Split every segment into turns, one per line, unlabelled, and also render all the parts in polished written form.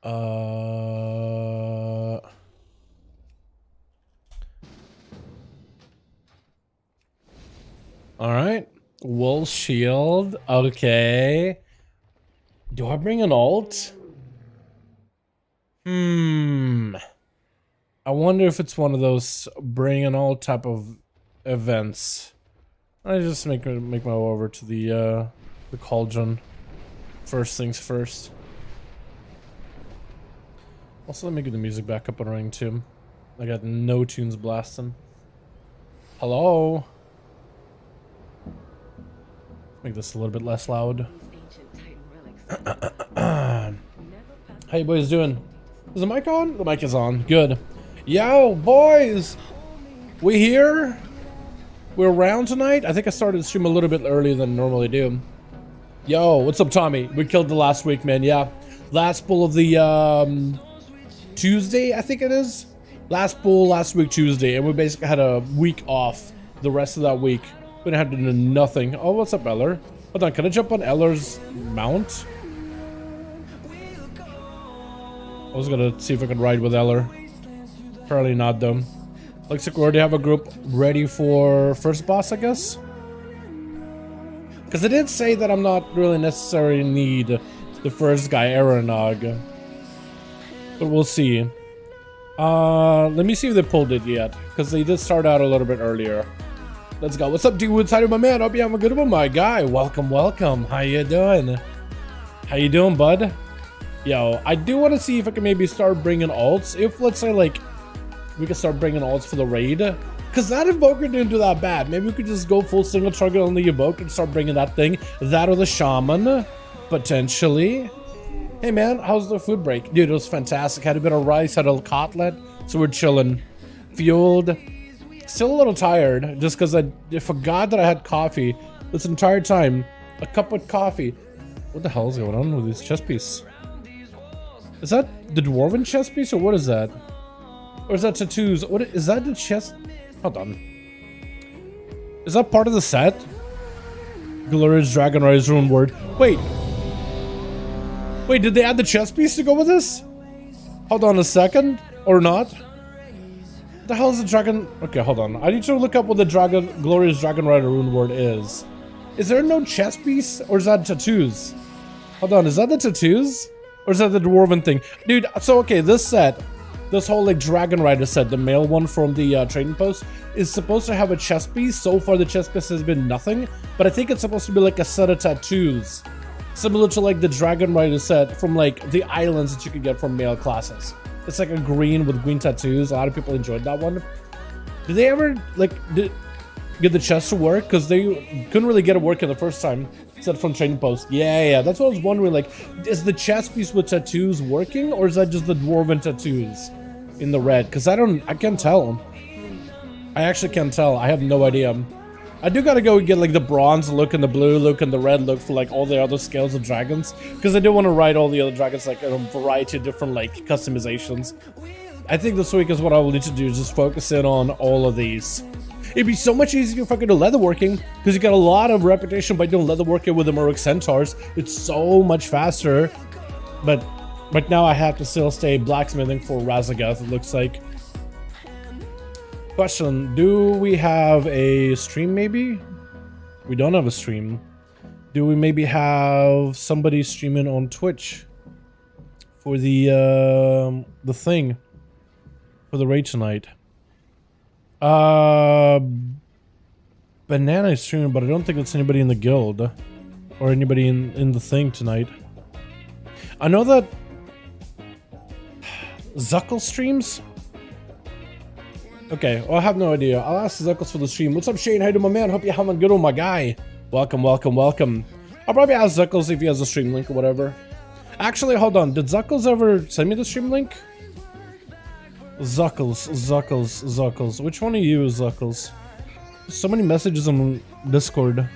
All right. Wool shield. Okay. Do I bring an alt? I wonder if it's one of those bring an alt type of events. I just make my way over to the cauldron. First things first. Also, let me get the music back up and running too. I got no tunes blasting. Hello. Make this a little bit less loud. How you boys doing? Is the mic on? The mic is on. Good. Yo, boys! We here? We're around tonight? I think I started the stream a little bit earlier than I normally do. Yo, what's up, Tommy? We killed the last week, man. Yeah. Last bull of the, Tuesday, I think it is. Last bull, last week, Tuesday. And we basically had a week off the rest of that week. We didn't have to do nothing. Oh, what's up, Eller? Hold on, can I jump on Eller's mount? I was gonna see if I could ride with Eller. Apparently not, though. Looks like we already have a group ready for first boss, I guess? Because I did say that I'm not really necessarily in need the first guy, Aranog. But we'll see. Let me see if they pulled it yet. Because they did start out a little bit earlier. Let's go. What's up, D-Woods? How you doing, my man? Hope you having a good one, my guy. Welcome, welcome. How you doing? How you doing, bud? Yo, I do want to see if I can maybe start bringing alts. If, let's say, like, we can start bringing alts for the raid. Because that Invoker didn't do that bad. Maybe we could just go full single target on the Evoke and start bringing that thing. That or the Shaman, potentially. Hey, man, how's the food break? Dude, it was fantastic. Had a bit of rice, had a cutlet, so we're chilling. Fueled. Still a little tired, just because I forgot that I had coffee this entire time. A cup of coffee. What the hell is going on with this chess piece? Is that the dwarven chess piece, or what is that? Or is that tattoos? What is that? The chess? Hold on. Is that part of the set? Glorious Dragon Rise Rune Word. Wait. Wait, did they add the chess piece to go with this? Hold on a second, or not? What the hell is the dragon? Okay, hold on. I need to look up what the Glorious Dragon Rider Rune Word is. Is there no chess piece, or is that tattoos? Hold on, is that the tattoos? Or is that the dwarven thing? Dude, so okay, this set, this whole like Dragon Rider set, the male one from the trading post, is supposed to have a chess piece. So far the chess piece has been nothing, but I think it's supposed to be like a set of tattoos. Similar to like the Dragon Rider set from like the islands that you could get from male classes. It's like a green with green tattoos. A lot of people enjoyed that one. Did they ever like get the chest to work? Because they couldn't really get it working the first time. Set from trading post. Yeah, that's what I was wondering. Like, is the chest piece with tattoos working, or is that just the dwarven tattoos in the red? Because I can't tell. I actually can't tell. I have no idea. I do gotta go get like the bronze look and the blue look and the red look for like all the other scales of dragons, because I do want to ride all the other dragons like a variety of different like customizations. I think this week is what I will need to do, just focus in on all of these. It'd be so much easier if I could do leatherworking, because you got a lot of reputation by doing leatherworking with the Merrick Centaurs. It's so much faster, but now I have to still stay blacksmithing for RASZAGETH, it looks like. Question, do we have a stream maybe? We don't have a stream. Do we maybe have somebody streaming on Twitch for the thing? For the raid tonight? Banana is streaming, but I don't think it's anybody in the guild. Or anybody in the thing tonight. I know that Zuckle streams? Okay, well, I have no idea. I'll ask Zuckles for the stream. What's up, Shane? How you doing, my man? Hope you're having a good one, my guy. Welcome, welcome, welcome. I'll probably ask Zuckles if he has a stream link or whatever. Actually, hold on. Did Zuckles ever send me the stream link? Zuckles. Which one are you, Zuckles? So many messages on Discord.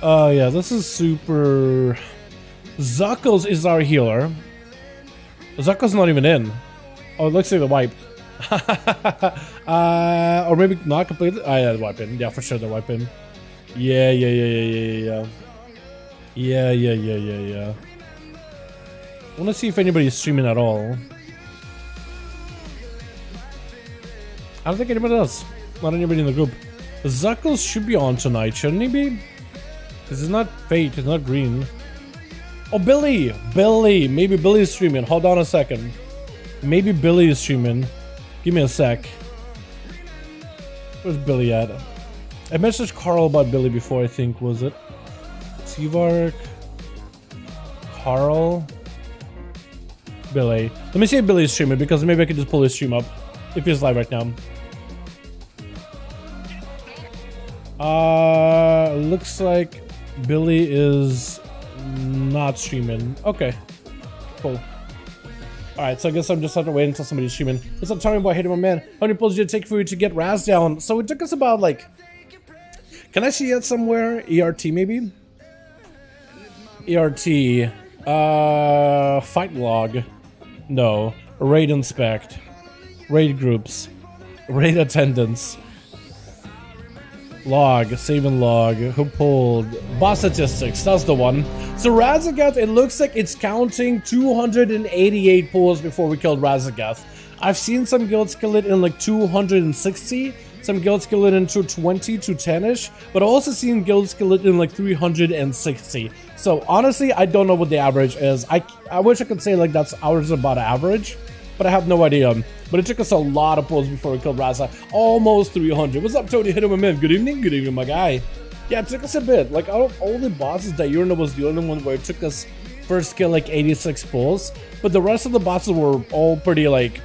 Yeah, this is super... Zuckles is our healer. Zuckles not even in. Oh, it looks like they wiped. Or maybe not completely. Oh, yeah, they're wiping. Yeah, for sure they're wiping. Yeah. I want to see if anybody's streaming at all. I don't think anybody does. Not anybody in the group. Zuckles should be on tonight, shouldn't he be? Because it's not Fate, it's not Green. Oh, Billy! Billy! Maybe Billy is streaming. Hold on a second. Maybe Billy is streaming. Give me a sec. Where's Billy at? I messaged Carl about Billy before, I think, was it? Seavark. Carl. Billy. Let me see if Billy is streaming, because maybe I could just pull his stream up. If he's live right now. Looks like Billy is not streaming. Okay. Cool. Alright, so I guess I'm just have to wait until somebody's streaming. What's up, Tommy Boy? Hey, my man. How many pulls did it take for you to get Raz down? So it took us about, like... Can I see it somewhere? ERT, maybe? ERT. Fight log. No. Raid inspect. Raid groups. Raid attendance. Log. Save and log. Who pulled? Boss statistics. That's the one. So RASZAGETH, it looks like it's counting 288 pulls before we killed RASZAGETH. I've seen some guilds kill it in like 260. Some guilds kill it in 220 to 10-ish. But I've also seen guilds kill it in like 360. So honestly, I don't know what the average is. I wish I could say like that's ours about average. But I have no idea. But it took us a lot of pulls before we killed Raza. Almost 300. What's up, Tony? Hit him, man. Good evening, my guy. Yeah, it took us a bit. Like, out of all the bosses, Diurna was the only one where it took us first kill like 86 pulls. But the rest of the bosses were all pretty, like,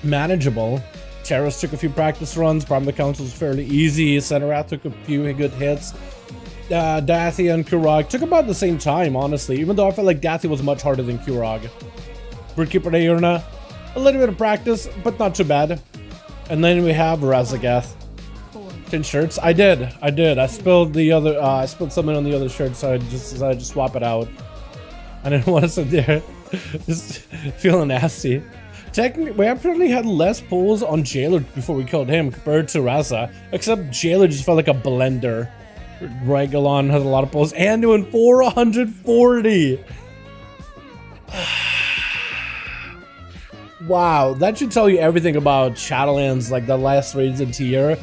manageable. Terrace took a few practice runs. Perma Council was fairly easy. Centerath took a few good hits. Dathi and Kurog took about the same time, honestly. Even though I felt like Dathi was much harder than Kurog. Broodkeeper Diurna. A little bit of practice, but not too bad. And then we have RASZAGETH. 10 shirts. I did. I spilled the other. I spilled something on the other shirt, so I decided to swap it out. I didn't want to sit there, just feeling nasty. Technically, we apparently had less pulls on Jailer before we killed him compared to Raza. Except Jailer just felt like a blender. Regalon has a lot of pulls and doing 440. Wow, that should tell you everything about Shadowlands, like the last raids in tier.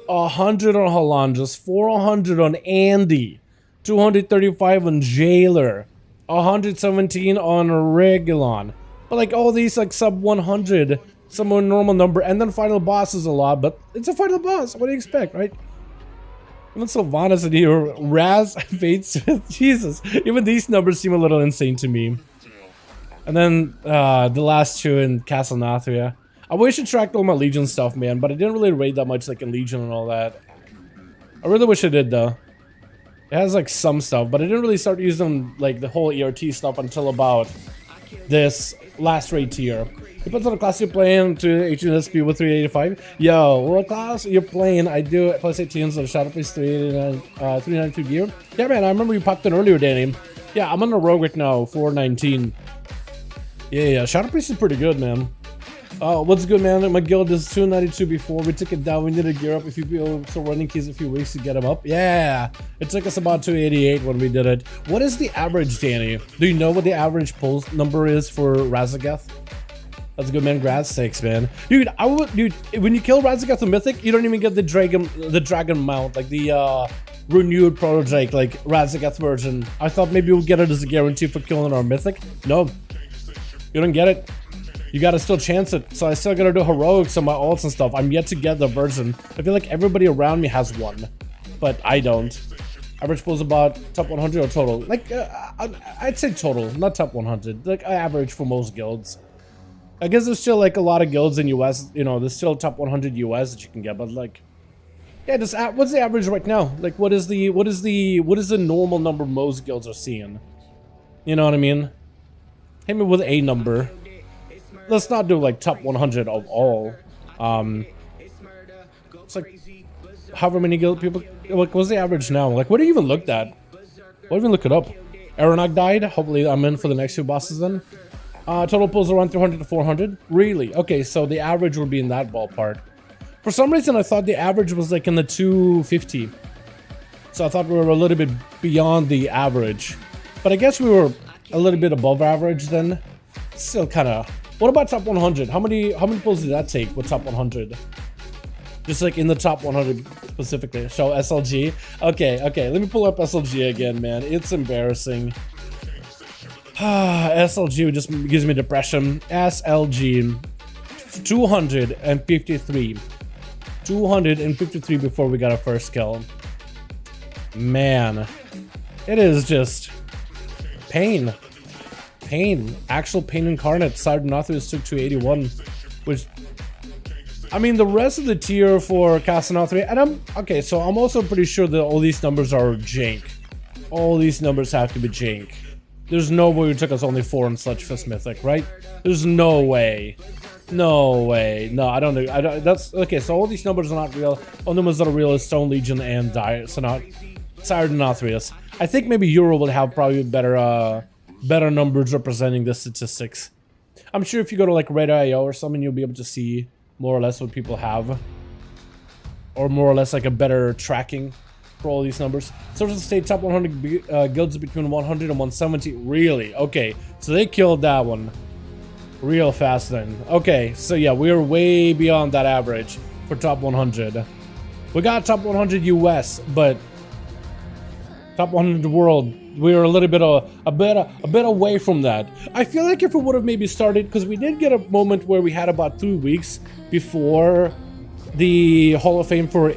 100 on Halandras, 400 on Andy, 235 on Jailer, 117 on Regalon. But like all these like sub 100, some more normal number, and then final boss is a lot, but it's a final boss. What do you expect, right? Even Sylvanas in here, Raz, Fates, Jesus. Even these numbers seem a little insane to me. And then the last two in Castle Nathria. I wish I tracked all my Legion stuff, man, but I didn't really raid that much like in Legion and all that. I really wish I did, though. It has like some stuff, but I didn't really start using like the whole ERT stuff until about this last raid tier. Depends on the class you're playing to 18 SP with 385. Yo, what class you're playing? I do plus 18, so Shadowface 392 gear. Yeah, man, I remember you popped in earlier, Danny. Yeah, I'm on the rogue right now, 419. Yeah, Shadowface is pretty good, man. What's good, man? My guild is 292 before. We took it down. We need to gear up a few people, so running keys a few weeks to get them up. Yeah, it took us about 288 when we did it. What is the average, Danny? Do you know what the average pull number is for RASZAGETH? That's good, man. Grad stakes, man. Dude, when you kill RASZAGETH the Mythic, you don't even get the dragon mount, like the renewed prototype, like RASZAGETH version. I thought maybe we'll get it as a guarantee for killing our Mythic. No, you don't get it. You gotta still chance it, so I still gotta do heroics on my ults and stuff. I'm yet to get the version. I feel like everybody around me has one, but I don't. Average pulls about top 100 or total? Like, I'd say total, not top 100. Like, average for most guilds. I guess there's still like a lot of guilds in US, you know, there's still top 100 US that you can get, but like, yeah, just what's the average right now? Like, what is the normal number most guilds are seeing? You know what I mean? Hit me with a number. Let's not do like top 100 of all. It's like however many guild people. Like, what's the average now? Like, what do you even look at? What even look it up? Aeronaut died. Hopefully, I'm in for the next few bosses then. Total pulls around 300 to 400. Really? Okay, so the average would be in that ballpark. For some reason, I thought the average was like in the 250. So I thought we were a little bit beyond the average. But I guess we were a little bit above average then. Still kind of. What about top 100? How many pulls did that take with top 100? Just like in the top 100 specifically. Show SLG. Okay. Let me pull up SLG again, man. It's embarrassing. SLG just gives me depression. SLG 253. 253 before we got our first kill. Man, it is just pain. Actual pain incarnate. CyberpowerPC took 281, which, I mean, the rest of the tier for Casanova 3, and I'm also pretty sure that all these numbers are jank. All these numbers have to be jank. There's no way it took us only 4 on Sludge Fist Mythic, right? There's no way. No, I don't think. That's okay. So all these numbers are not real. All numbers that are real is Stone Legion and so not CyberpowerPC. I think maybe Euro will have probably better numbers representing the statistics. I'm sure if you go to like Red.io or something, you'll be able to see more or less what people have, or more or less like a better tracking for all these numbers. Social State top 100 guilds between 100 and 170. Really? Okay, so they killed that one real fast then. Okay, so yeah, we're way beyond that average for top 100. We got top 100 US, but top 100 world, we're a little bit a bit away from that. I feel like if we would have maybe started, because we did get a moment where we had about 3 weeks before the Hall of Fame for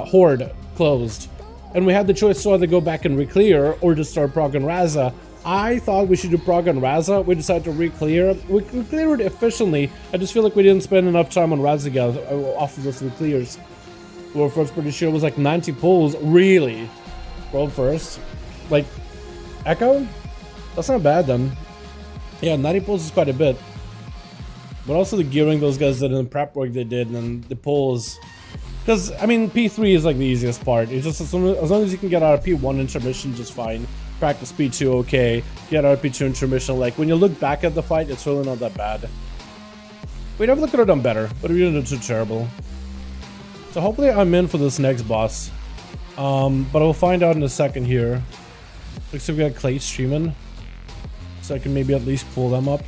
Horde closed, and we had the choice to either go back and reclear or to start prog and Raza. I thought we should do prog and Raza. We decided to reclear. We cleared efficiently. I just feel like we didn't spend enough time on RASZAGETH off of those reclears. World first, pretty sure it was like 90 pulls. Really? World first? Like, Echo? That's not bad then. Yeah, 90 pulls is quite a bit. But also the gearing those guys did and the prep work they did and the pulls. Because, I mean, P3 is like the easiest part. It's just as long as you can get out of P1 intermission, just fine. Practice P2 okay, get out of P2 intermission. Like, when you look back at the fight, it's really not that bad. We definitely could have done better, but we didn't do too terrible. So hopefully I'm in for this next boss. But I'll find out in a second here. Looks like we got Clay streaming, so I can maybe at least pull them up.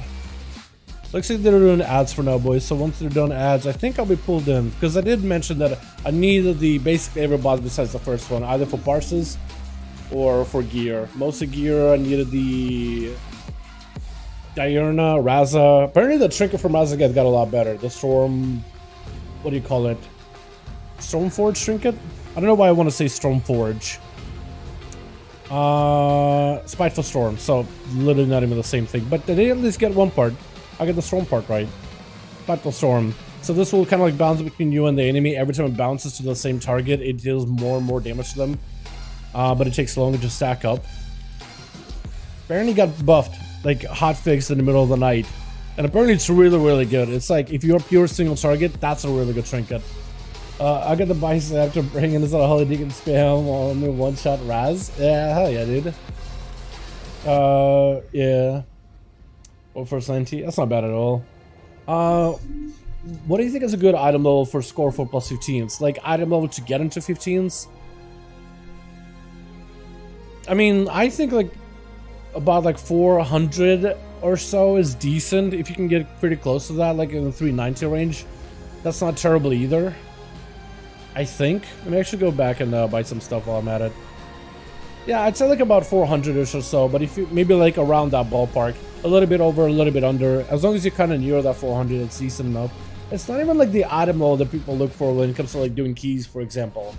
Looks like they're doing ads for now, boys. So once they're done ads, I think I'll be pulled in, because I did mention that I needed the basically every boss besides the first one, either for parses or for gear. Most of gear, I needed the Diurna, Raza. Apparently the trinket from RASZAGETH got a lot better. The Storm, what do you call it? Stormforge trinket? I don't know why I want to say Stormforge. Spiteful Storm, so literally not even the same thing. But did I at least get one part? I get the Storm part right. Spiteful Storm. So this will kind of like bounce between you and the enemy. Every time it bounces to the same target, it deals more and more damage to them. But it takes longer to stack up. Apparently got buffed, like hotfixed in the middle of the night. And apparently it's really, really good. It's like, if you're a pure single target, that's a really good trinket. I got the bicep to bring in this little holiday can spam on the one-shot Raz. Yeah, hell yeah, dude. Yeah. Well, first 90, that's not bad at all. What do you think is a good item level for score 4 plus 15s? Like, item level to get into 15s? I mean, I think like about like 400 or so is decent. If you can get pretty close to that, like in the 390 range, that's not terrible either. I think. Let me actually go back and buy some stuff while I'm at it. Yeah, I'd say like about 400-ish or so, but if you maybe like around that ballpark, a little bit over, a little bit under, as long as you're kind of near that 400, it's decent enough. It's not even like the item level that people look for when it comes to like doing keys, for example.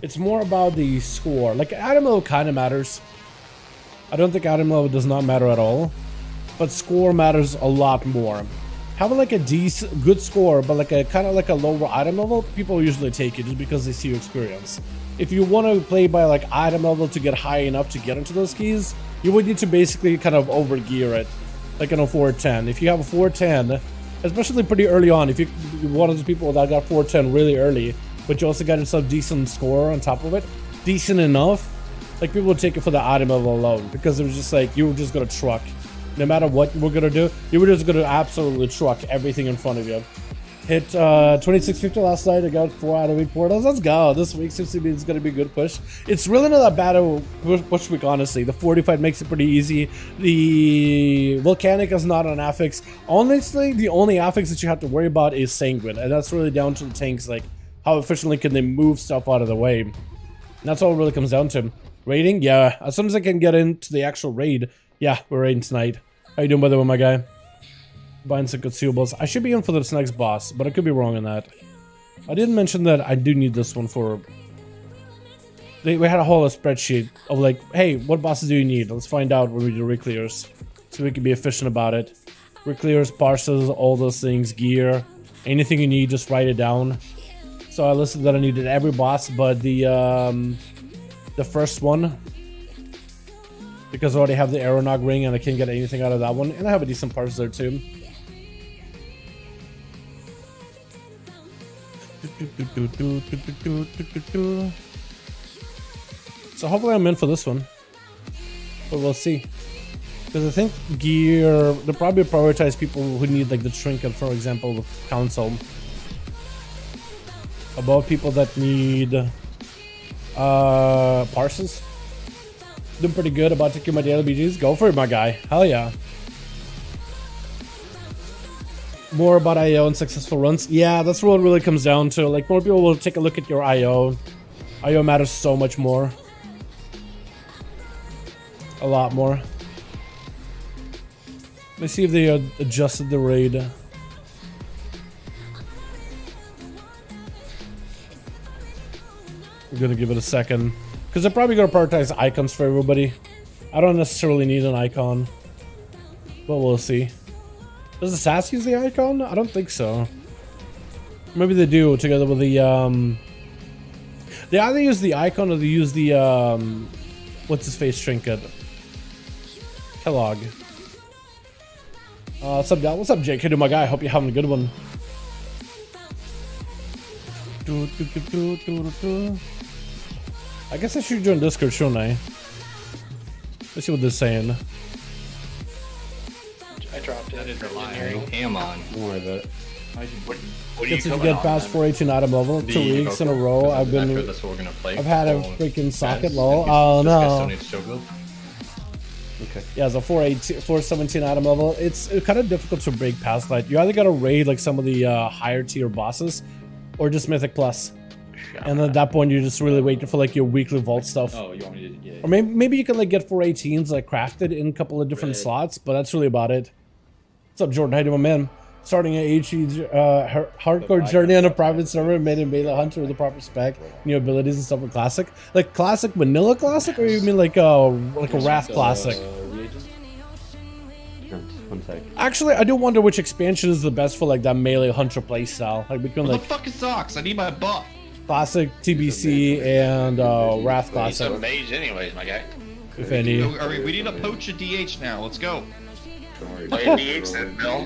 It's more about the score. Like, item level kind of matters. I don't think item level does not matter at all, but score matters a lot more. Having like a decent, good score, but like a kind of like a lower item level, people usually take it just because they see your experience. If you want to play by like item level to get high enough to get into those keys, you would need to basically kind of over gear it, like in a 410. If you have a 410, especially pretty early on, if you're one of those people that got 410 really early, but you also got yourself decent score on top of it, decent enough, like people would take it for the item level alone, because it was just like, you were just gonna truck. No matter what we're gonna do, you were just gonna absolutely truck everything in front of you. Hit 2650 last night. I got 4 out of 8 portals. Let's go. This week seems to be it's gonna be a good push. It's really not that bad of a push week, honestly. The fortified makes it pretty easy. The volcanic is not an affix. Honestly, the only affix that you have to worry about is sanguine, and that's really down to the tanks, like how efficiently can they move stuff out of the way. And that's all it really comes down to. Raiding, yeah. As soon as I can get into the actual raid, yeah, we're raiding tonight. How you doing, by the way, my guy? Buying some consumables. I should be in for this next boss, but I could be wrong on that. I didn't mention that I do need this one for... We had a whole spreadsheet of like, hey, what bosses do you need? Let's find out when we do reclears, so we can be efficient about it. Reclears, parcels, all those things, gear, anything you need, just write it down. So I listed that I needed every boss, but the first one, because I already have the aeronaut ring and I can't get anything out of that one, and I have a decent parts there too. So hopefully I'm in for this one, but we'll see. Because I think gear, they'll probably prioritize people who need like the trinket, for example, with council, above people that need parses. Doing pretty good about taking my daily BGs. Go for it, my guy. Hell yeah. More about IO and successful runs. Yeah, that's what it really comes down to. Like, more people will take a look at your IO. IO matters so much more. A lot more. Let's see if they adjusted the raid. We're gonna give it a second. Because they're probably gonna prioritize icons for everybody. I don't necessarily need an icon, but we'll see. Does the SAS use the icon? I don't think so. Maybe they do together with the they either use the icon or they use the what's his face trinket. Kellogg. What's up, Dal? What's up, Jake? Hey, my guy. Hope you're having a good one. I guess I should join Discord, shouldn't I? Let's see what they're saying.
I dropped it.
Cam on.
More of it.
What are
Guess
you
if you get past 418 item level, 2 weeks in a row, I've had a freaking socket low. Oh no.
Okay.
Yeah, it's a 417 item level. It's kind of difficult to break past that. You either gotta raid like some of the higher tier bosses, or just Mythic Plus. And then at that point, you're just really waiting for like your weekly vault stuff.
Oh, you want me to? Yeah.
Or maybe you can like get 418s like crafted in a couple of different slots, but that's really about it. What's up, Jordan? How you doing, man? Starting an HE hardcore journey on a private server made in Beta Hunter with the proper spec, new abilities and stuff with classic. Like classic vanilla classic, or you mean like a Wrath classic?
One sec.
Actually, I do wonder which expansion is the best for like that melee hunter playstyle. Like we can
What
like
the fuck is socks? I need my buff.
classic TBC and Wrath
He's
classic,
a mage anyways, my guy.
if any.
We need to poach a DH now. Let's go.
Play DH then, Bill.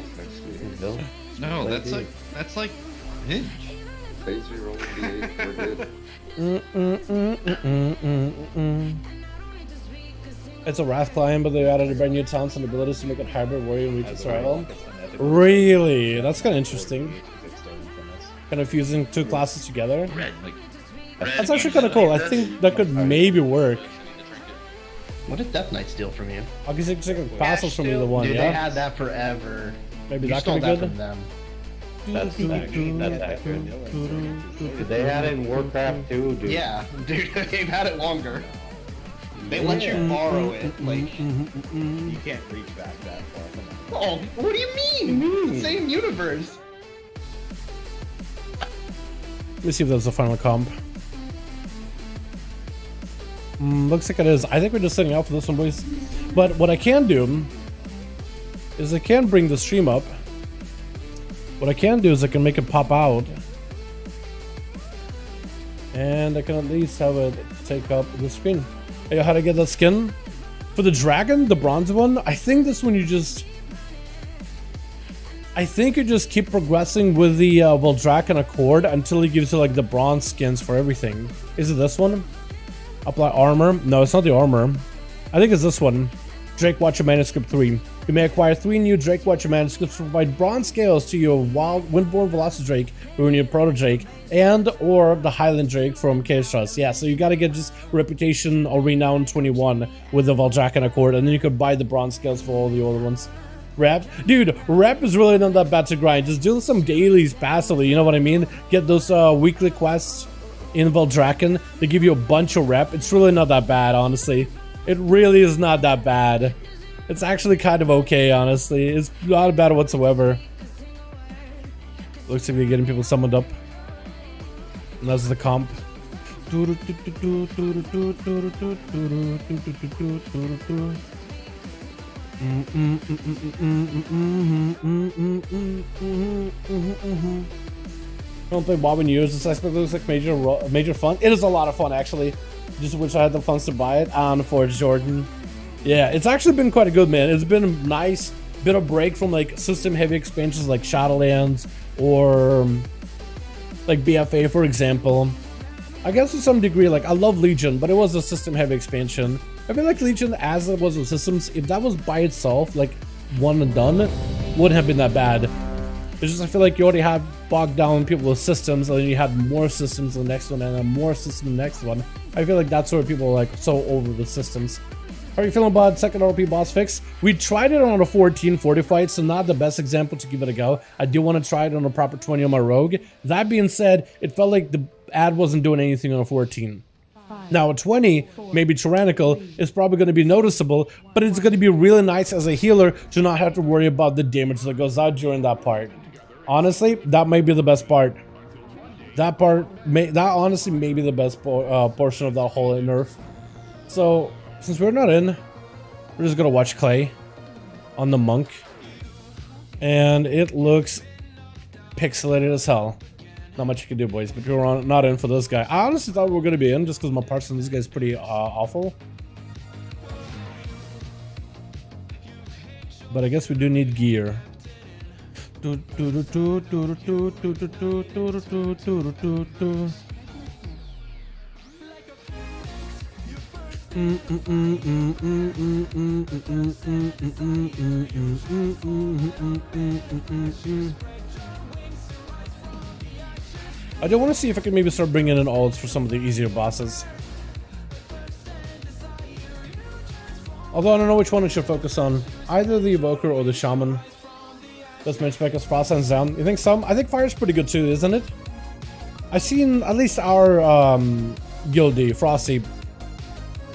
Bill?
No, that's like Hinge.
Phaser rolling D8, we're good.
It's a Wrath client, but they added a brand new talents and abilities to make it hybrid warrior and reach survival. Really? That's kind of interesting. Kind of fusing two classes together. That's actually kind of cool. I think that could maybe work.
What did Death Knight steal from you?
I guess it's like a passes from either one,
Dude,
yeah?
they had that forever.
Maybe
You
that
stole
could be
that
good.
from them.
That's accurate. Did they had it in Warcraft too, dude?
Yeah, dude, they've had it longer. They let you borrow it. Like,
You can't reach back that far.
oh, what do you mean? Same universe.
Let me see if that's the final comp. Looks like it is. I think we're just setting out for this one, boys. But what I can do is I can bring the stream up. What I can do is I can make it pop out. And I can at least have it take up the screen. Hey, how to get that skin? For the dragon, the bronze one, I think this one you just... I think you just keep progressing with the Voldraken Accord until it gives you like the bronze skins for everything. Is it this one? Apply armor? No, it's not the armor. I think it's this one. Drake Watcher Manuscript 3. You may acquire 3 new Drake Watcher manuscripts to provide bronze scales to your Wild Windborn Velocity Drake, or your Proto Drake, and or the Highland Drake from Cage Trust. Yeah, so you gotta get just Reputation or Renown 21 with the Valdrakan Accord, and then you could buy the bronze scales for all the other ones. Rep? Dude, rep is really not that bad to grind. Just do some dailies passively, you know what I mean? Get those weekly quests in Valdrakan. They give you a bunch of rep. It's really not that bad, honestly. It really is not that bad. It's actually kind of okay, honestly. It's not bad whatsoever. Looks like we're getting people summoned up. And that's the comp. I don't play WoW in years. This aspect looks like major fun. It is a lot of fun, actually. Just wish I had the funds to buy it on Forge Jordan. Yeah, it's actually been quite a good, man. It's been a nice bit of break from like system heavy expansions like Shadowlands or like BFA, for example. I guess to some degree, like I love Legion, but it was a system heavy expansion. I feel like Legion, as it was with systems, if that was by itself, like one and done, wouldn't have been that bad. It's just I feel like you already have bogged down people with systems, and then you have more systems in the next one, and then more systems in the next one. I feel like that's where people are like so over the systems. How are you feeling about second RP boss fix? We tried it on a 1440 fight, so not the best example to give it a go. I do want to try it on a proper 20 on my rogue. That being said, it felt like the ad wasn't doing anything on a 14. Now a 20, maybe tyrannical, is probably going to be noticeable, but it's going to be really nice as a healer to not have to worry about the damage that goes out during that part. Honestly, that may be the best part. That honestly may be the best portion of that whole nerf. So since we're not in, we're just gonna watch Clay on the monk, and it looks pixelated as hell. Not much you can do, boys, but we're not in for this guy. I honestly thought we were gonna be in just because my parts on this guy's pretty awful. But I guess we do need gear. I do want to see if I can maybe start bringing in ults for some of the easier bosses. Although I don't know which one I should focus on. Either the Evoker or the Shaman. That's my spec as Frost hands down. You think some? I think Fire's pretty good too, isn't it? I've seen at least our guildie, Frosty,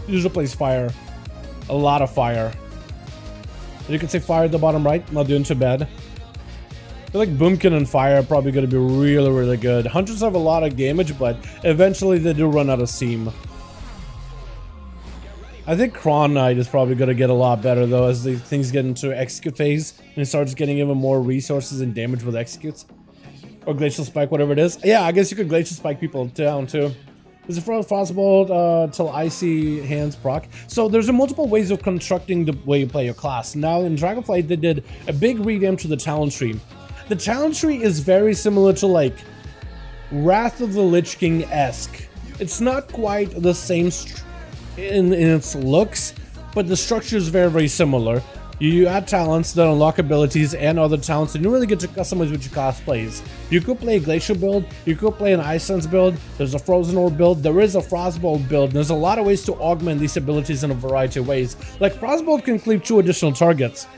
usually plays Fire. A lot of Fire. You can say Fire at the bottom right, not doing too bad. I feel like Boomkin and Fire are probably going to be really, really good. Hunters have a lot of damage, but eventually they do run out of steam. I think Cron Knight is probably going to get a lot better though as the things get into execute phase and he starts getting even more resources and damage with executes. Or Glacial Spike, whatever it is. Yeah, I guess you could Glacial Spike people down too. Is it Frostbolt till Icy Hands proc? So there's multiple ways of constructing the way you play your class. Now in Dragonflight they did a big revamp to the talent tree. The talent tree is very similar to like Wrath of the Lich King-esque. It's not quite the same in its looks, but the structure is very, very similar. You add talents that unlock abilities and other talents, and you really get to customize what your class plays. You could play a Glacial build, you could play an Ice Sense build, there's a Frozen Orb build, there is a Frostbolt build, and there's a lot of ways to augment these abilities in a variety of ways. Like Frostbolt can cleave 2 additional targets.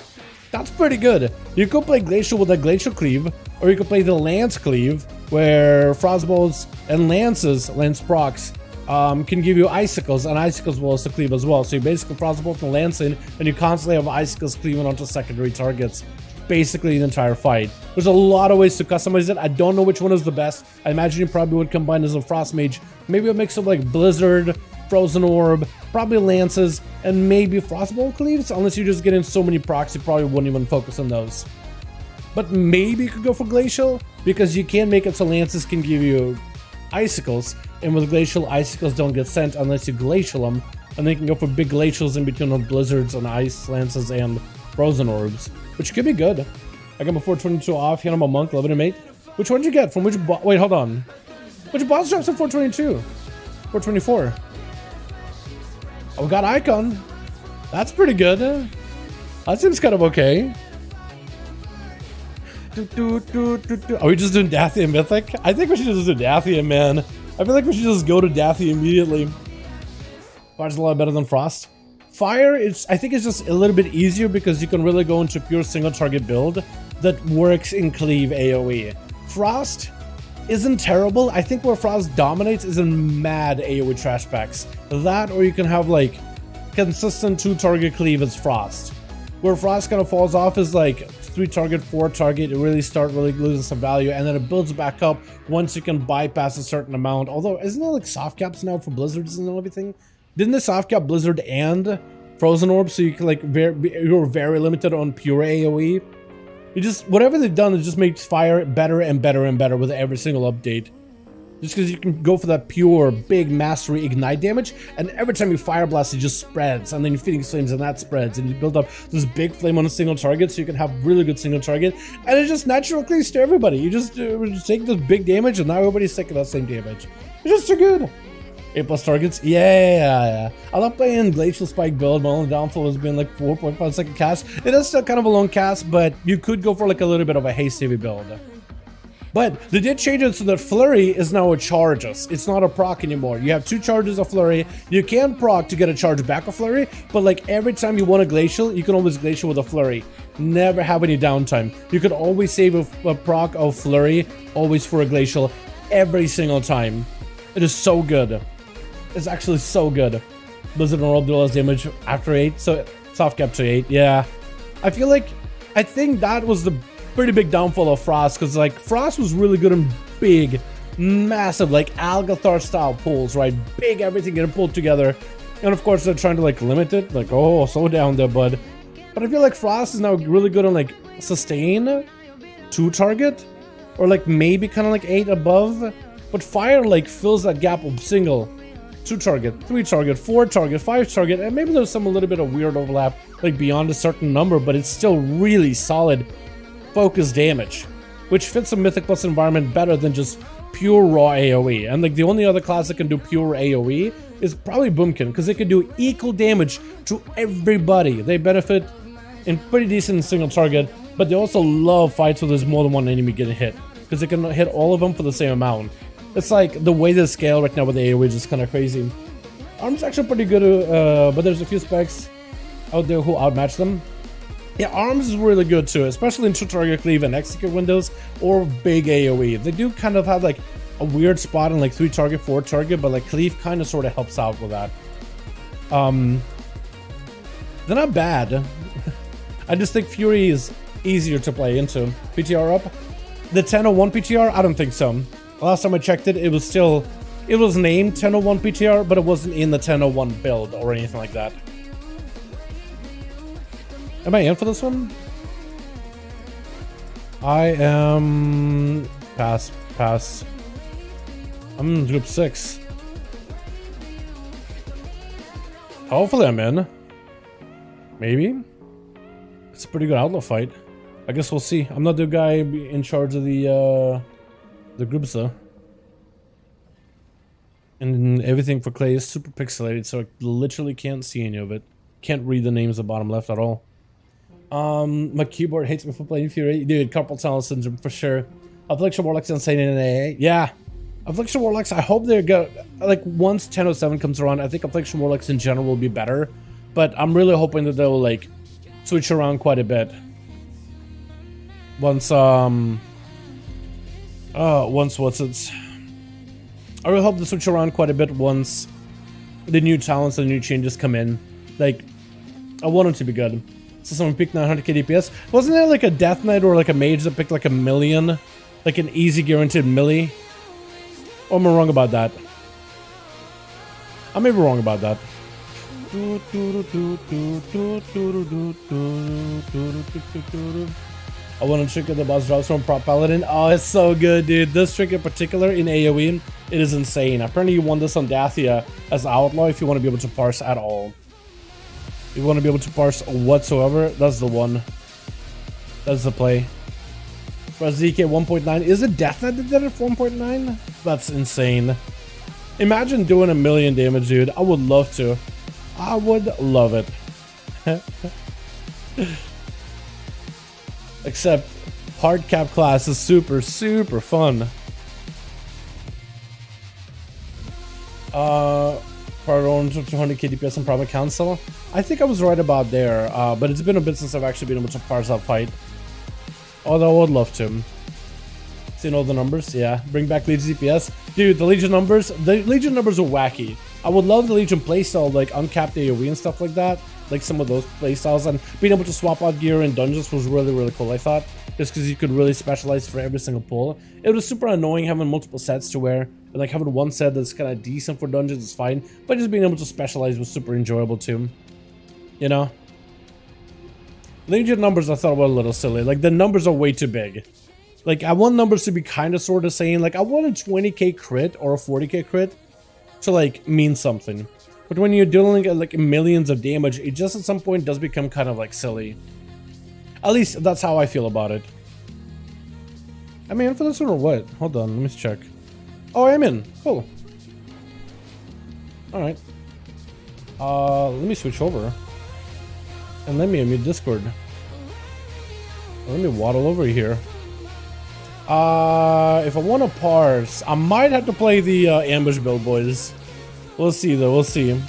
That's pretty good. You could play Glacial with a Glacial Cleave, or you could play the Lance Cleave, where Frostbolts and Lance procs can give you Icicles, and Icicles will also cleave as well. So you basically Frostbolt and Lance in, and you constantly have Icicles cleaving onto secondary targets. Basically the entire fight. There's a lot of ways to customize it. I don't know which one is the best. I imagine you probably would combine as a Frost Mage. Maybe a mix of like Blizzard, Frozen Orb, probably Lances, and maybe Frostbolt Cleaves. Unless you're just getting so many procs, you probably wouldn't even focus on those. But maybe you could go for Glacial, because you can make it so Lances can give you Icicles, and with Glacial, Icicles don't get sent unless you Glacial them, and they can go for big Glacials in between of Blizzards and Ice Lances and Frozen Orbs, which could be good. I got my 422 off, hit on my Monk, 11 and mate. Which one did you get? From which wait, hold on. Which boss drops at 422? 424. Oh, we got Icon. That's pretty good. That seems kind of okay. Are we just doing Dathia Mythic? I think we should just do Dathia, man. I feel like we should just go to Dathia immediately. Fire's a lot better than Frost. Fire, I think it's just a little bit easier because you can really go into pure single target build that works in cleave AoE. Frost isn't terrible. I think where Frost dominates is in mad AoE trash packs. That, or you can have like consistent 2-target cleave as Frost. Where Frost kind of falls off is like 3-target, 4-target, it really start losing some value, and then it builds back up once you can bypass a certain amount. Although, isn't there like soft caps now for Blizzards and everything? Didn't they soft cap Blizzard and Frozen Orb, so you can like you're very limited on pure AoE? You just, whatever they've done, it just makes Fire better and better and better with every single update. Just because you can go for that pure, big mastery ignite damage, and every time you Fire Blast, it just spreads, and then you Phoenix Flames, and that spreads, and you build up this big flame on a single target, so you can have really good single target, and it just naturally cleaves to everybody. You just take this big damage, and now everybody's taking that same damage. It's just so good. 8+ targets, yeah. I love playing Glacial Spike build. My only downfall has been like 4.5 second cast. It is still kind of a long cast, but you could go for like a little bit of a haste heavy build. But they did change it so that Flurry is now a charges. It's not a proc anymore. You have 2 charges of Flurry. You can proc to get a charge back of Flurry, but like every time you want a Glacial, you can always Glacial with a Flurry. Never have any downtime. You can always save a proc of Flurry, always for a Glacial, every single time. It is so good. It's actually so good. Blizzard and World Duel has damage after 8, so soft cap to 8, yeah. I think that was the pretty big downfall of Frost, because like Frost was really good in big, massive, like Algathar style pulls, right? Big everything getting pulled together. And of course they're trying to like limit it, like, oh, slow down there, bud. But I feel like Frost is now really good on like sustain, 2-target, or like maybe kind of like 8 above. But Fire like fills that gap of single, 2-target, 3-target, 4-target, 5-target, and maybe there's some a little bit of weird overlap like beyond a certain number, but it's still really solid focus damage, which fits a Mythic Plus environment better than just pure raw AoE. And like the only other class that can do pure AoE is probably Boomkin, because they can do equal damage to everybody. They benefit in pretty decent single target, but they also love fights where there's more than one enemy getting hit, because they can hit all of them for the same amount. It's like the way they scale right now with the AoE is just kind of crazy. Arm's actually pretty good, but there's a few specs out there who outmatch them. Yeah, Arms is really good too, especially in 2-target cleave and execute windows or big AoE. They do kind of have like a weird spot in like 3-target, 4-target, but like cleave kind of sort of helps out with that. They're not bad. I just think Fury is easier to play into. PTR up? The 1001 PTR? I don't think so. Last time I checked it, it was named 1001 PTR, but it wasn't in the 1001 build or anything like that. Am I in for this one? I am... Pass. I'm in group 6. Hopefully I'm in. Maybe. It's a pretty good outlaw fight. I guess we'll see. I'm not the guy in charge of the groups though. And everything for Clay is super pixelated, so I literally can't see any of it. Can't read the names at the bottom left at all. My keyboard hates me for playing Fury. Dude, carpal tunnel syndrome for sure. Affliction Warlocks insane in AA. Yeah. Affliction Warlocks, I hope they're good. Like, once 1007 comes around, I think Affliction Warlocks in general will be better. But I'm really hoping that they'll, like, switch around quite a bit. Once, what's it? I really hope they switch around quite a bit once the new talents and new changes come in. Like, I want them to be good. So someone picked 900k DPS. Wasn't there like a Death Knight or like a mage that picked like 1,000,000? Like an easy guaranteed milli? Or am I wrong about that? I may be wrong about that. I want to trinket the boss drops from Prop Paladin. Oh, it's so good, dude. This trick in particular in AoE, it is insane. Apparently you want this on Dathia as Outlaw if you want to be able to parse at all. If you want to be able to parse whatsoever, that's the one. That's the play. For ZK 1.9, is it Death Knight that did it 1.9? That's insane. Imagine doing 1,000,000 damage, dude. I would love to. I would love it. Except hard cap class is super fun. For around 200k DPS and Perma Council. I think I was right about there, but it's been a bit since I've actually been able to parse out fight. Although I would love to. Seeing all the numbers, yeah. Bring back Legion DPS. Dude, the Legion numbers are wacky. I would love the Legion playstyle, like uncapped AoE and stuff like that. Like some of those playstyles, and being able to swap out gear in dungeons was really cool, I thought. Just because you could really specialize for every single pull. It was super annoying having multiple sets to wear. But like having one set that's kind of decent for dungeons is fine. But just being able to specialize was super enjoyable too. You know? Legion numbers I thought were a little silly. Like the numbers are way too big. Like I want numbers to be kind of sort of saying like I want a 20k crit or a 40k crit to like mean something. But when you're dealing at like millions of damage, it just at some point does become kind of like silly. At least that's how I feel about it. Am I in for this one or what? Hold on, let me check. Oh, I'm in. Cool. Alright. Let me switch over. And let me unmute Discord. Let me waddle over here. If I want to parse, I might have to play the ambush build, boys. We'll see though, we'll see.
It'd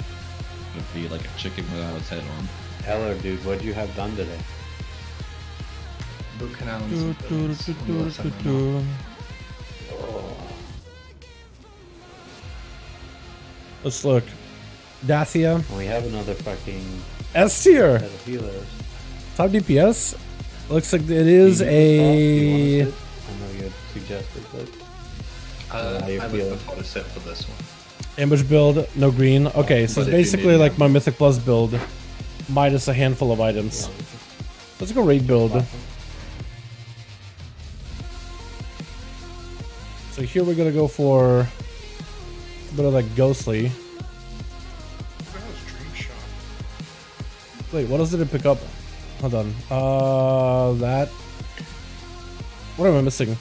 be like a chicken without its head on.
Eller, dude, what'd you have done today?
Book canal and some builds on the website right now.
Let's look. Dacia.
We have another fucking
S tier.
set of healers.
Top DPS. Looks like it is
Do you
a.
want it? I know you had suggested, but how you
I would
feel?
prefer to sit for this one.
Ambush build, no green. Okay, so
But
it's
if you
basically
need
like my Mythic Plus build, minus a handful of items. Let's go raid build. So here we're gonna go for a bit of like ghostly. Wait, what else did it pick up? Hold on. That. What am I missing?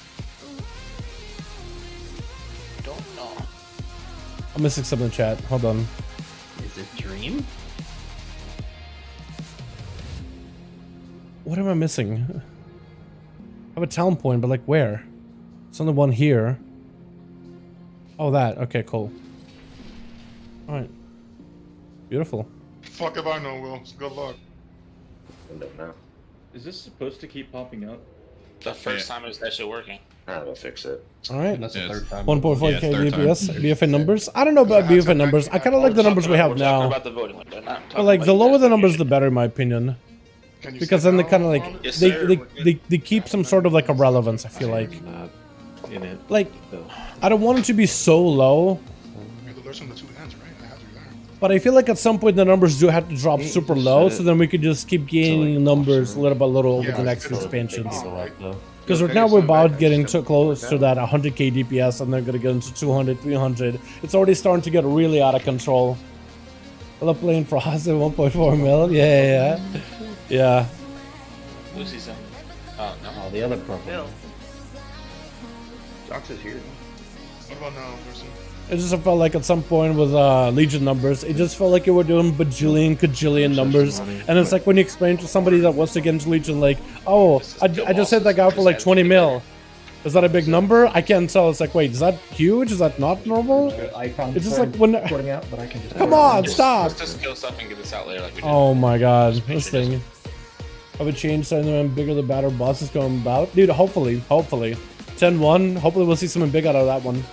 Don't know.
I'm missing something in chat. Hold on.
Is it Dream?
What am I missing? I have a talent point, but like where? It's on the one here. Oh, that. Okay, cool. Alright. Beautiful.
Fuck if I know, Will. Good luck.
I don't know.
Is this supposed to keep popping up?
The first time it was actually working.
I'll fix it.
Alright.
And that's the
Yes.
third time.
1.5k
Yeah, third time.
DPS, BFA numbers. I don't know about BFA numbers. I kind of like the numbers we have
We're talking
now.
about the voting window, not talking
But like
about
the
you
lower
guys
the numbers,
voting.
the better, in my opinion.
Can you
Because
sit
then they
down
kind of like
on it?
Yes,
they,
sir.
they keep some sort of like a relevance. I feel like
Not in it.
like
So,
I don't want it to be so low,
You have to listen to two ends, right? I have to learn.
but I feel like at some point the numbers do have to drop
Hey,
super
just
low,
set
so
it
then we could just keep gaining
like,
numbers
awesome.
little by little over
Yeah,
the next
it's a little
expansions.
go up, though.
Because right now we're about getting too close to that 100k DPS, and they're gonna get into 200, 300. It's already starting to get really out of control. I love playing Frost at 1.4 mil. Yeah.
Lucy's in. Oh, no.
Oh, the other problem.
Dox is here.
What about now, person?
It just felt like at some point with Legion numbers, it just felt like you were doing kajillion numbers. And it's like when you explain to somebody that wants to get into Legion, like, oh, I just hit that guy for like 20 mil. Is that a big number? I can't tell. It's like, wait, is that huge? Is that not normal? It's just like when.
Recording out, but I can just.
Come on, stop!
Let's just kill stuff and get this out later like we did.
Oh my god, this thing. Have it changed so the bigger the better bosses going about? Dude, hopefully. 10-1. Hopefully we'll see something big out of that one.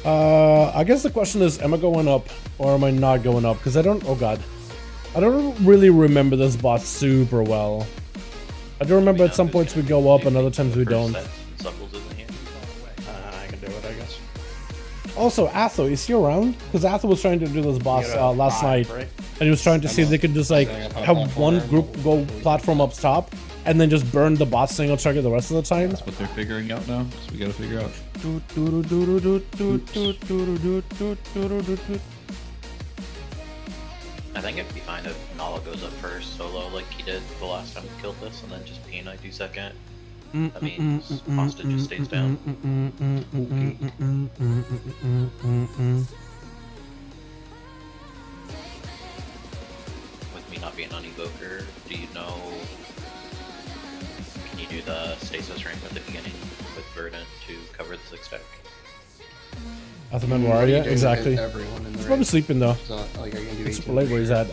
I guess the question is, am I going up or am I not going up? Because I don't, oh god. I don't really remember this boss super well. I do remember at some points we go up and other times we don't.
I can do it, I guess.
Also, Atho, is he around? Because Atho was trying to do this boss last night. And he was trying to see if they could just like have one group go platform up top and then just burn the boss single target the rest of the time.
That's what they're figuring out now. So we gotta figure out.
I think it'd be fine if Nala goes up first solo like he did the last time we killed this, and then just P92 second. That means hostage stays down. With me not being on evoker, do you know? Can you do the stasis ring at the beginning with Verdant to cover the 6-stack?
Athaman, where are you? Exactly.
Everyone in the
He's probably sleeping though.
So, like, are you gonna do
It's
18?
super late where he's at.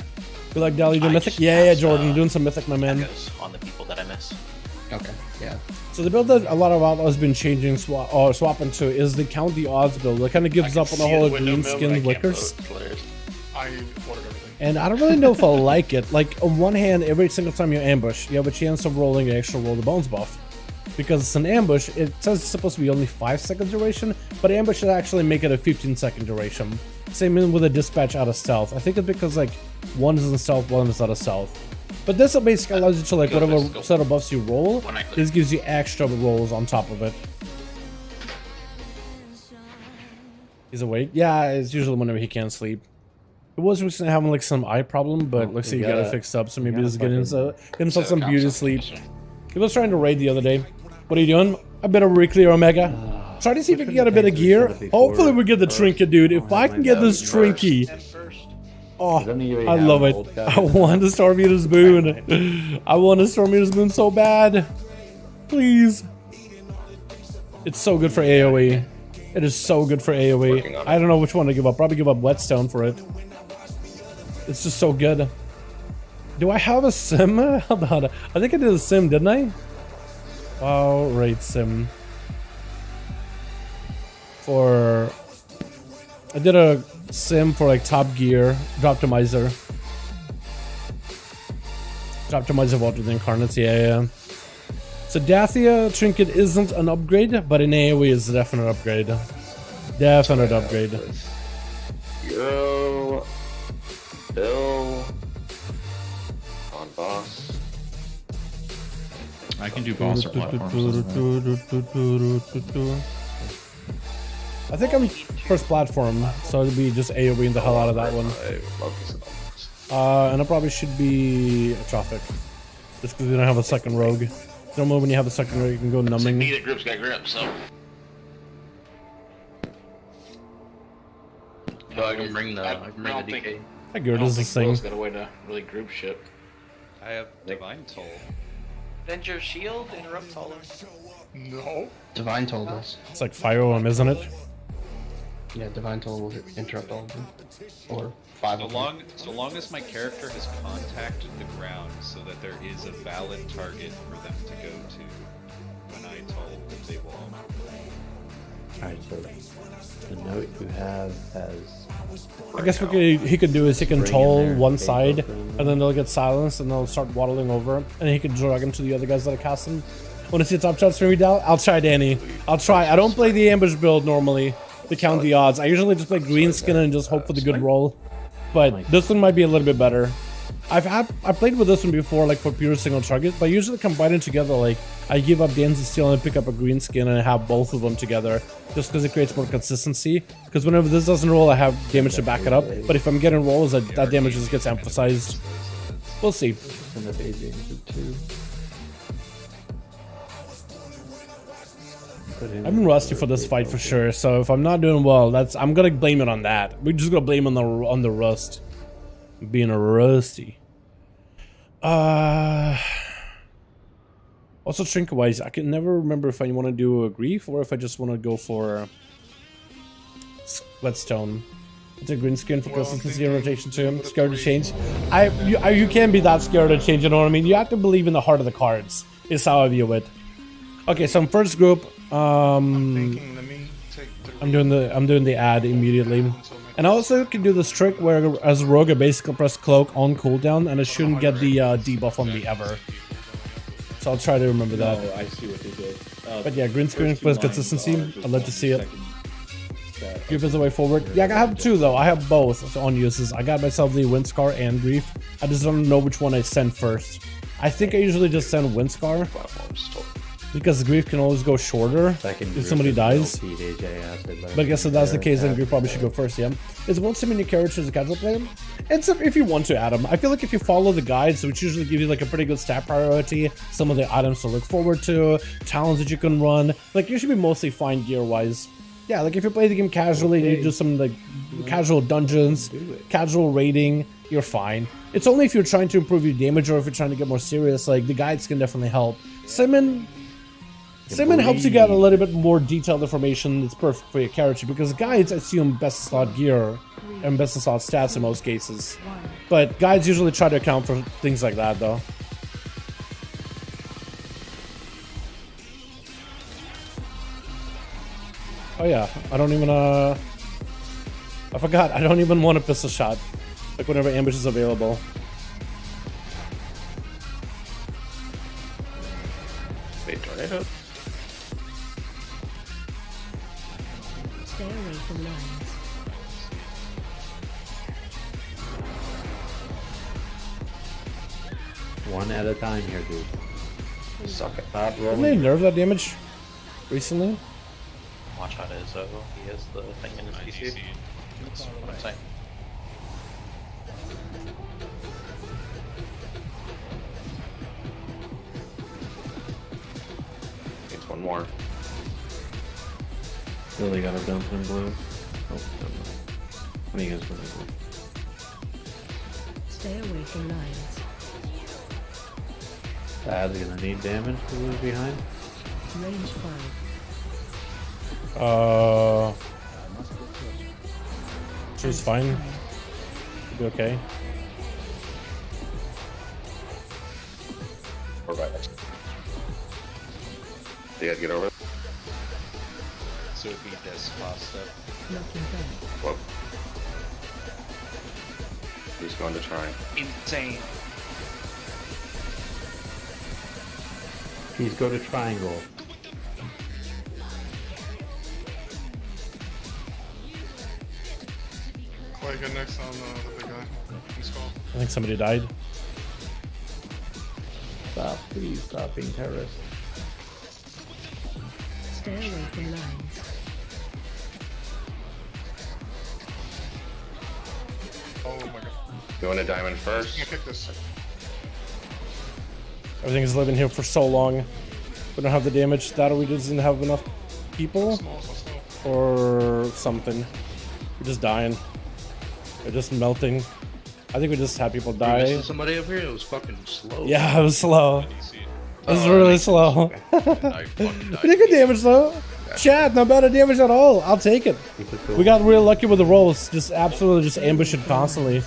You like Dali doing mythic? Yeah, Jordan, doing some mythic, my man.
Echoes on the people that I miss.
Okay, yeah.
So the build that a lot of Outlaws has been changing, swapping to is the count the odds build. It kind of gives up on the whole green skin lickers.
I ordered everything.
And I don't really know if I like it. Like, on one hand, every single time you ambush, you have a chance of rolling an extra roll the bones buff. Because it's an ambush, it says it's supposed to be only 5-second duration, but ambush should actually make it a 15-second duration. Same with a dispatch out of stealth. I think it's because, like, one is in stealth, one is out of stealth. But this basically allows you to, like, whatever set of buffs you roll, this gives you extra rolls on top of it. He's awake? Yeah, it's usually whenever he can't sleep. It was recently having, like, some eye problem, but looks like he got it fixed up, so maybe just get himself some beauty sleep. He was trying to raid the other day. What are you doing? A bit of Reclear Omega. Try to see if we can get a bit of gear. Hopefully we get the trinket, dude. If I can get this trinket. Oh, I love it. I want to Storm Eater's Boon. I want to Storm Eater's Boon so bad. Please. It's so good for AoE. It is so good for AoE. I don't know which one to give up. Probably give up Whetstone for it. It's just so good. Do I have a sim? Hold on. I think I did a sim, didn't I? Wow, right, sim. I did a sim for like Top Gear, Droptimizer. Droptimizer vault with Incarnates, yeah. So Dathia Trinket isn't an upgrade, but in AoE is a definite upgrade. Definite upgrade.
Yo, Bill, on boss.
I can do boss or platforms.
I think I'm first platform, so it'll be just AoEing the hell out of that one.
I love this.
And it probably should be Atrophic. Just because we don't have a second rogue. Normally when you have a second rogue, you can go numbing.
Neither group's got grip, so.
So I can bring the DK.
I Gear does this thing.
Got a way to really group shit.
I have Divine Toll.
Avenger Shield interrupts all of
No.
Divine told us.
It's like Fire Emblem, isn't it?
Yeah, Divine told will interrupt all of them. Or 5 of them.
So long as my character has contacted the ground so that there is a valid target for them to go to when I toll, they will own it.
Alright, so the note you have has...
I guess what he could do is he can toll one side, and then they'll get silenced, and they'll start waddling over, and he can drag them to the other guys that are casting. Want to see top shots for me, Dal? I'll try, Danny. I'll try. I don't play the ambush build normally to count the odds. I usually just play green skin and just hope for the good roll. But this one might be a little bit better. I played with this one before, like for pure single target, but I usually combine it together. Like I give up Dance and Steel and pick up a green skin and I have both of them together, just because it creates more consistency. Because whenever this doesn't roll, I have damage to back it up. But if I'm getting rolls, that damage just gets emphasized. We'll see.
And the baby into 2.
I've been rusty for this fight for sure, so if I'm not doing well, I'm gonna blame it on that. We're just gonna blame it on the rust. Being a rusty. Also trinket wise, I can never remember if I want to do a grief or if I just want to go for Whetstone. It's a green skin for consistency and rotation to him. Scared to change. You can't be that scared to change, you know what I mean? You have to believe in the heart of the cards, is how I view it. Okay, so first group, I'm doing the ad immediately. And I also can do this trick where as a rogue I basically press cloak on cooldown and I shouldn't get the debuff on me ever. So I'll try to remember that.
Oh, I see what they did.
But yeah, green screen with consistency. I'd love to see it. Grief is the way forward. Yeah, I have 2 though. I have both on uses. I got myself the Windscar and Grief. I just don't know which one I send first. I think I usually just send Windscar. because grief can always go shorter if somebody dies. But I guess if that's the case, then grief probably should go first. Yeah, is one summon your character as a casual player? It's if you want to add them. I feel like if you follow the guides, which usually give you like a pretty good stat priority, some of the items to look forward to, talents that you can run, like you should be mostly fine gear wise. Yeah, like if you play the game casually and you do some like casual dungeons, casual raiding, you're fine. It's only if you're trying to improve your damage or if you're trying to get more serious, like the guides can definitely help. Simon helps you get a little bit more detailed information that's perfect for your character, because guides assume best slot gear and best slot stats in most cases. But guides usually try to account for things like that though. Oh yeah, I don't even I forgot, I don't even want a pistol shot. Like whenever ambush is available.
Wait, tornado.
Stay away from lines.
One at a time here, dude. Suck it. Stop
Didn't they
rolling.
nerf that damage recently?
Watch out, Izzo. He has the thing in his PC. That's what I'm saying.
It's one more.
Really got a dump in blue. Oh, never mind. What are you guys gonna do?
Stay away from lines.
Dad's gonna need damage to move behind.
Range 5.
She's fine. She'll be okay.
Or right. They gotta get over it.
So it'd be this fast up.
Knocking back.
Whoa. He's going to try.
Insane.
Please go to triangle.
Clay, get next on the big guy. He's called.
I think somebody died.
Stop, please stop being terrorists.
Stay away from lines.
Oh my god.
You want a diamond first?
I'm gonna pick this.
Everything's living here for so long. We don't have the damage. That or we just didn't have enough people.
Small, so slow.
Or something. We're just dying. We're just melting. I think we just had people die.
Somebody over here, it was fucking slow.
Yeah, it was slow.
I see it.
It was really slow. Pretty good damage though. Chad, not bad at damage at all. I'll take it. We got real lucky with the rolls. Just absolutely just ambush it constantly.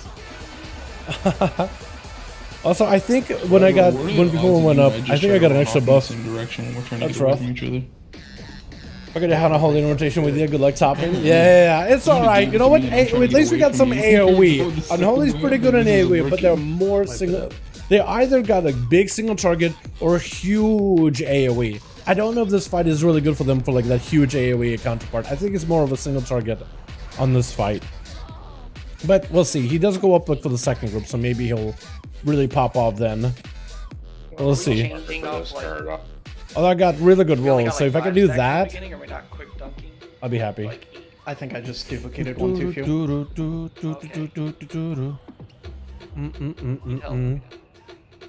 Also, I think when people went up, I think I got an extra buff. That's rough. We're gonna have a whole rotation with you. Good luck topping. Yeah, it's alright. You know what? At least we got some AoE. Unholy's pretty good in AoE, but they're more single. They either got a big single target or a huge AoE. I don't know if this fight is really good for them for like that huge AoE counterpart. I think it's more of a single target on this fight. But we'll see. He does go up like for the second group, so maybe he'll really pop off then. We'll see. Oh, I got really good rolls, so if I can do that, I'll be happy.
I think I just duplicated one too few.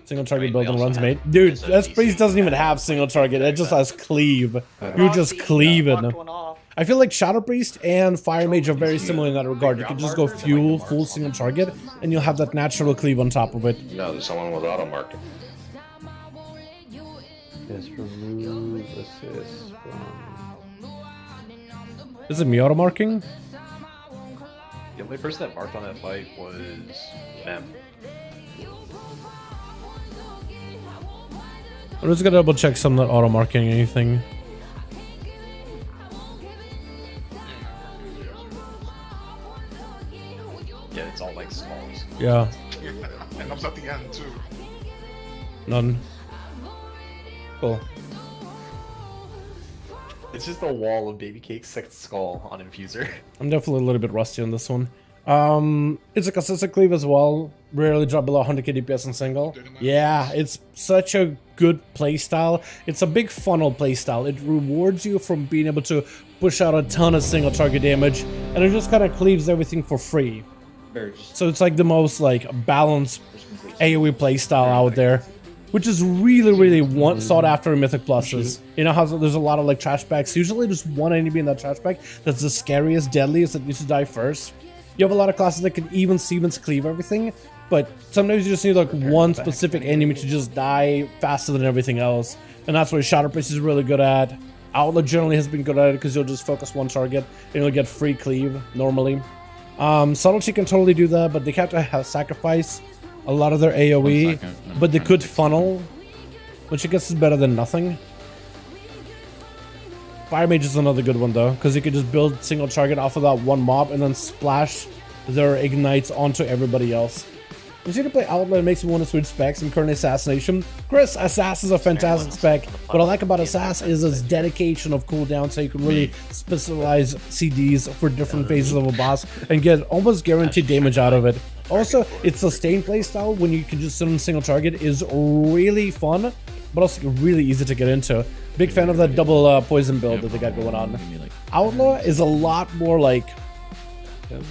Single target build and runs mate. Dude, this priest doesn't even have single target, it just has cleave. You're just cleaving. I feel like Shadow Priest and Fire Mage are very similar in that regard. You can just go full single target, and you'll have that natural cleave on top of it.
No, there's someone with auto marked.
Just remove assist from...
Is it me auto marking?
The only person that marked on that fight was Mem.
I'm just gonna double check some not auto marking anything.
Yeah, it's all like smalls.
Yeah,
And I was at the end too.
none. Cool.
It's just a wall of baby cake 6th skull on Infuser.
I'm definitely a little bit rusty on this one. It's a consistent cleave as well. rarely drop below 100k DPS in single. Yeah, it's such a good playstyle. It's a big funnel playstyle. It rewards you from being able to push out a ton of single target damage, and it just kind of cleaves everything for free. So it's like the most like balanced AoE playstyle out there, which is really sought after in Mythic Pluses. You know how there's a lot of like trash packs. Usually there's one enemy in that trash pack that's the scariest, deadliest, that needs to die first. You have a lot of classes that can even Stevens cleave everything, but sometimes you just need like one specific enemy to just die faster than everything else. And that's what ShatterPlace is really good at. Outlaw generally has been good at it because you'll just focus one target and you'll get free cleave normally. Subtlety can totally do that, but they have to have sacrifice a lot of their AoE, but they could funnel, which I guess is better than nothing. Fire Mage is another good one though, because you could just build single target off of that one mob and then splash their ignites onto everybody else. If you can play Outlaw, it makes me want to switch specs and current Assassination. Chris, Assass is a fantastic spec. What I like about Assass is its dedication of cooldown, so you can really specialize CDs for different phases of a boss and get almost guaranteed damage out of it. Also, its sustained playstyle when you can just sit on a single target is really fun, but also really easy to get into. Big fan of that double poison build that they got going on. Outlaw is a lot more like, I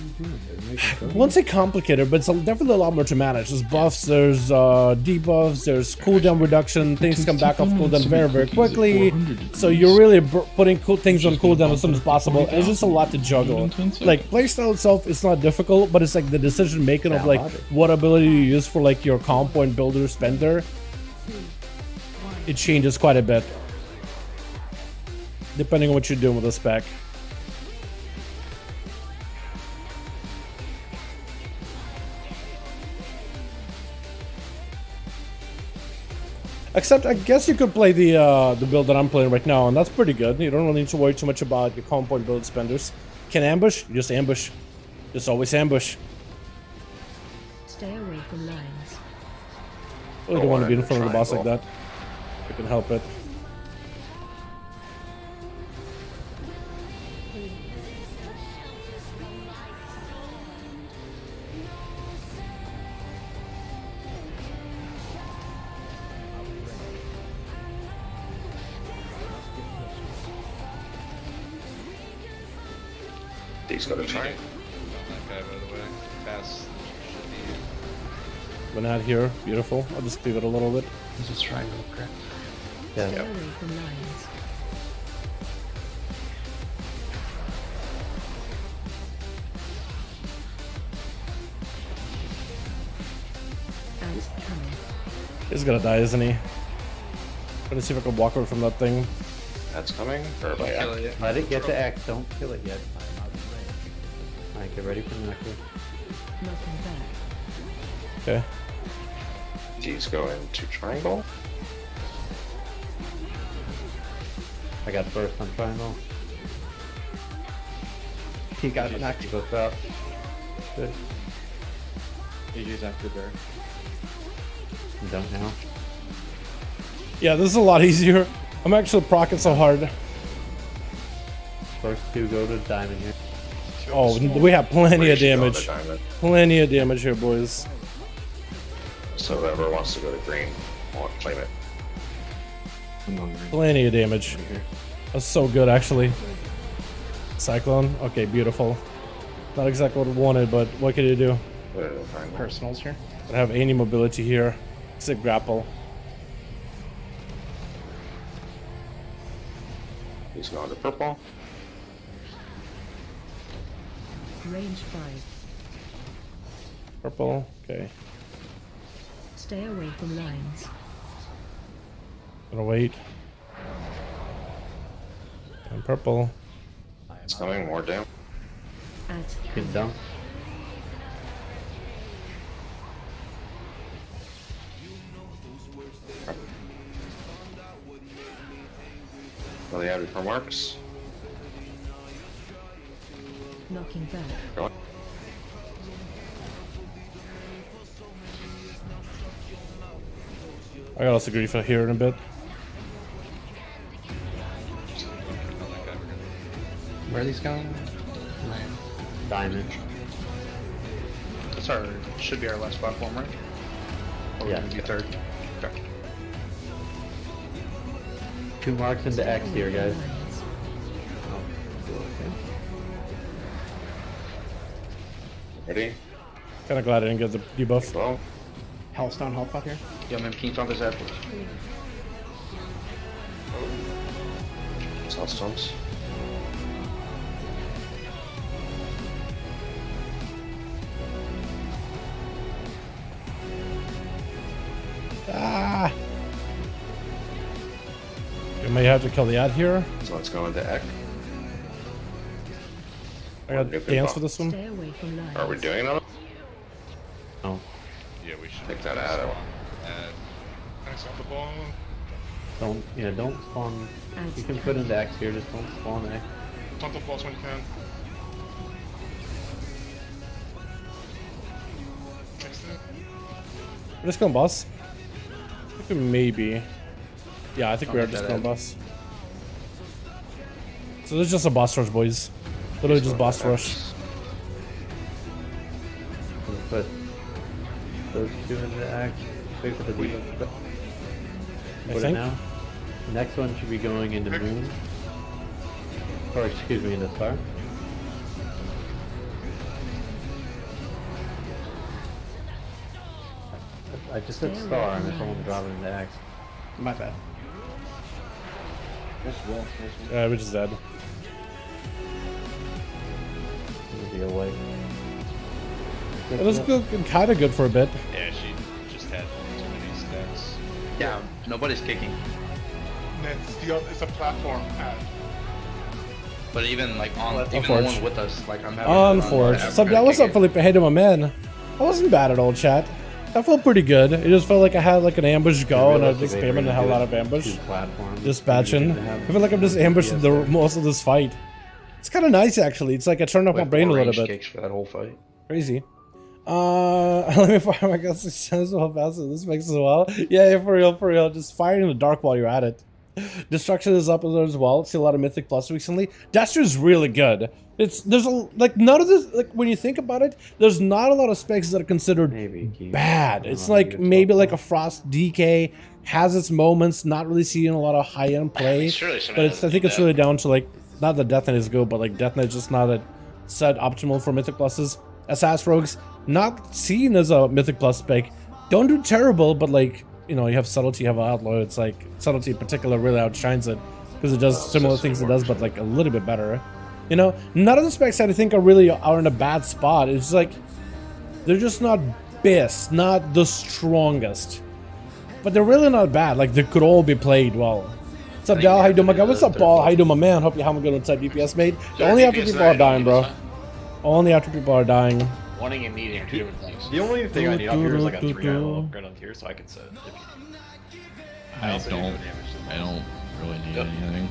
won't say complicated, but it's definitely a lot more to manage. There's buffs, there's debuffs, there's cooldown reduction, things come back off cooldown very quickly, so you're really putting things on cooldown as soon as possible, and it's just a lot to juggle. Like, playstyle itself is not difficult, but it's like the decision making of like what ability you use for like your comp point builder spender. It changes quite a bit depending on what you're doing with the spec. Except I guess you could play the build that I'm playing right now, and that's pretty good. You don't really need to worry too much about your comp point build spenders. Can ambush? You just ambush. Just always ambush.
Stay away from lines.
Really don't want to be in front of the boss like that. If you can help it.
He's got to try.
That guy, by the way. Pass should be.
When out here, beautiful. I'll just cleave it a little bit.
Is this triangle correct?
Stay away from lines. Ants coming.
He's gonna die, isn't he? Gonna see if I can walk away from that thing.
That's coming. Or by
Kill it yet.
Let it get to X, don't kill it yet. Alright, get ready for Necro.
Knocking back.
Okay.
He's going to triangle.
I got first on triangle. He got knocked. He goes out. Good.
AJ's after bear.
I'm done now.
Yeah, this is a lot easier. I'm actually procking so hard.
First two go to diamond here.
Oh, we have plenty of
Should go
damage.
to diamond.
Plenty of damage here, boys.
So whoever wants to go to green, won't claim it.
Plenty of damage. That's so good, actually. Cyclone. Okay, beautiful. Not exactly what I wanted, but what can you do?
Personals here.
I have any mobility here. Except grapple.
He's going to purple.
Range 5.
Purple. Okay.
Stay away from lines.
Gonna wait. And purple.
It's coming more down.
At
Good down.
Well, they have for marks.
knocking back.
Go on.
I got also grief here in a bit.
Where are these going? Diamond.
That's our should be our last platform, right? Or
Yeah.
we're gonna do third. Okay.
2 marks into X here, guys.
Lines.
Ready?
Kind of glad I didn't get the debuff.
Well,
Hellstone help out here. Yeah, man, King's on his head.
South stumps.
Ah! You may have to kill the ad here.
So let's go into X.
I got
Good
dance
buff.
for this one.
Stay away from lines.
Are we doing it?
Oh,
Yeah, we should
Take that out.
Nice on the ball.
don't spawn.
Add
You can put into X here, just don't spawn X.
Taunt the balls when you can. Next to it.
We're just going boss. I think we maybe. Yeah, I think we are just going boss. So this is just a boss rush, boys. Literally just boss rush.
Put those 2 into X. Wait for the debuff.
I
Put it
think.
now. Next one should be going into Moon. Or excuse me, into Star. I just said Star and I someone dropping into X.
My bad.
Yeah, we're just dead.
It'll be away.
It was good, kind of good for a bit.
Yeah, she just had too many stacks.
Yeah, nobody's kicking.
It's a platform ad.
But even like on, even
Unforge.
the one with us, like I'm having.
Unfortunate. So that was up, Felipe. Hey to my man. That wasn't bad at all, chat. That felt pretty good. It just felt like I had like an ambush go, and I was just spamming the hell out of ambush. Dispatching. I feel like I'm just ambushing the most of this fight. It's kind of nice actually. It's like I turned off my brain a little bit.
Kicks for that whole fight.
Crazy. Let me fire my guns. Says well faster. This makes it well. Yeah, for real, for real. Just fire in the dark while you're at it. Destruction is up there as well. See a lot of Mythic Plus recently. Destro is really good. There's like none of this, like when you think about it, there's not a lot of specs that are considered bad. It's like maybe like a Frost DK has its moments, not really seeing a lot of high end play. But I think it's really down to like not that Death Knight is good, but like Death Knight is just not that set optimal for Mythic Pluses. SS Rogues not seen as a Mythic Plus spec. Don't do terrible, but like, you know, you have Subtlety, you have Outlaw. It's like Subtlety in particular really outshines it because it does similar things it does, but like a little bit better. You know, none of the specs I think are in a bad spot. It's like they're just not best, not the strongest, but they're really not bad. Like they could all be played well. What's up, Dal? How you doing, my guy? What's up, Paul? How you doing, my man? Hope you're having a good one. What's up, DPS mate? Only after people are dying, bro. Only after people are dying.
Wanting and needing are two different things.
The only thing I need up here is like a 3-0 Grenadier, so I can set if you need.
I
also do
don't.
no damage to
I don't really need
Yep.
anything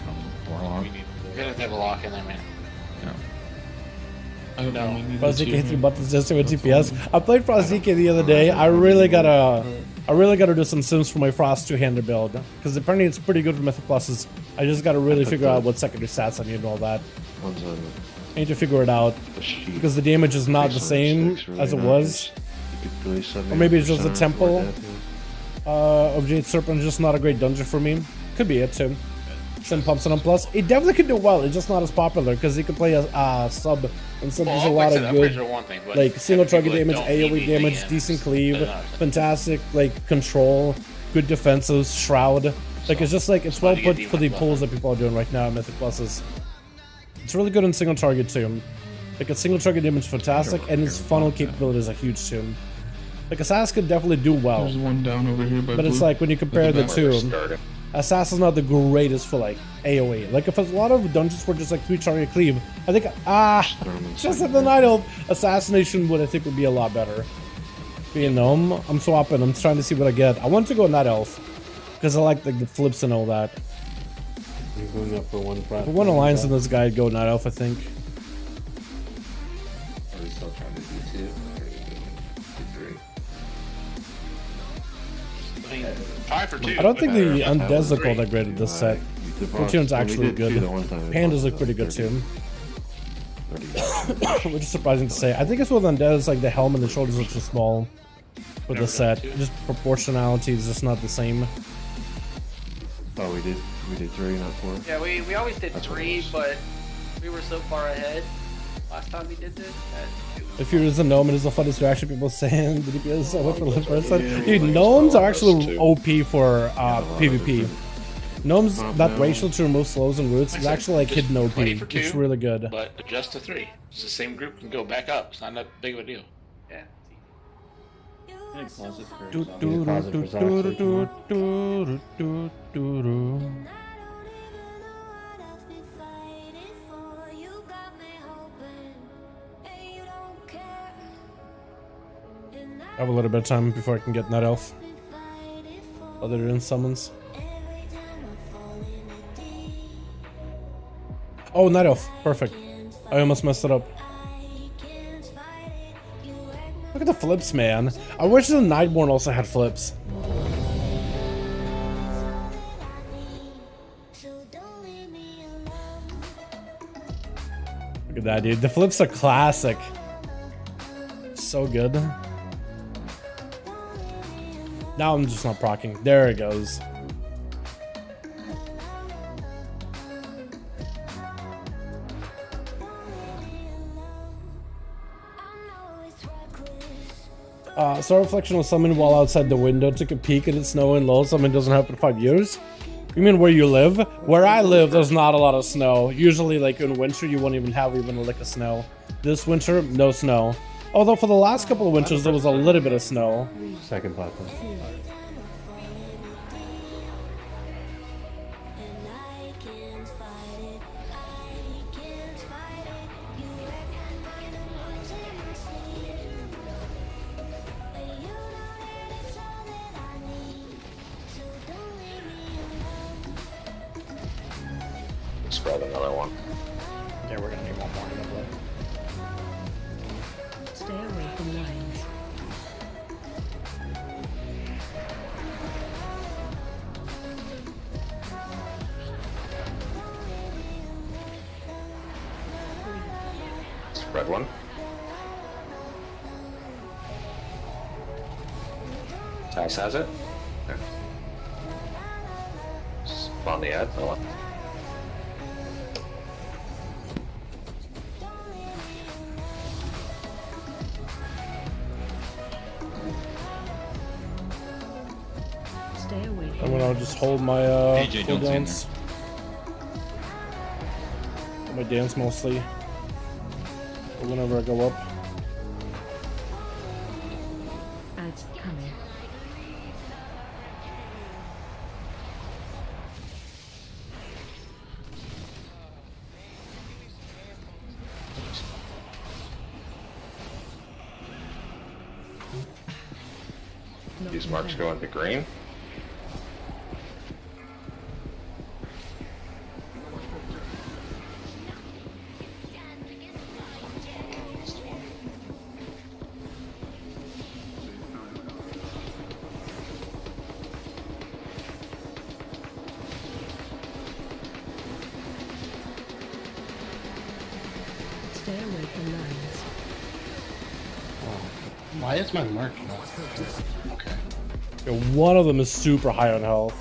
from Warlock.
You're gonna have a lock in there, man.
Frost DK hits your buttons just with TPS. I played Frost DK the other day. I really gotta do some sims for my Frost 2-hander build because apparently it's pretty good for Mythic Pluses. I just gotta really figure out what secondary stats I need and all that. I need to figure it out because the damage is not the same as it was, or maybe it's just the Temple of Jade Serpent, just not a great dungeon for me. Could be it too. Sim pumps it on plus. It definitely could do well. It's just not as popular because you can play a sub, and sub there's a lot of good, like single target damage, AOE damage, decent cleave, fantastic like control, good defensives, shroud. Like it's just like it's well put for the pulls that people are doing right now in Mythic Pluses. It's really good in single target too. Like a single target damage is fantastic, and its funnel capabilities are huge too. Like Assassin could definitely do well.
There's one down over here by
but it's
blue.
like when you compare the two, Assassin's not the greatest for like AoE. Like if it's a lot of dungeons were just like 3-target cleave, I think just at the Night Elf, Assassination would I think would be a lot better. Being Gnome, I'm swapping. I'm trying to see what I get. I want to go Night Elf because I like the flips and all that.
You're going up for one
For one alliance in this guy, I'd go Night Elf, I think.
Are we still trying to do 2?
I mean, try for 2.
I don't think the Undeads look all that great at this set. Fortune's actually good. Pandas look pretty good too. which is surprising to say. I think it's with undead. It's like the helm and the shoulders are too small with the set. Just proportionality is just not the same.
Oh, we did 3, not 4.
Yeah, we always did 3, but we were so far ahead last time we did this.
If you're a gnome, it is the funniest reaction people saying the DPS is so much for the person. Dude, gnomes are actually OP for PvP. Gnomes, that ratio to remove slows and roots is actually like hidden OP. It's really good.
But adjust to 3. It's the same group can go back up. It's not that big of a deal.
Yeah.
Closet for
Do,
zombies.
do,
Closet
do,
for zombies.
do, do, do, do, do. I have a little bit of time before I can get Night Elf. Other than summons. Oh, Night Elf. Perfect. I almost messed it up. Look at the flips, man. I wish the Nightborn also had flips. Look at that, dude. The flips are classic. So good. Now I'm just not proccing. There it goes. Star Reflection was summoned while outside the window, took a peek at it snow and low. Summon doesn't happen for 5 years. You mean where you live? Where I live, there's not a lot of snow. Usually, like in winter, you won't even have a lick of snow. This winter, no snow. Although for the last couple of winters, there was a little bit of snow.
Second platform.
Spread another one.
Yeah, we're gonna need one more.
Stay away from lines.
Spread one. Tice has it. There. Spawn the ad. No one.
Stay away from
I'm gonna just hold my
AJ, don't
cooldowns. My dance mostly. Or whenever I go up.
ads coming.
These marks go into green.
Stay away from lines.
Why is my mark not? Okay.
Yeah, one of them is super high on health.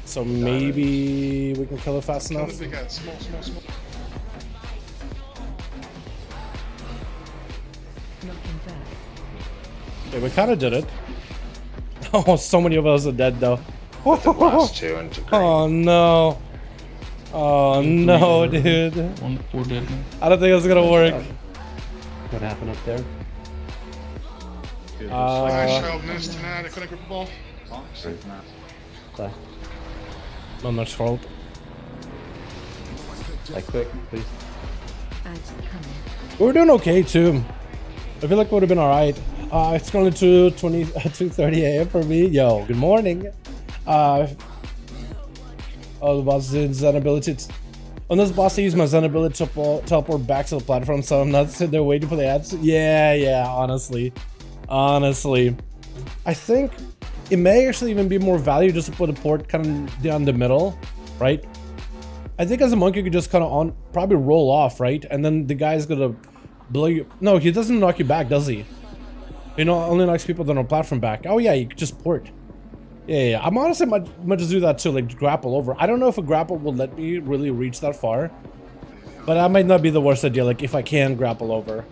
So maybe we can kill it fast enough.
Big ad. Small.
Knocking back.
Yeah, we kind of did it. Oh, so many of us are dead though.
Put the last two into green.
Oh no. Oh no, dude.
1 to 4 dead now.
I don't think it's gonna work.
What happened up there?
Nice job, missed tonight. I couldn't grip the ball.
Sorry.
Not much fault.
Like quick, please.
Ads coming.
We were doing okay too. I feel like we would have been alright. It's going to 2:30 a.m. for me. Yo, good morning. Oh, the boss did Zen ability. On this boss, I use my Zen ability to teleport back to the platform, so I'm not sitting there waiting for the ads. Yeah, honestly. I think it may actually even be more value just to put a port kind of down the middle, right? I think as a monk you could just kind of probably roll off, right? And then the guy's gonna blow you. No, he doesn't knock you back, does he? You know, only knocks people that are on platform back. Oh yeah, you could just port. Yeah. I'm honestly might just do that too, like grapple over. I don't know if a grapple will let me really reach that far, but that might not be the worst idea. Like if I can grapple over.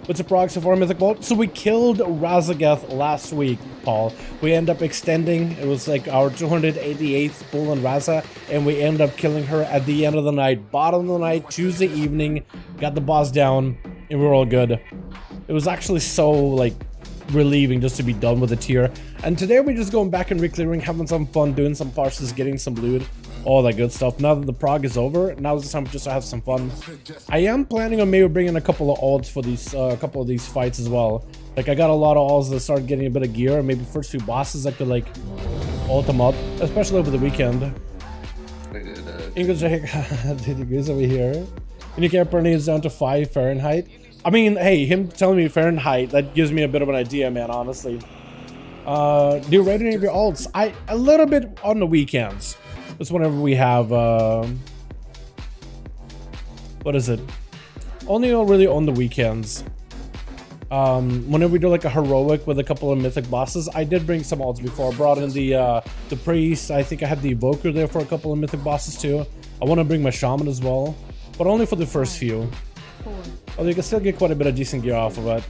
What's a proxy for Mythic Vault? So we killed RASZAGETH last week, Paul. We end up extending. It was like our 288th pull on Raza, and we end up killing her at the end of the night, bottom of the night, Tuesday evening. Got the boss down, and we were all good. It was actually so like relieving just to be done with the tier. And today we're just going back and reclearing, having some fun, doing some parses, getting some loot, all that good stuff. Now that the prog is over, now's the time just to have some fun. I am planning on maybe bringing a couple of alts for these couple of these fights as well. Like I got a lot of alts that start getting a bit of gear, and maybe first few bosses I could like ult them up, especially over the weekend. English degrees over here. And you can't burn it down to 5 Fahrenheit. I mean, hey, him telling me Fahrenheit, that gives me a bit of an idea, man, honestly. Do you rate any of your alts? A little bit on the weekends. Just whenever we have, what is it? Only really on the weekends. Whenever we do like a heroic with a couple of mythic bosses, I did bring some alts before. I brought in the priest. I think I had the evoker there for a couple of mythic bosses too. I want to bring my shaman as well, but only for the first few. Although you can still get quite a bit of decent gear off of it,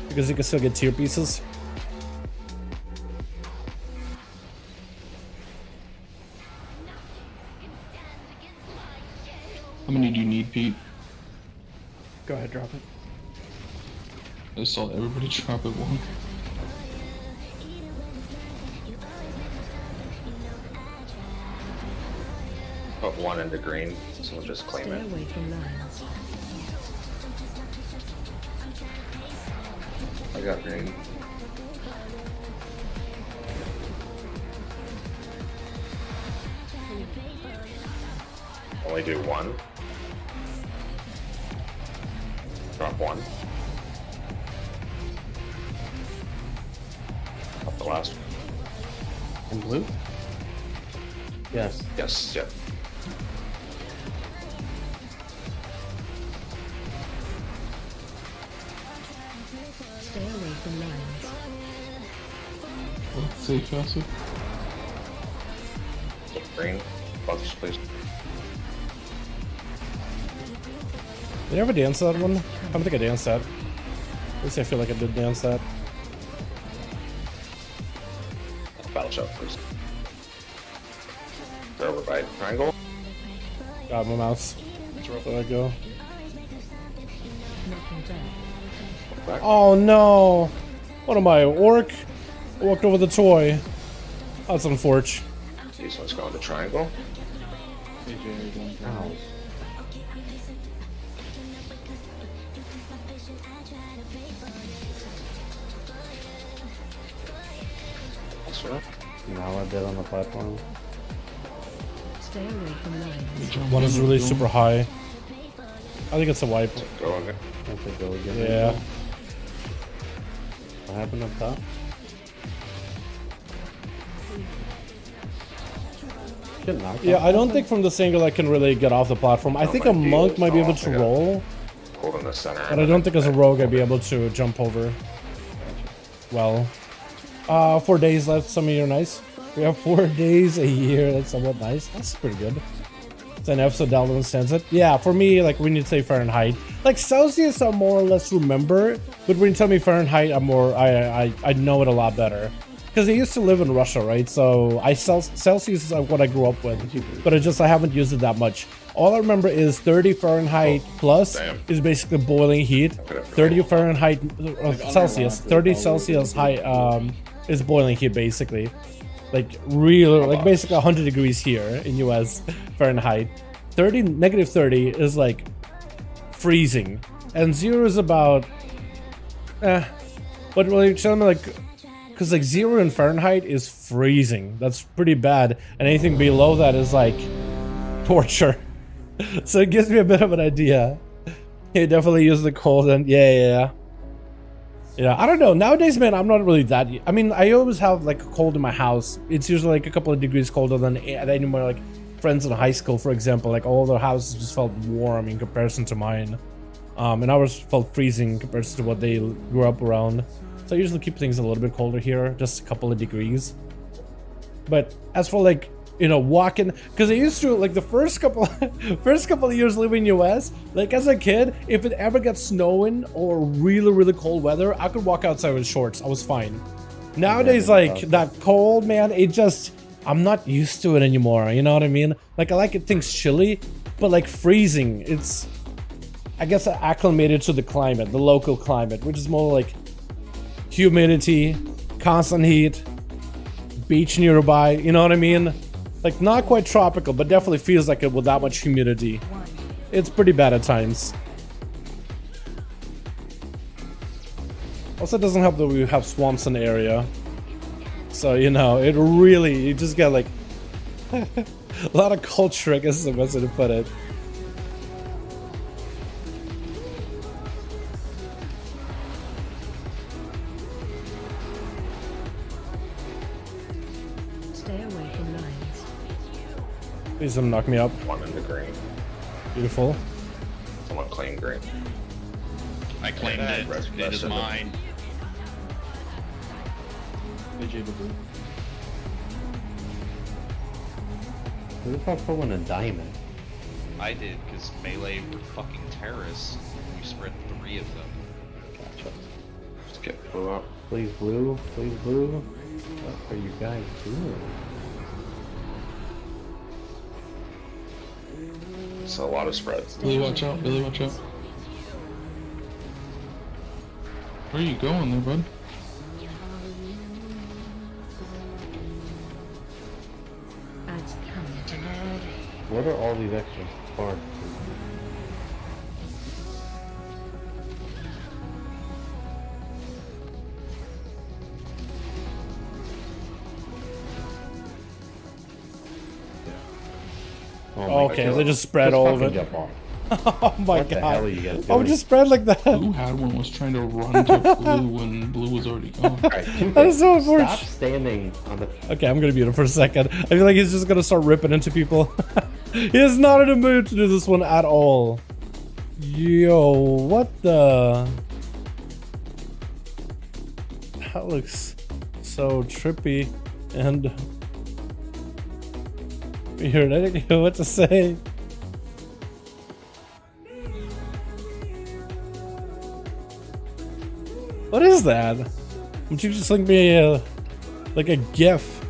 because you can still get tier pieces.
How many do you need, Pete?
Go ahead, drop it.
I saw everybody drop it one.
Put one into green, so we'll just claim
Stay
it.
away from lines.
I got green. Only do one. Drop one. Up the last one.
In blue? Yes.
Yes, yep.
Stay away from lines.
Let's see, faster.
Green. Both, please.
Did you ever dance that one? I don't think I danced that. At least I feel like I did dance that.
Battle shot, please. They're over by triangle.
Got my mouse. There I go.
Knocking back.
Back.
Oh no! What am I, orc? Walked over the toy. That's unfortunate.
These ones going to triangle.
Ow.
This one.
Now we're dead on the platform.
Stay away from lines.
One is really super high. I think it's a wipe.
Go again.
That's a go again.
Yeah.
What happened up top? Get knocked
Yeah,
off
I don't
something?
think from this angle I can really get off the platform. I think a monk might be able to roll,
Hold in the center.
but I don't think as a rogue I'd be able to jump over. Well, 4 days left. Some of you are nice. We have 4 days a year. That's somewhat nice. That's pretty good. It's an episode Dalaran stands it. Yeah, for me, like when you say Fahrenheit, like Celsius, I more or less remember, but when you tell me Fahrenheit, I'm more I know it a lot better. Because I used to live in Russia, right? So Celsius is like what I grew up with, but I haven't used it that much. All I remember is 30 Fahrenheit plus is basically boiling heat. 30 Fahrenheit Celsius, 30 Celsius high is boiling heat basically. Like real, like basically 100 degrees here in US Fahrenheit. Negative 30 is like freezing, and 0 is about But when you tell me like, because like 0 in Fahrenheit is freezing. That's pretty bad, and anything below that is like torture. So it gives me a bit of an idea. You definitely use the cold, and yeah. I don't know. Nowadays, man, I'm not really that. I mean, I always have like a cold in my house. It's usually like a couple of degrees colder than anywhere like friends in high school, for example, like all their houses just felt warm in comparison to mine. And ours felt freezing in comparison to what they grew up around. So I usually keep things a little bit colder here, just a couple of degrees. But as for like, you know, walking, because I used to, like the first couple of years living in US, like as a kid, if it ever gets snowing or really cold weather, I could walk outside with shorts. I was fine. Nowadays, like that cold, man, it just, I'm not used to it anymore. You know what I mean? Like I like it things chilly, but like freezing, it's, I guess I acclimated to the climate, the local climate, which is more like humidity, constant heat, beach nearby, you know what I mean? Like not quite tropical, but definitely feels like it with that much humidity. It's pretty bad at times. Also, it doesn't help that we have swamps in the area. So, you know, it really, you just get like a lot of culture, I guess is the best way to put it.
Stay away from lines.
Please don't knock me up.
One in the green.
Beautiful.
Someone claim green.
I claimed it. It is mine.
Who the fuck put one in diamond?
I did, because melee were fucking terrorists. We spread 3 of them.
Gotcha.
Just get blue up.
Please blue, please blue. What are you guys doing?
It's a lot of spreads.
Billy, watch out. Billy, watch out. Where are you going there, bud?
Adds count.
What are all these extra sparks?
Oh, okay, they just spread all of it.
Jump off.
Oh my
What the hell
god.
are you guys
Oh,
doing?
just spread like that.
Blue had one, was trying to run to blue when blue was already gone.
Alright, two
That is so
things. Stop
unfortunate.
standing on the...
Okay, I'm gonna mute him for a second. I feel like he's just gonna start ripping into people. He is not in the mood to do this one at all. Yo, what the? That looks so trippy and weird. I didn't know what to say. What is that? Would you just link me like a GIF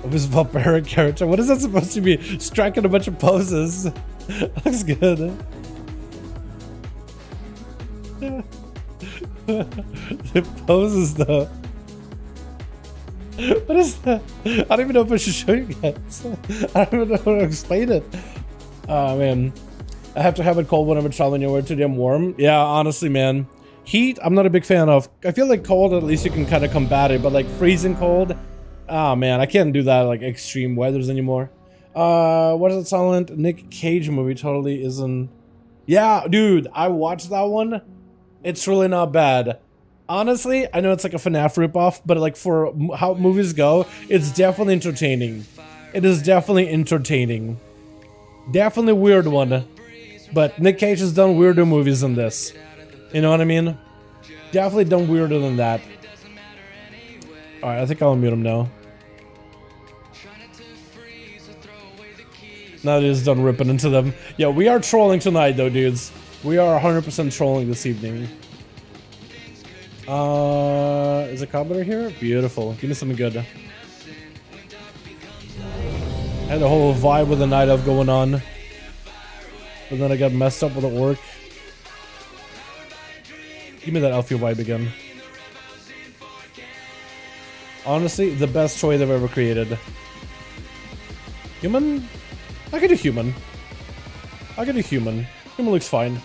of his barbaric character? What is that supposed to be? Striking a bunch of poses. Looks good. The poses though. What is that? I don't even know if I should show you guys. I don't even know how to explain it. Oh man. I have to have it cold when I'm traveling anywhere too damn warm. Yeah, honestly, man. Heat, I'm not a big fan of. I feel like cold, at least you can kind of combat it, but like freezing cold, oh man, I can't do that like extreme weathers anymore. What is it, Silent? Nick Cage movie totally isn't. Yeah, dude, I watched that one. It's really not bad. Honestly, I know it's like a FNAF ripoff, but like for how movies go, it's definitely entertaining. It is definitely entertaining. Definitely weird one, but Nick Cage has done weirder movies than this. You know what I mean? Definitely done weirder than that. Alright, I think I'll mute him now. Now that he's done ripping into them. Yeah, we are trolling tonight though, dudes. We are 100% trolling this evening. Is a combater here? Beautiful. Give me something good. I had a whole vibe with the Night Elf going on. But then I got messed up with the Orc. Give me that Elfie vibe again. Honestly, the best toy they've ever created. Human? I could do human. I could do human. Human looks fine.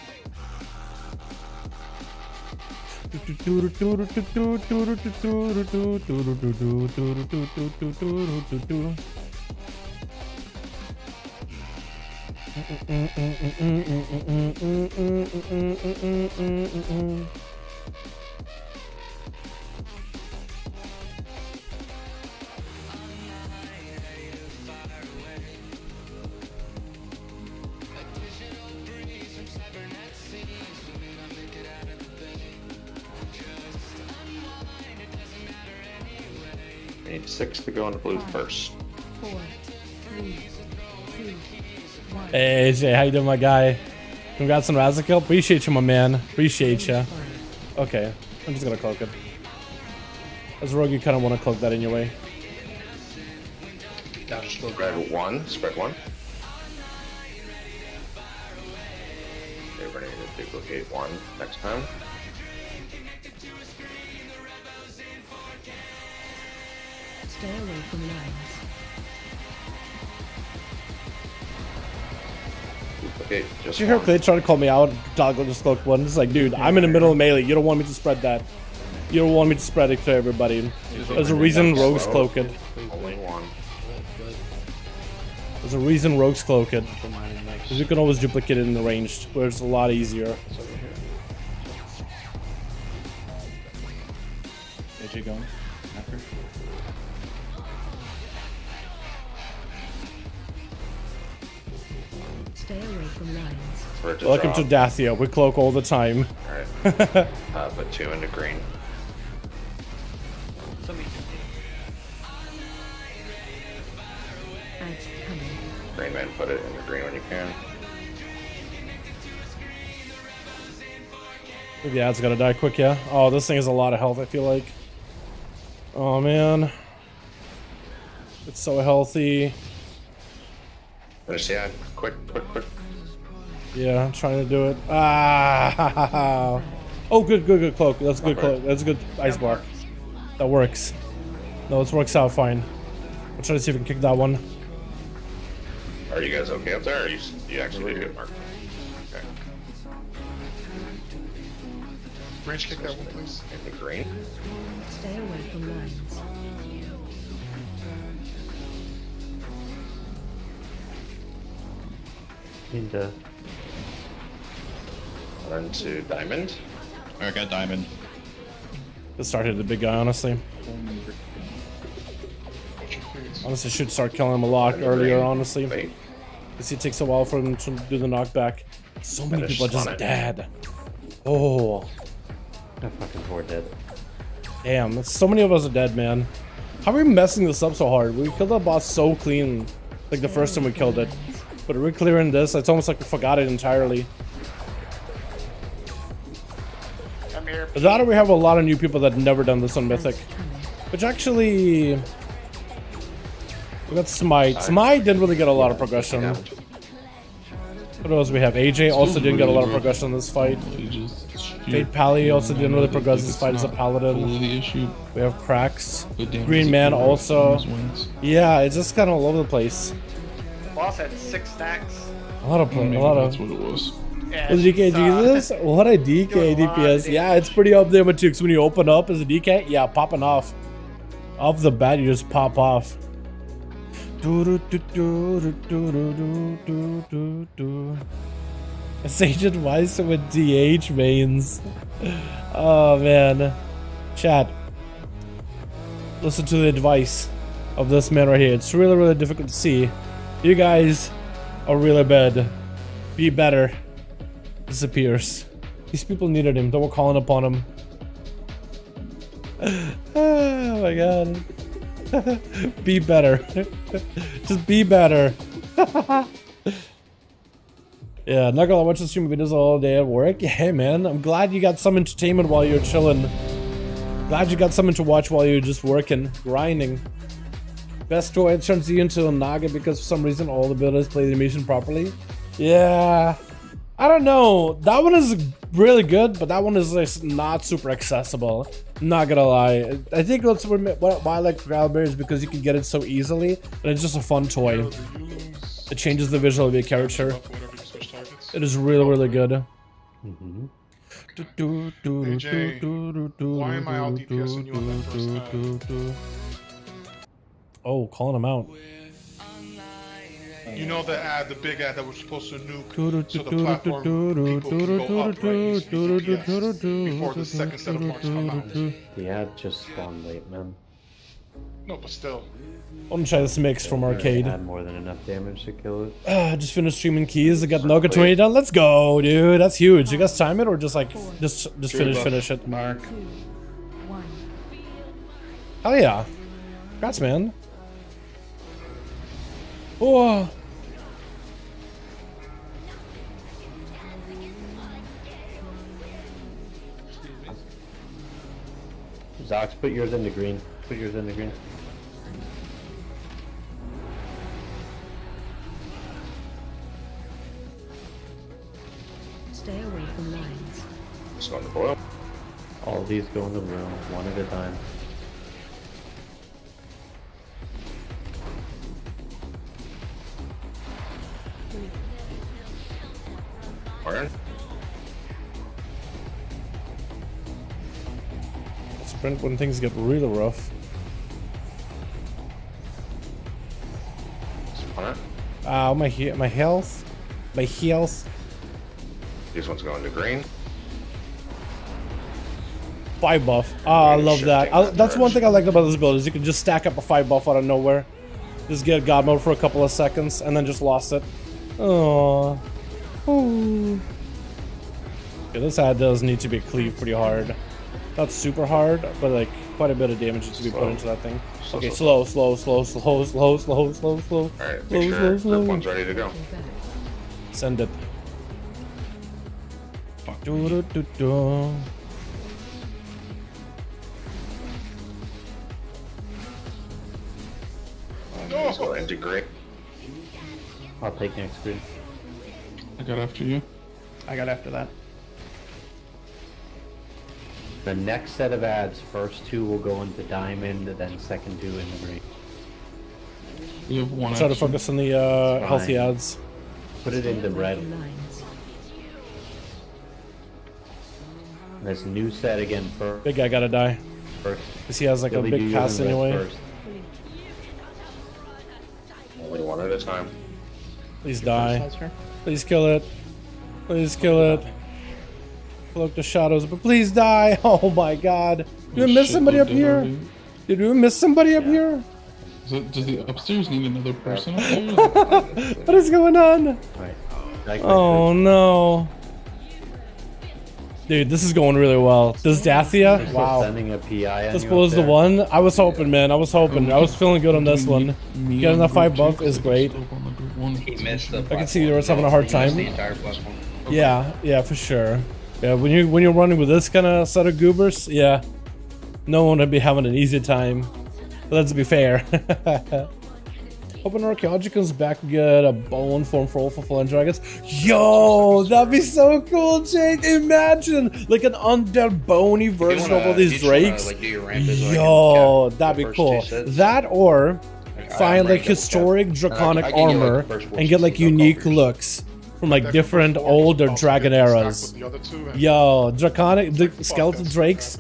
We need 6 to go into blue first.
4, 3, 2, 1.
Hey AJ, how you doing, my guy? Congrats on RASZAGETH. Appreciate you, my man. Appreciate you. Okay, I'm just gonna cloak it. As a rogue, you kind of want to cloak that anyway.
Spread 1. Spread 1. Okay, we're gonna need to duplicate 1 next time.
Stay away from lines.
Duplicate just
Did you hear
1.
Clay trying to call me out? Doggo just cloaked one. It's like, dude, I'm in the middle of melee. You don't want me to spread that. You don't want me to spread it to everybody. There's a reason rogues cloak it.
Only 1.
There's a reason rogues cloak it. Because you can always duplicate it in the ranged, where it's a lot easier.
AJ going after.
Stay away from lines.
Welcome to Dathia. We cloak all the time.
Alright. Put 2 into green.
Somebody
Ads coming.
Green man, put it into green when you can.
The ad's gotta die quick, yeah? Oh, this thing has a lot of health, I feel like. Oh, man. It's so healthy.
Finish the ad. Quick.
Yeah, I'm trying to do it. Ah! Oh, good cloak. That's good cloak. That's a good ice bar. That works. No, it works out fine. I'm trying to see if we can kick that one.
Are you guys okay up there, or you actually did good, Mark? Okay.
Range kick that one, please.
Into green.
Stay away from lines.
Into
Into diamond.
I got diamond.
It started the big guy, honestly. Honestly, should start killing him a lot earlier, honestly. Because it takes a while for him to do the knockback. So many people are just dead. Oh.
I'm fucking 4 dead.
Damn, so many of us are dead, man. How are we messing this up so hard? We killed that boss so clean, like the first time we killed it. But reclearing this, it's almost like we forgot it entirely.
I'm here.
That or we have a lot of new people that never done this on Mythic. Which actually... We got Smite. Smite didn't really get a lot of progression. What else we have? AJ also didn't get a lot of progression in this fight. Fate Pally also didn't really progress this fight as a paladin. We have cracks. Green Man also. Yeah, it's just kind of all over the place.
Boss had 6 stacks.
A lot of.
That's what it was.
Yeah,
Was DK Jesus? What a DK DPS. Yeah, it's pretty up there, Matux. When you open up as a DK, yeah, popping off. Off the bat, you just pop off. Agent Weiss with DH mains. Oh man. Chat. Listen to the advice of this man right here. It's really, really difficult to see. You guys are really bad. Be better. Disappears. These people needed him. They were calling upon him. Oh my god. Be better. Just be better. Yeah, not gonna watch the stream videos all day at work. Hey man, I'm glad you got some entertainment while you're chilling. Glad you got something to watch while you're just working, grinding. Best toy turns you into a Naga because for some reason all the builders play the animation properly. Yeah, I don't know. That one is really good, but that one is like not super accessible. Not gonna lie. I think that's why I like Growlberry is because you can get it so easily, and it's just a fun toy. It changes the visual of your character. It is really, really good.
AJ, why am I out DPSing you on that first time?
Oh, calling him out.
You know the ad, the big ad that was supposed to nuke so the platform people can go up, right? Use DPS before the second set of marks come out.
The ad just spawned late, man.
No, but still.
I want to try this mix from Arcade.
Had more than enough damage to kill it.
Just finished streaming keys. I got Nugget 20 done. Let's go, dude. That's huge. You guys time it or just like just finish it?
Mark.
Hell yeah. Congrats, man. Oh.
Zox, put yours in the green. Put yours in the green.
Stay away from lines.
It's going to boil.
All of these go in the room, one at a time.
Where?
Sprint when things get really rough.
Spot.
My health. My health.
These ones going to green.
5 buff. Ah, I love that.
Shifting
That's one
direction.
thing I like about this build is you can just stack up a 5 buff out of nowhere. Just get God mode for a couple of seconds and then just lost it. Oh. Okay, this ad does need to be cleaved pretty hard. Not super hard, but like quite a bit of damage needs to be put into that thing. Okay, slow.
Alright, make sure group one's ready to go.
Send it.
No. Let's go into green.
I'll take next green.
I got after you.
I got after that.
The next set of ads, first 2 will go into diamond, then second 2 in the green.
We have one.
Try to focus on the healthy ads.
Put it into red.
Lines.
This new set again first.
Big guy gotta die.
First.
Because he has like a
Billy, do
big
yours
pass
in red
anyway.
first.
Only one at a time.
Please die. Please kill it. Please kill it. Look the shadows, but please die. Oh my god. Did we miss somebody up here? Did we miss somebody up here?
Does the upstairs need another person up there?
What is going on?
Right.
Oh no. Dude, this is going really well. Does Dathia? Wow.
Sending a PI on
This
you
was
up
the
there.
one. I was hoping, man. I was hoping. I was feeling good on this one. Getting that 5 buff is great.
He missed the
I can see you were having a hard time.
the entire platform.
Yeah, for sure. Yeah, when you're running with this kind of set of goobers, yeah, no one would be having an easy time. But let's be fair. Hoping Archaeology comes back and get a bone form for all fulfilling dragons. Yo, that'd be so cool, Jake. Imagine like an undead bony version of all these drakes. Yo, that'd be cool. That or find like historic draconic armor and get like unique looks from like different older dragon eras. Yo, draconic skeleton drakes,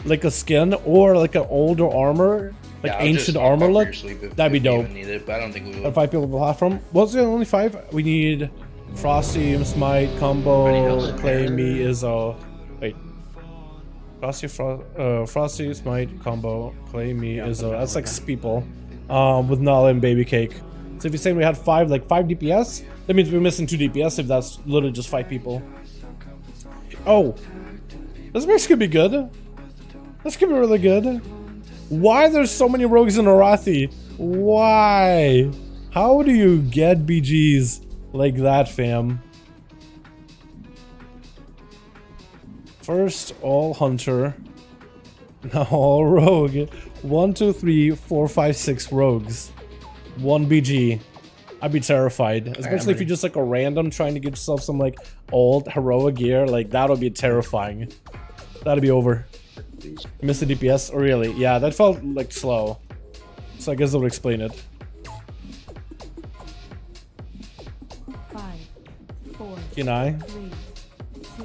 like a skin or like an older armor. Like ancient armor look, that'd be dope.
But I don't think we will.
5 people platform. What's the only 5? We need Frosty, Smite, Combo, Clay, Me, Izzo. Wait. Frosty, Smite, Combo, Clay, Me, Izzo. That's like 6 people. With Nala and Baby Cake. So if you're saying we had 5 DPS, that means we're missing 2 DPS if that's literally just 5 people. Oh. This race could be good. This could be really good. Why there's so many rogues in Arathi? Why? How do you get BGs like that, fam? First, all hunter. Now all rogue. 1, 2, 3, 4, 5, 6 rogues. 1 BG. I'd be terrified. Especially if you're just like a random trying to get yourself some like old heroic gear. Like that would be terrifying. That'd be over. Missed the DPS? Oh, really? Yeah, that felt like slow. So I guess that would explain it.
5, 4,
Can I?
3, 2.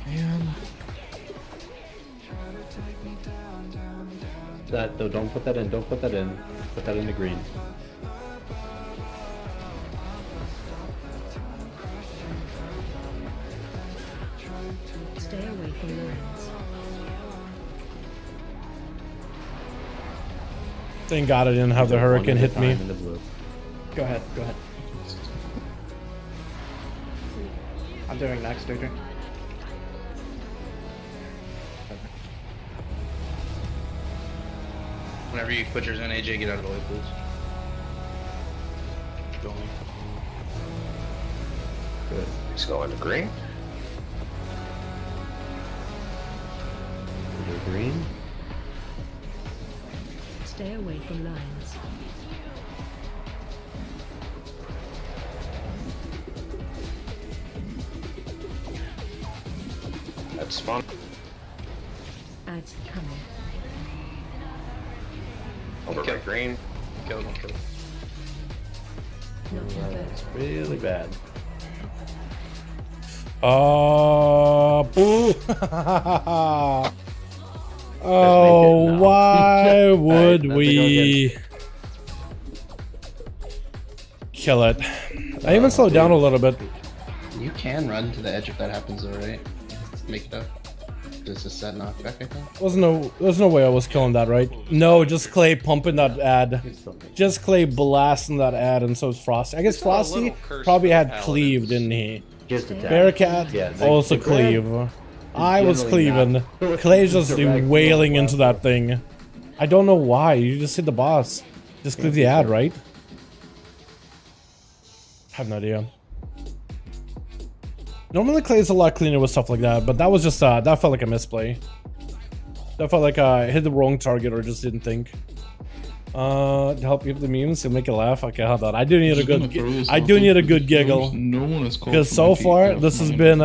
Man.
That though, don't put that in. Don't put that in. Put that in the green.
Stay away from lines.
Thank God I didn't have the hurricane hit me.
In the blue.
Go ahead. Go ahead. I'm doing next, dude.
Whenever you put yours in, AJ, get out of the way, please.
Going.
Good. He's going to green.
Over green.
Stay away from lines.
That's spawn.
Ads coming.
Over by green.
Kill him, kill him.
Not
That's really bad.
Boo. Oh, why would we kill it? I even slowed down a little bit.
You can run to the edge if that happens, though, right? Make it up. Does a set knockback, I think?
There's no way I was killing that, right? No, just Clay pumping that ad. Just Clay blasting that ad, and so is Frosty. I guess Frosty probably had cleave, didn't he?
Just attack.
Bearcat
Yeah,
also cleave. I was cleaving. Clay's just wailing into that thing. I don't know why. You just hit the boss. Just cleave the ad, right? I have no idea. Normally Clay's a lot cleaner with stuff like that, but that was just that felt like a misplay. That felt like I hit the wrong target or just didn't think. To help you with the memes to make you laugh. Okay, hold on. I do need a good giggle.
No one is called
because so far this has been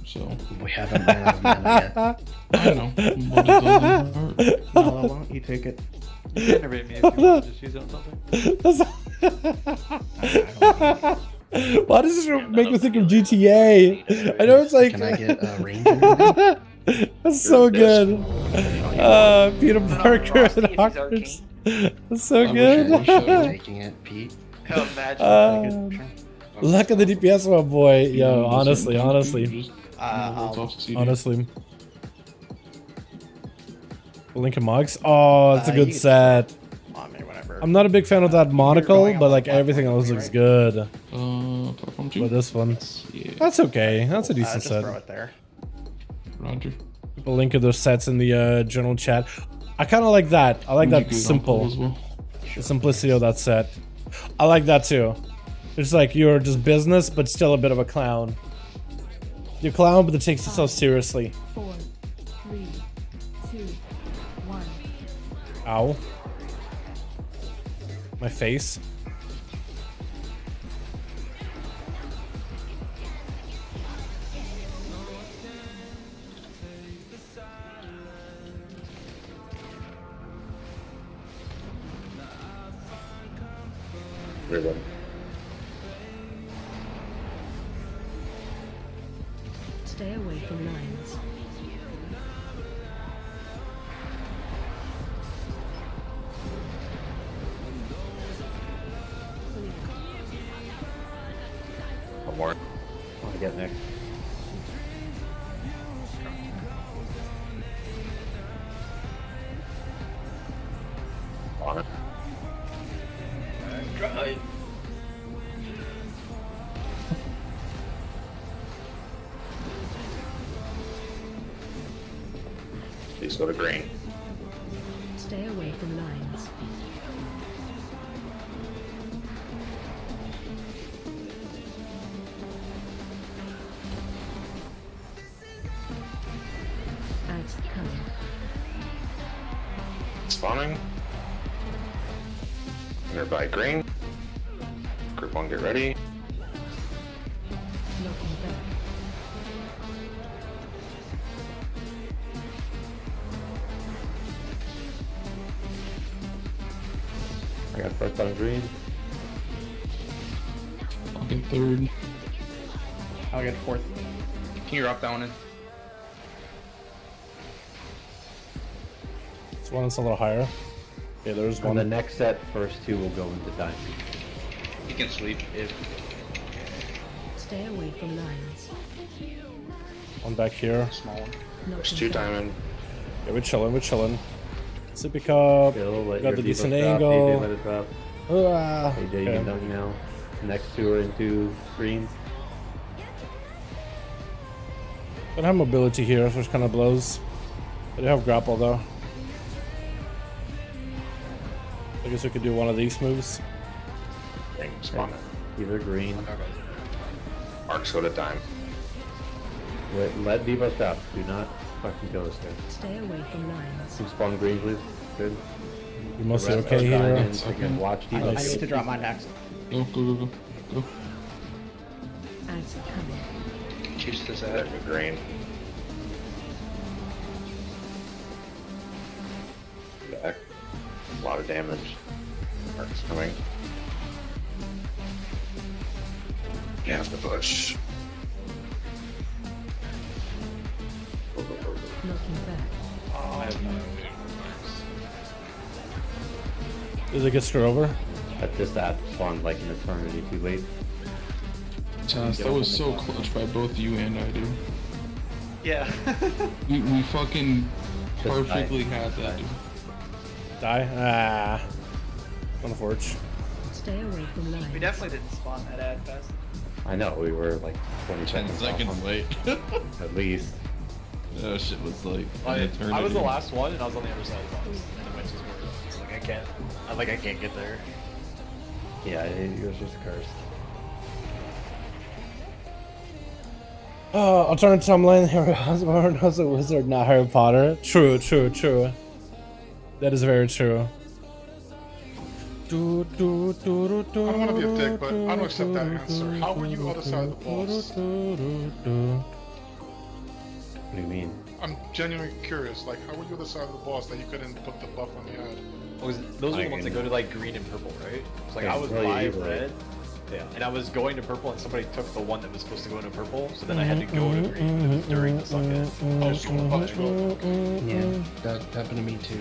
so
We haven't ran out of mana yet.
I know, but it doesn't hurt.
No, I won't. You take it.
You can generate me if you want to just use it on something.
Why does this make me think of GTA? I know it's like.
Can I get a ranger?
That's so good. Peter Parker and Hawkins. That's so good.
Taking it, Pete.
Imagine.
Look at the DPS, my boy. Yo, honestly. Lincoln Mugs. Oh, that's a good set. I'm not a big fan of that monocle, but like everything else looks good. But this one, that's okay. That's a decent set.
Throw it there.
Roger.
People link their sets in the general chat. I kind of like that. I like that simple, the simplicity of that set. I like that too. It's like you're just business, but still a bit of a clown. You're a clown, but it takes itself seriously.
4, 3, 2, 1.
Ow. My face.
Really?
Stay away from lines.
One more.
I'll get next.
On it.
Drive.
Please go to green.
Stay away from lines. Ads coming.
Spawning. Nearby green. Group 1, get ready.
Knocking back.
I got first on green.
I'll get third.
I'll get fourth.
Can you rock that one in?
This one is a little higher. Okay, there's
On
one.
the next set, first two will go into time.
You can sleep if.
Stay away from lines.
One back here.
Small one.
There's
Knocking
2
back.
diamond.
Yeah, we're chilling. Sippy cup.
Still, let
Got
your
the
debuff
decent
drop.
angle.
AJ, let it drop.
Ah,
AJ, you
okay.
can dunk now. Next two are into green.
Don't have mobility here, which kind of blows. I do have grapple though. I guess we could do one of these moves.
Green, spawn it.
Either green.
Marks go to dime.
Let Devo stop. Do not fucking kill this guy.
Stay away from lines.
Can spawn green, please. Good.
You mostly
The rest
okay
are
here.
diamonds. Again, watch Devo.
I need to
drop my next. Go, go, go, go. Go.
Ads coming.
Choose this
Let
ad.
me green. Back. A lot of damage. Marks coming. You have to push.
Knocking back.
Does it get screwed over?
That spawned like an eternity too late.
Chance, that was so clutch by both you and I, dude.
Yeah.
We fucking perfectly had that, dude.
Die? Ah. Unfortunate.
Stay away from lines.
We definitely didn't spawn that ad fast.
I know, we were like 20
10
seconds
seconds
off
late.
at least.
That shit was like an
I
eternity.
was the last one, and I was on the other side of the box. And the witch was more. It's like I can't get there.
Yeah, it was just cursed.
Alternate timeline. Harry Osborn was a wizard, not Harry Potter. True, true, true. That is very true.
I don't want to be a dick, but I don't accept that answer. How were you other side of the boss?
What do you mean?
I'm genuinely curious. Like, how were you other side of the boss that you couldn't put the buff on the ad?
Those are the ones that go to like green and purple, right? It's like I was by red, yeah, and I was going to purple, and somebody took the one that was supposed to go into purple, so then I had to go to green during the suck in.
Oh, so
Yeah, that happened to me too.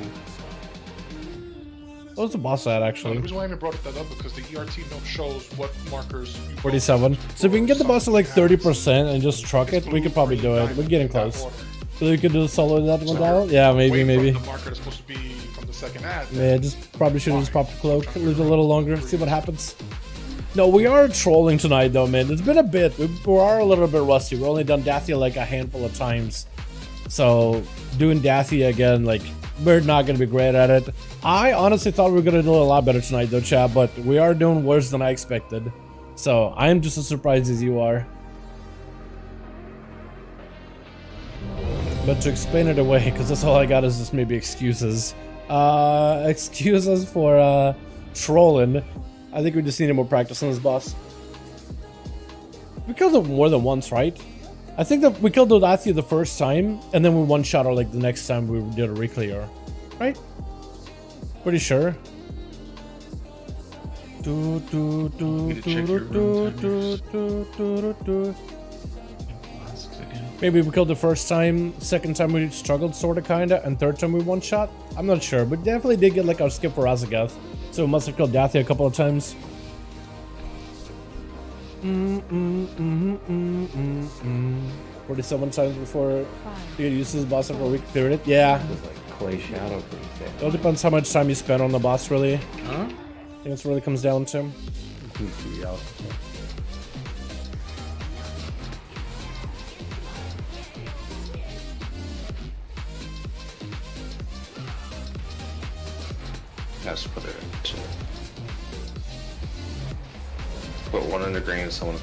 What was the boss at
The
actually?
reason why I even brought that up because the ERT note shows what markers.
47. So if we can get the boss at like 30% and just truck it, we could probably do it. We're getting close. So we could do the solo in that one down? Yeah, maybe, maybe.
The marker that's supposed to be from the second ad.
Yeah, just probably should have just popped the cloak, leave it a little longer, see what happens. No, we are trolling tonight though, man. It's been a bit. We are a little bit rusty. We've only done Dathia like a handful of times. So doing Dathia again, like, we're not going to be great at it. I honestly thought we were going to do a lot better tonight though, chat, but we are doing worse than I expected. So I'm just as surprised as you are. But to explain it away, because that's all I got is just maybe excuses. Excuses for trolling. I think we just needed more practice on this boss. We killed it more than once, right? I think that we killed Dathia the first time, and then we one-shot her like the next time we did a reclear. Right? Pretty sure. Maybe we killed the first time, second time we struggled sorta kinda, and third time we one-shot? I'm not sure, but definitely did get like our skip for RASZAGETH. So we must have killed Dathia a couple of times. 47 times before you use this boss for a week period. Yeah.
Just like clay shadow pretty thick.
It all depends how much time you spend on the boss, really.
Huh?
I think that's what really comes down to.
Let's put it into. Put one under green and someone.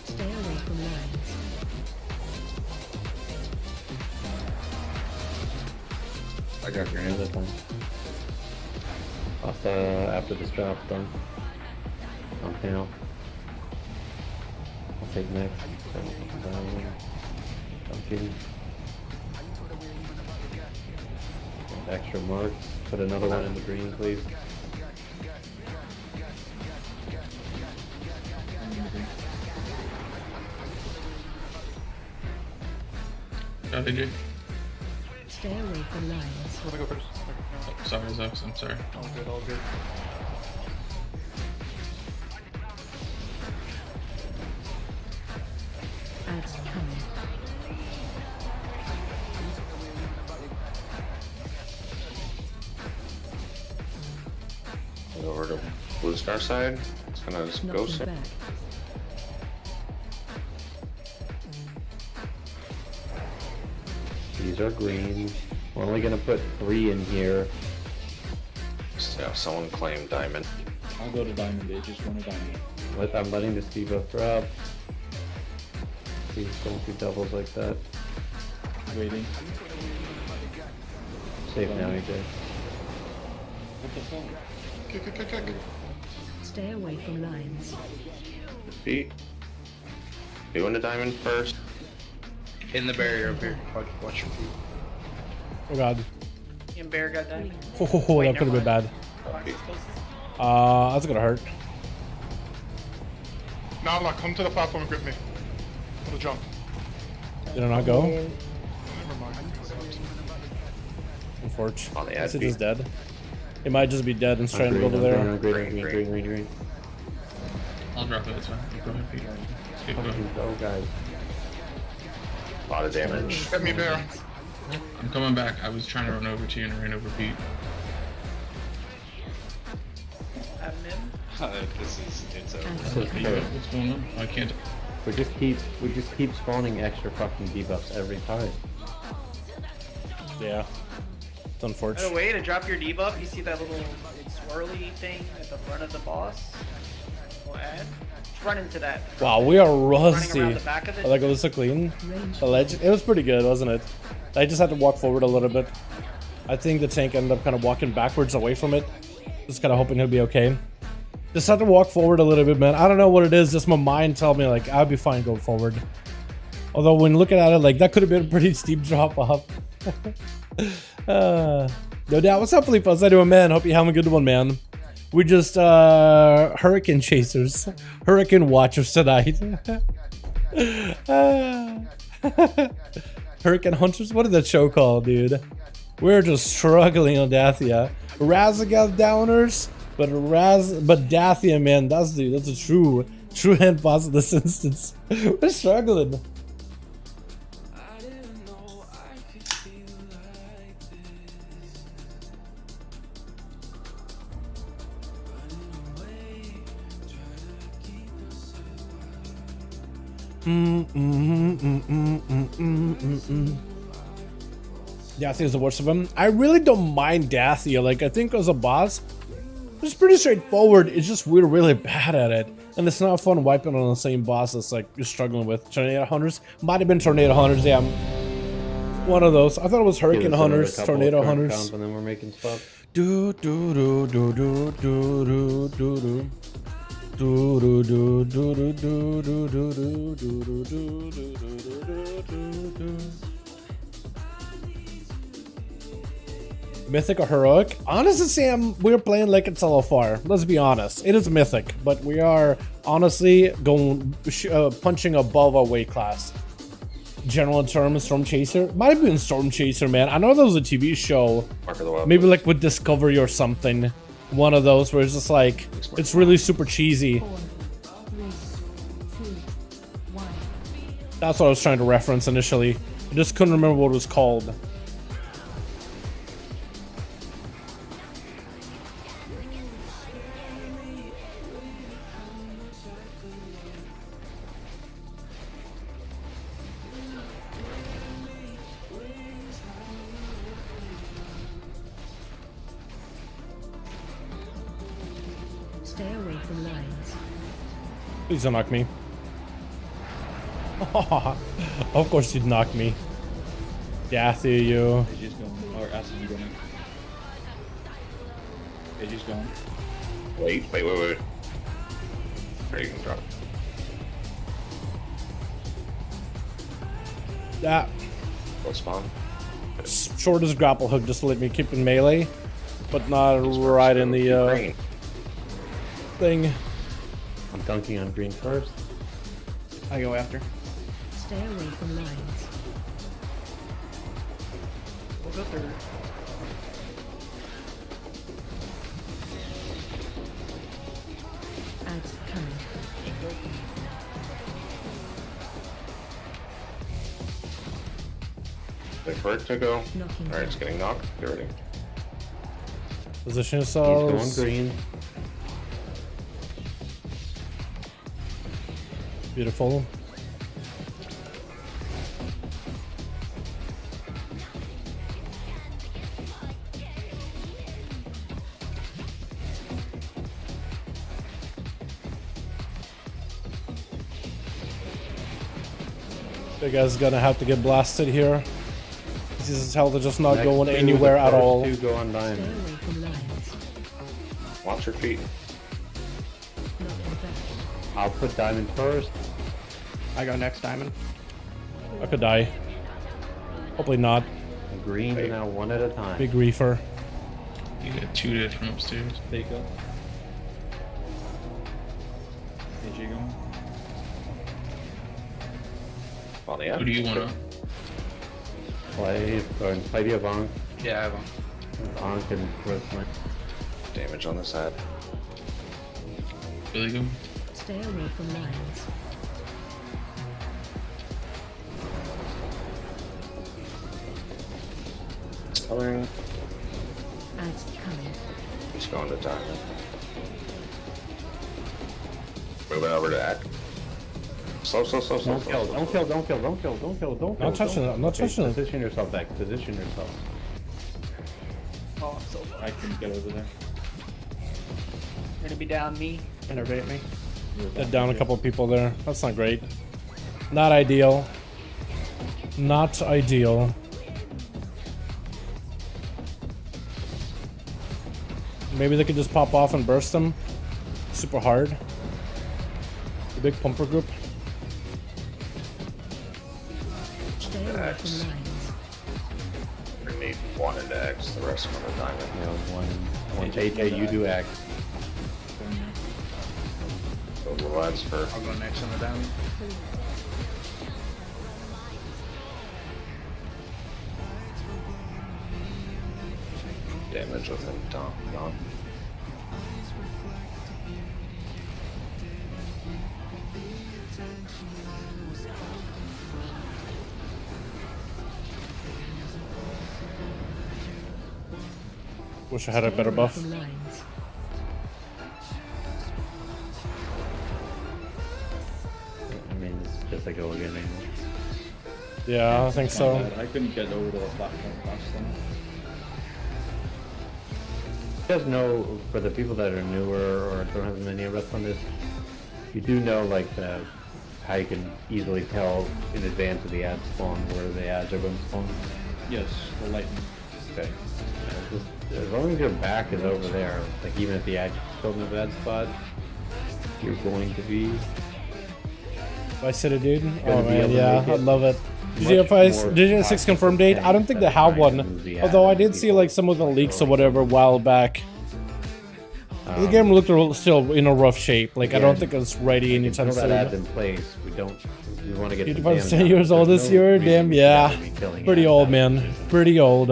Stay away from lines.
I got green that time. After this drop's done. On panel. I'll take next. Okay. Extra marks. Put another one in the green, please.
Got AJ.
Stay away from lines.
I'm gonna go first.
Oh, sorry, Zox, I'm sorry.
All good, all good.
Ads coming.
Over to blue star side. It's gonna just go
Knocking
sim.
back.
These are green. We're only gonna put 3 in here.
Yeah, someone claimed diamond.
I'll go to diamond. They just want a diamond.
I'm letting this debuff drop. Please don't do doubles like that.
Waiting.
Safe now, AJ.
What the fuck?
Kick.
Stay away from lines.
Feet. Doing the diamond first.
In the barrier up here. Watch your feet.
Oh god.
And Bear got diamond.
Oh,
Wait,
that could have been
never
bad.
mind.
That's gonna hurt.
Nala, come to the platform and grip me. For the jump.
Did I not go?
Never mind.
Unfortunate.
On the
Guess
edge.
it is dead. It might just be dead and trying to go over there.
Green.
I'll drop it, it's fine. Go ahead, Pete. Skip go.
Go, guys.
A lot of damage.
Get me, Bear.
I'm coming back. I was trying to run over to you and I ran over Pete.
It's
What's going on? I can't.
We just keep spawning extra fucking debuffs every time.
Yeah. It's
By
unfortunate.
the way, to drop your debuff, you see that little swirly thing at the front of the boss? We'll add. Just run into that.
Wow, we are rusty.
Running around the back of it.
Like it was so clean. The legend. It was pretty good, wasn't it? I just had to walk forward a little bit. I think the tank ended up kind of walking backwards away from it. Just kind of hoping he'll be okay. Just had to walk forward a little bit, man. I don't know what it is. Just my mind tell me like I'll be fine going forward. Although when looking at it, like that could have been a pretty steep drop off. No doubt. What's up, Felipe? How's that doing, man? Hope you're having a good one, man. We just hurricane chasers, hurricane watchers tonight. Hurricane hunters. What is that show called, dude? We're just struggling on Dathia. RASZAGETH downers, but Dathia, man, that's a true hand boss in this instance. We're struggling. Dathia is the worst of them. I really don't mind Dathia. Like, I think as a boss, it's pretty straightforward. It's just we're really bad at it. And it's not fun wiping on the same boss that's like you're struggling with. Tornado Hunters? Might have been Tornado Hunters, yeah. One of those. I thought it was Hurricane Hunters, Tornado Hunters.
And then we're making stuff.
Do do do do do do do do do. Do do do do do do do do do do do do do. Mythic or heroic? Honestly, Sam, we're playing like it's LFR. Let's be honest. It is mythic, but we are honestly going punching above our weight class. General term, Storm Chaser. Might have been Storm Chaser, man. I know there was a TV show, maybe like with Discovery or something. One of those where it's just like it's really super cheesy.
4, 3, 2, 1.
That's what I was trying to reference initially. I just couldn't remember what it was called.
Stay away from lines.
Please don't knock me. Of course you'd knock me. Dathia, you.
They just going. Or ASUS going. They just going.
Wait. There you can drop.
That.
Go spawn.
Short as grapple hook, just to let me keep in melee, but not right in the thing.
I'm dunking on green first.
I go after.
Stay away from lines.
We'll go third.
Adds coming.
Wait for it to go.
Knocking
Alright, it's getting knocked. Get ready.
Position
He's going
yourselves.
green.
Beautiful. Big guy's gonna have to get blasted here. His health is just not
Next
going
two,
anywhere
the
at
first
all.
two go on
Stay
diamond.
away from lines.
Watch your feet.
Not infected.
I'll put diamond first.
I go next diamond.
I could die. Hopefully not.
Green now one at a time.
Big reefer.
You get tooted from upstairs.
There you go. AJ going.
On the
Who do you wanna?
Play the Avant.
Yeah, I have one.
Avant can rip my
damage on this head.
Really go?
Stay away from lines.
Coloring.
Ads coming.
Just going to diamond. Moving over to act. Slow.
Don't kill.
Not touching it, I'm not touching it.
Position yourself back. Position yourself.
Oh, I'm so far.
I can get over there.
You're gonna be down me.
Innervate me.
Dead down a couple of people there. That's not great. Not ideal. Not ideal. Maybe they could just pop off and burst them. Super hard. The big pumper group.
Stay away
X.
from lines.
We need one into X, the rest of them are diamond.
Yeah, one. AJ, you do X.
So the lads for
I'll go next on the diamond.
damage with him gone.
Wish I had a
Stay
better
away
buff.
from lines.
I mean, it's just like go again anymore.
Yeah, I think so.
I couldn't get over to the platform fast enough.
You guys know, for the people that are newer or don't have many reps on this, you do know like how you can easily tell in advance of the ad spawn where the ads are going to spawn.
Yes, the lightning.
Okay. Just, as long as your back is over there, like even if the ad is still in the bad spot, you're going to be.
I said it, dude.
Gonna
Oh
be
man,
able to
yeah,
make
I
it
love it.
much
GFI
more
Digital 6 confirmed date. I don't think they have one. Although I did see like some of the leaks or whatever a while back. The game looked still in a rough shape. Like I don't think it's ready anytime
Until
soon.
that ad's in place, we want to get.
If
the
I'm
damage
10
out.
years old
There's
this
no
year,
reason
damn,
we
yeah.
should be killing
Pretty
ads
old,
out
man.
there.
Pretty old.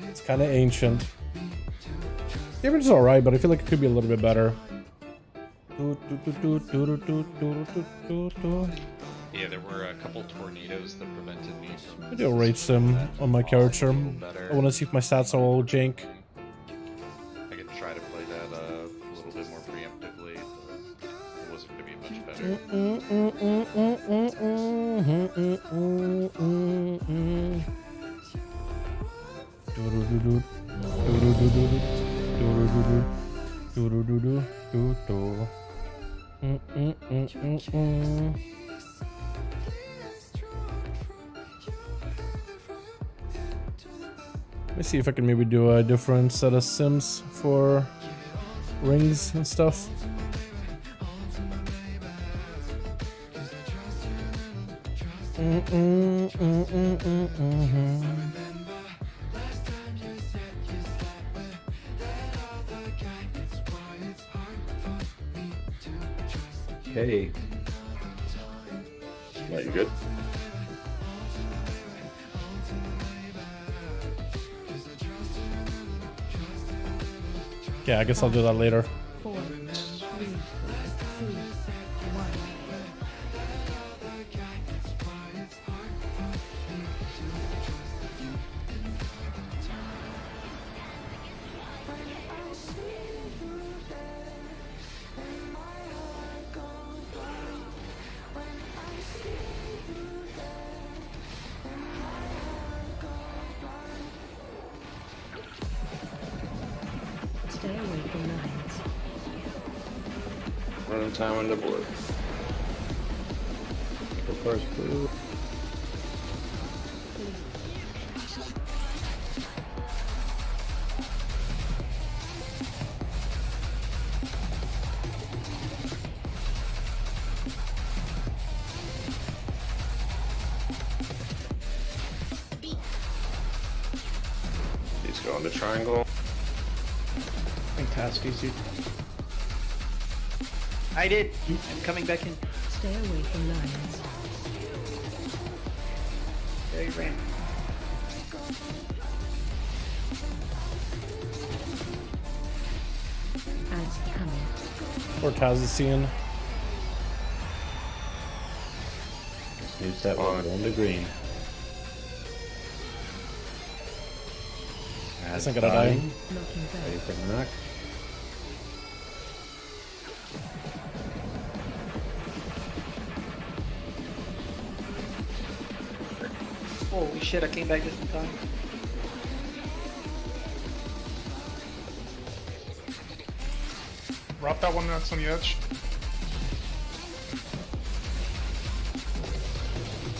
It's kind of ancient. Damage is alright, but I feel like it could be a little bit better.
Yeah, there were a couple tornadoes that prevented me from.
I do a rate sim on my character. I want to see if my stats are all jank.
I could try to play that a little bit more preemptively, but it wasn't going to be much better. Let me see if I can maybe do a different set of sims for rings and stuff.
Okay.
Yeah, you good?
Yeah, I guess I'll do that later.
4, 3, 2, 1. Stay away from lines.
Running time on the board.
First blue.
He's going to triangle.
Fantastic, dude.
I did. I'm coming back in.
Stay away from lions.
There you ran.
Ads coming.
Or Taz is seeing.
This new set will go into green.
I think I'm gonna die.
Ready for knock.
Holy shit, I came back just in time.
Wrap that one that's on the edge.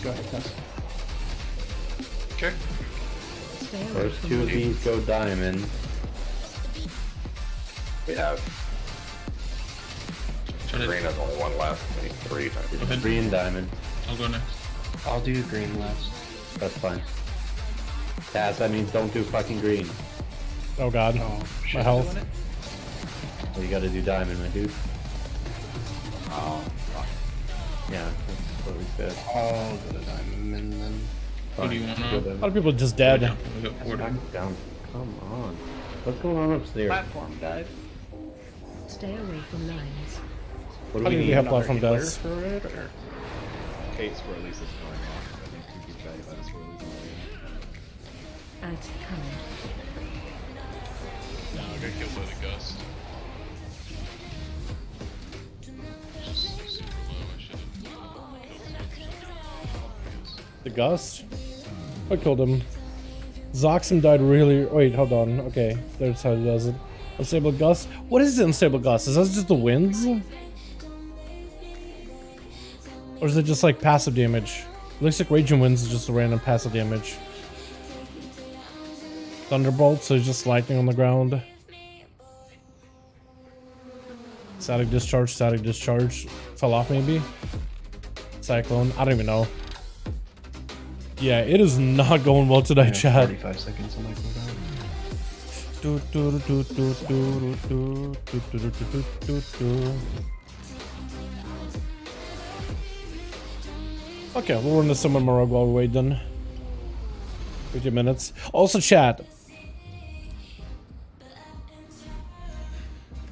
Go ahead, Tess.
Okay.
Stay away
First
from
two of
lions.
these go diamond.
We have green has only one left. I need three.
Okay.
Green diamond.
I'll go next.
I'll do green last.
That's fine. Taz, that means don't do fucking green.
Oh god. My health.
Well, you gotta do diamond, my dude.
Oh, fuck.
Yeah, that's what we said.
I'll go to diamond then.
What do you want
A
to?
lot of people just dead.
We got 40.
Back down. Come on. What's going on upstairs?
Platform died.
Stay away from lions.
What do
How
we
do
need?
we have
Another
platform
healer
deaths?
for it, or? Case where at least it's going off. I think we keep chatting about it's really going.
Ads coming.
No, I got killed by the gust. Just super low. I should have killed
The gust? I killed him. Zoxum died really. Wait, hold on. Okay, there's how it does it. Unstable gust? What is the unstable gust? Is that just the winds? Or is it just like passive damage? Looks like Raging Winds is just a random passive damage. Thunderbolt, so it's just lightning on the ground. Static discharge. Fell off maybe? Cyclone, I don't even know. Yeah, it is not going well tonight, chat.
45 seconds on my cooldown.
Okay, we'll run the summon Morog while we wait then. 50 minutes. Also, chat.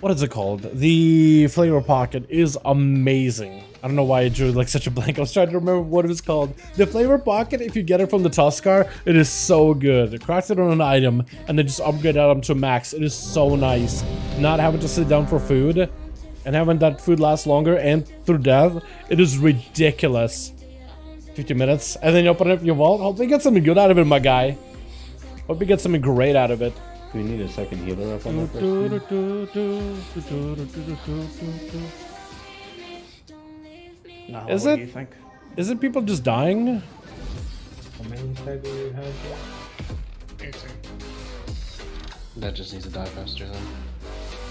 What is it called? The flavor pocket is amazing. I don't know why I drew like such a blank. I was trying to remember what it was called. The flavor pocket, if you get it from the Tuskar, it is so good. Cracked it on an item and then just upgrade that up to max. It is so nice. Not having to sit down for food and having that food last longer and through death. It is ridiculous. 50 minutes and then you open up your vault. Hope you get something good out of it, my guy. Hope you get something great out of it.
Do we need a second healer up on that first
No,
Is
what
it?
do you think?
Isn't people just dying?
How many tag do you have?
18.
That just needs to die faster then.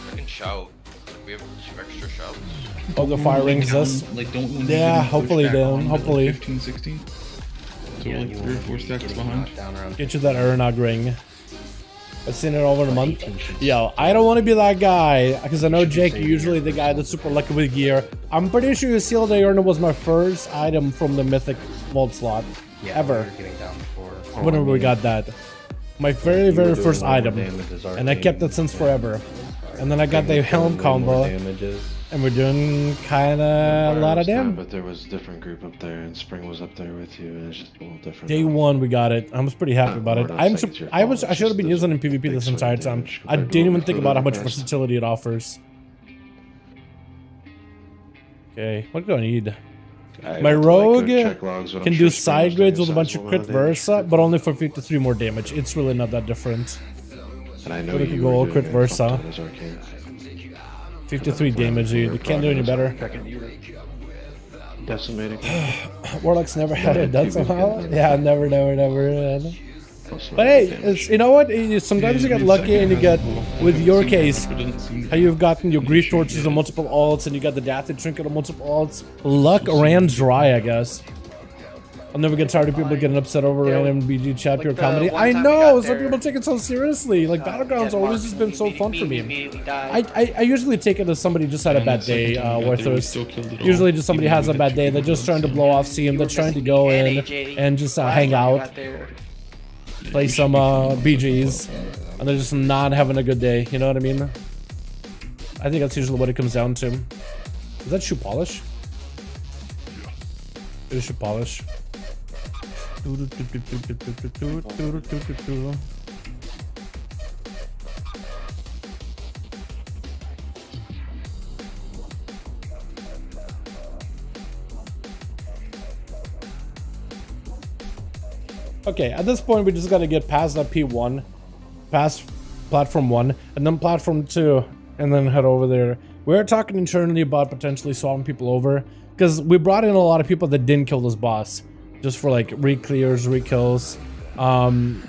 Freaking shout. We have 2 extra shouts.
Oh, the fire rings us.
Like, don't when
Yeah,
you push
hopefully
back
then,
on to, like,
hopefully.
15, 16. So
Yeah,
like
you
3 or
won't
4
be
stacks
getting
behind.
knocked down around
Get you that Aeronaut ring. I've seen it over in a month. Yo, I don't want to be that guy because I know Jake usually the guy that's super lucky with gear. I'm pretty sure your Sealed Aeronaut was my first item from the Mythic Vault slot ever.
We're getting down before.
Whenever we got that, my very
were doing
first
more
item,
damage as
and I kept it since forever. And then I got the
Doing
helm
way more
combo,
damages.
and we're doing kind of a lot of damage.
But there was a different group up there, and Spring was up there with you, and it's just a little different.
Day one, we got it. I was pretty happy about it.
Not
I'm.
saying it's your
I was.
fault,
I should have
it's
been
just
using it in
there's
PvP this
big
entire
swing
time.
damage
I
compared to
didn't even
what
think
the
about how much
rest.
versatility it offers. Okay, what do I need?
I
My
had to, like, go
rogue
check logs, but I'm
can
sure
do
Spring
side
was
grids
doing
with a bunch of
sizable
crit
amount of damage.
versa, but only for 53 more damage. It's really not that different.
And I know
But it
you
could
were
go all
doing
crit
it
versa.
sometimes as Arcane.
53 damage, dude. You can't do any better.
decimating.
Warlock's never had it done somehow. Yeah, never. But hey, it's, you know what? Sometimes you get lucky and you get, with your case, how you've gotten your grief torches on multiple alts and you got the Dathid trinket on multiple alts. Luck ran dry, I guess. I'll never get tired of people getting upset over random BG chat pure comedy. I know, some people take it so seriously. Like, Battlegrounds always just been so fun for me. I usually take it as somebody just had a bad day, Worthos. Usually just somebody has a bad day. They're just trying to blow off steam. They're trying to go in and just hang out. Play some BGs. And they're just not having a good day. You know what I mean? I think that's usually what it comes down to. Is that shoe polish? It is shoe polish. Okay, at this point we just gotta get past that P1, past platform 1, and then platform 2, and then head over there. We're talking internally about potentially swapping people over, because we brought in a lot of people that didn't kill this boss, just for like re-clears, re-kills. Looks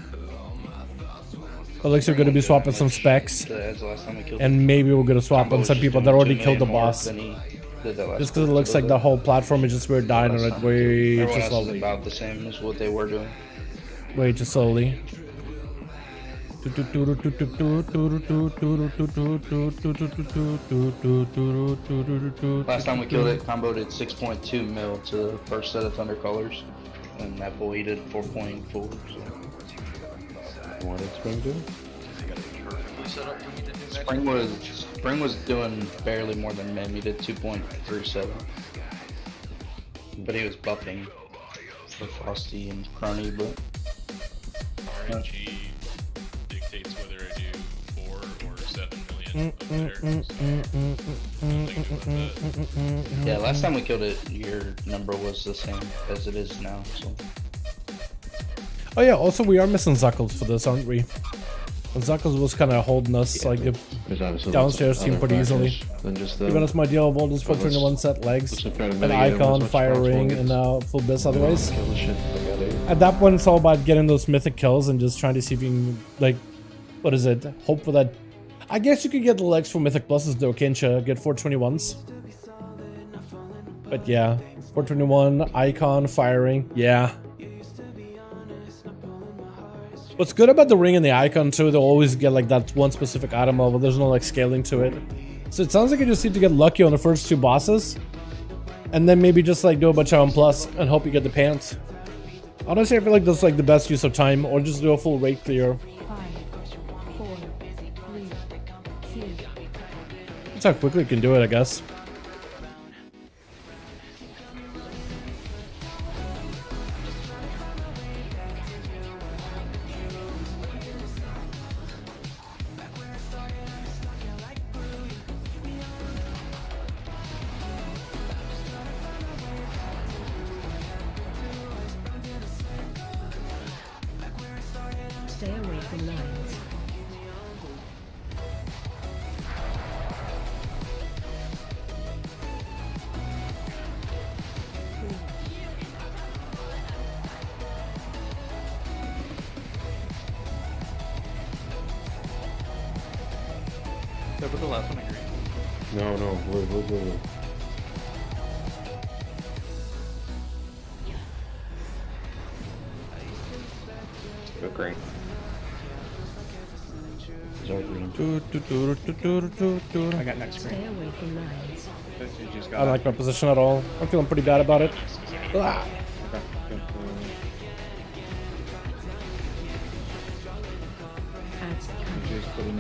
like we're gonna be swapping some specs, and maybe we're gonna swap on some people that already killed the boss. Just because it looks like the whole platform is just we're dying on it way too slowly.
About the same as what they were doing.
Way too slowly.
Last time we killed it, comboed it 6.2 mil to the first set of Thunder Colors, and that boy did 4.4. So.
What did Spring do?
Spring was doing barely more than Mim. He did 2.37, but he was buffing for Frosty and Crony. But
RNG dictates whether I do 4 or 7 million up there.
Yeah, last time we killed it, your number was the same as it is now. So.
Oh yeah, also we are missing Zuckles for this, aren't we? And Zuckles was kind of holding us like the downstairs team pretty easily. Giving us my deal of all those 421 set legs, an icon, fire ring, and full bliss otherwise. At that point, it's all about getting those mythic kills and just trying to see if you can, like, what is it? Hope for that. I guess you could get the legs for mythic pluses though, can't you? Get 421s. But yeah, 421, icon, fire ring, yeah. What's good about the ring and the icon too, they'll always get like that one specific item level. There's no like scaling to it. So it sounds like you just need to get lucky on the first 2 bosses. And then maybe just like do a bunch of M+ and hope you get the pants. Honestly, I feel like that's like the best use of time, or just do a full raid clear.
5, 4, 3, 2.
That's how quickly you can do it, I guess.
Stay away from lines.
Did I put the last one in green?
No, we're.
Go green.
I got next
Stay
green.
away from lines.
I don't like my position at all. I'm feeling pretty bad about it. Ah.
Ads coming.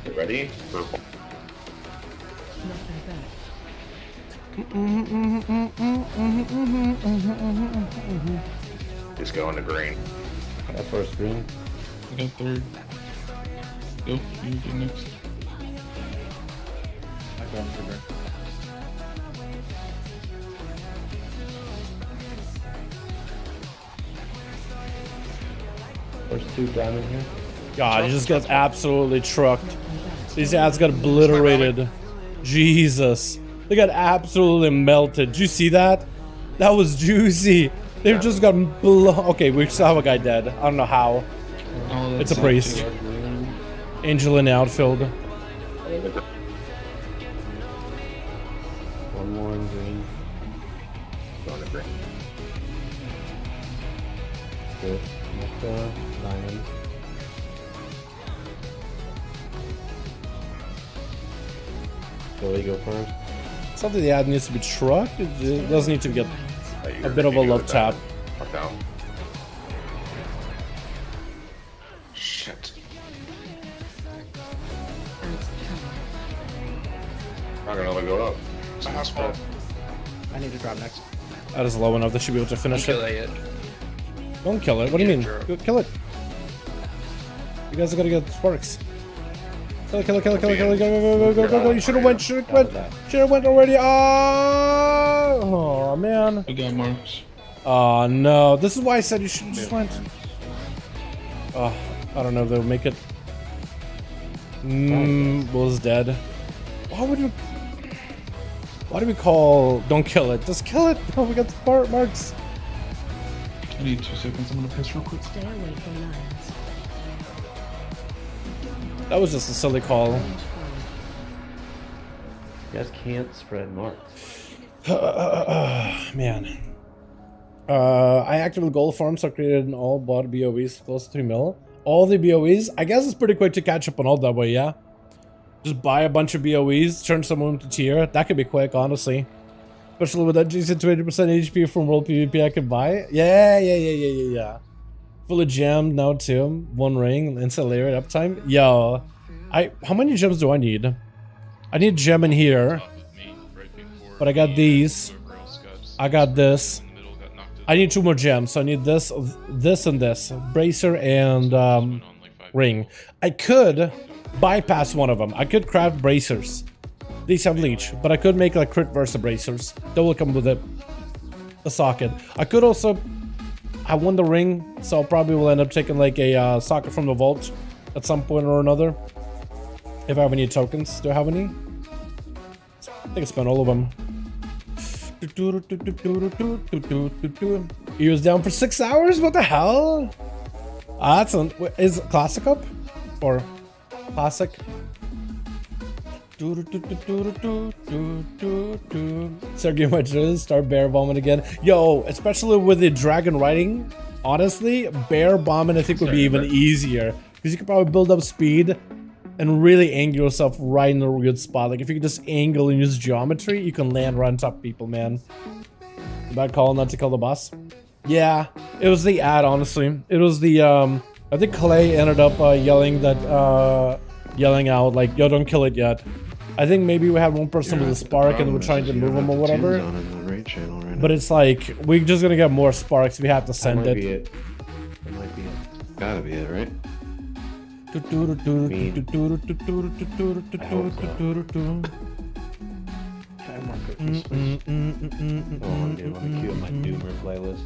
You ready? Purple.
Nothing back.
Just go into green.
That first green.
I got 3rd. Go, you do next.
I'm going for green.
First 2 diamond here.
God, he just got absolutely trucked. These ads got obliterated. Jesus. They got absolutely melted. Did you see that? That was juicy. They've just got okay, we still have a guy dead. I don't know how.
Oh,
It's a priest. Angel in the outfield.
One more in green.
Going to green.
Good. Lion. Billy, go first.
Something the ad needs to be trucked. It does need to get a bit of a love tap.
Up down. Shit. Not gonna let it go up.
My house fall.
I need to drop next.
That is low enough. They should be able to finish
Don't kill
it.
that yet.
Don't kill it. What do you mean? Kill it. You guys are gonna get sparks. Kill it, kill it, kill it, kill it, kill it, go. You should have went, should have went already. Oh man.
I got marks.
Oh no. This is why I said you should have just went. Oh, I don't know if they'll make it. Bull's dead. Why do we call don't kill it? Just kill it. Oh, we got the part marks.
I need 2 seconds. I'm gonna piss real quick.
Stay away from lions.
That was just a silly call.
You guys can't spread marks.
Man. I activated gold farms, so I created an all bought BOEs close to 3 mil. All the BOEs, I guess it's pretty quick to catch up on all that way, yeah? Just buy a bunch of BOEs, turn some of them to tier. That could be quick, honestly. Especially with that GC to 80% HP from World PvP I could buy. Yeah. Fully jammed now too. 1 ring, instant layer uptime. Yo. How many gems do I need? I need gem in here. But I got these. I got this. I need 2 more gems, so I need this, and this. Bracer and ring. I could bypass one of them. I could craft bracers. These have leech, but I could make like crit versa bracers. That will come with it. A socket. I could also... I won the ring, so I probably will end up taking like a socket from the vault at some point or another. If I have any tokens. Do I have any? I think I spent all of them. He was down for 6 hours? What the hell? That's is it classic up? Or classic? Sergey Madrid, start bear bombing again. Yo, especially with the dragon riding, honestly, bear bombing I think would be even easier. Because you could probably build up speed and really angle yourself right in a good spot. Like if you could just angle and use geometry, you can land right on top of people, man. Bad call not to kill the boss. Yeah, it was the ad, honestly. It was the I think Clay ended up yelling out like, yo, don't kill it yet. I think maybe we had one person with a spark and we're trying to move him or whatever. But it's like, we're just gonna get more sparks. We have to send it.
It might be it. Gotta be it, right?
I want to queue up my Doomer playlist.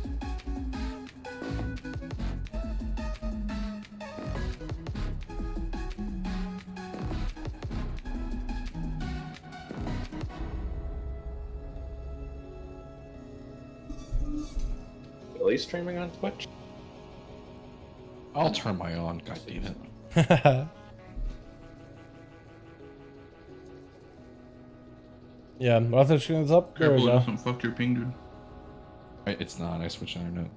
Billy streaming on Twitch?
I'll turn my on, god damn it.
Yeah, Martha screen's up. There we
Careful,
go.
it doesn't fuck your ping, dude. Right, it's not. I switched internet.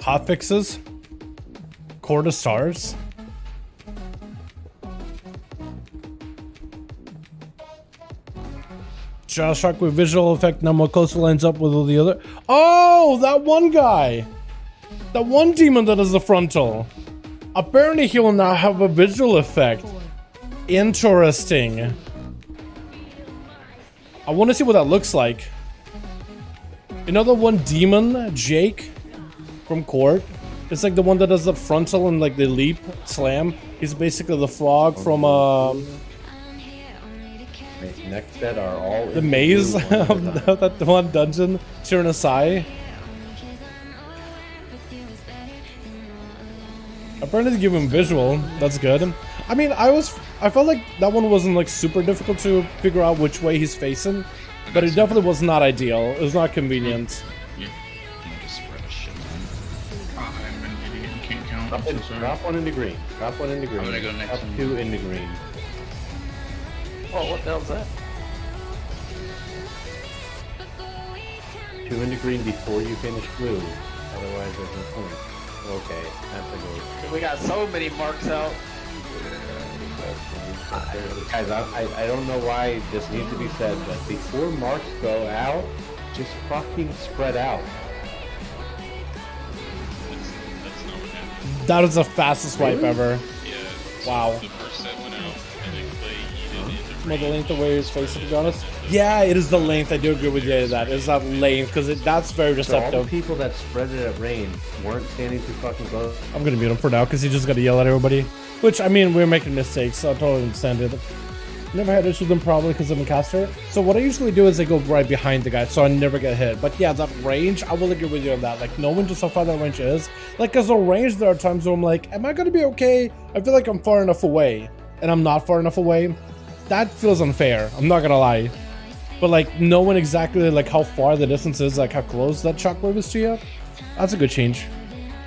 Hot fixes? Core to stars? Shadow Shark with visual effect now more closely lines up with all the other. Oh, that one guy! That one demon that is the frontal. Apparently he will now have a visual effect. Interesting. I want to see what that looks like. You know the one demon, Jake, from Court? It's like the one that does the frontal and like the leap slam. He's basically the frog from
Next set are all
the maze of that one dungeon, Tyrannosai. Apparently they give him visual. That's good. I mean, I felt like that one wasn't like super difficult to figure out which way he's facing, but it definitely was not ideal. It was not convenient.
Drop one into green. Drop one into green.
I'm gonna go next.
Up two into green.
Oh, what the hell's that?
Two into green before you finish blue. Otherwise, there's no point. Okay, that's a go.
We got so many marks out.
Guys, I don't know why this needs to be said, but before marks go out, just fucking spread out.
That was the fastest wipe ever.
Yeah.
Wow.
The first set went out, and then Clay yeeted in
Well, the length of where he's facing, to be honest. Yeah, it is the length. I do agree with you that. It's that length, because that's very
So all
deceptive.
the people that spread it at range weren't standing too fucking close.
I'm gonna mute him for now, because he just gotta yell at everybody. Which, I mean, we're making mistakes, so I totally understand it. Never had issues with them probably because I'm a caster. So what I usually do is I go right behind the guy, so I never get hit. But yeah, that range, I will agree with you on that. Like, knowing just how far that range is. Like, because the range, there are times where I'm like, am I gonna be okay? I feel like I'm far enough away, and I'm not far enough away. That feels unfair, I'm not gonna lie. But like, knowing exactly like how far the distance is, like how close that shockwave is to you, that's a good change.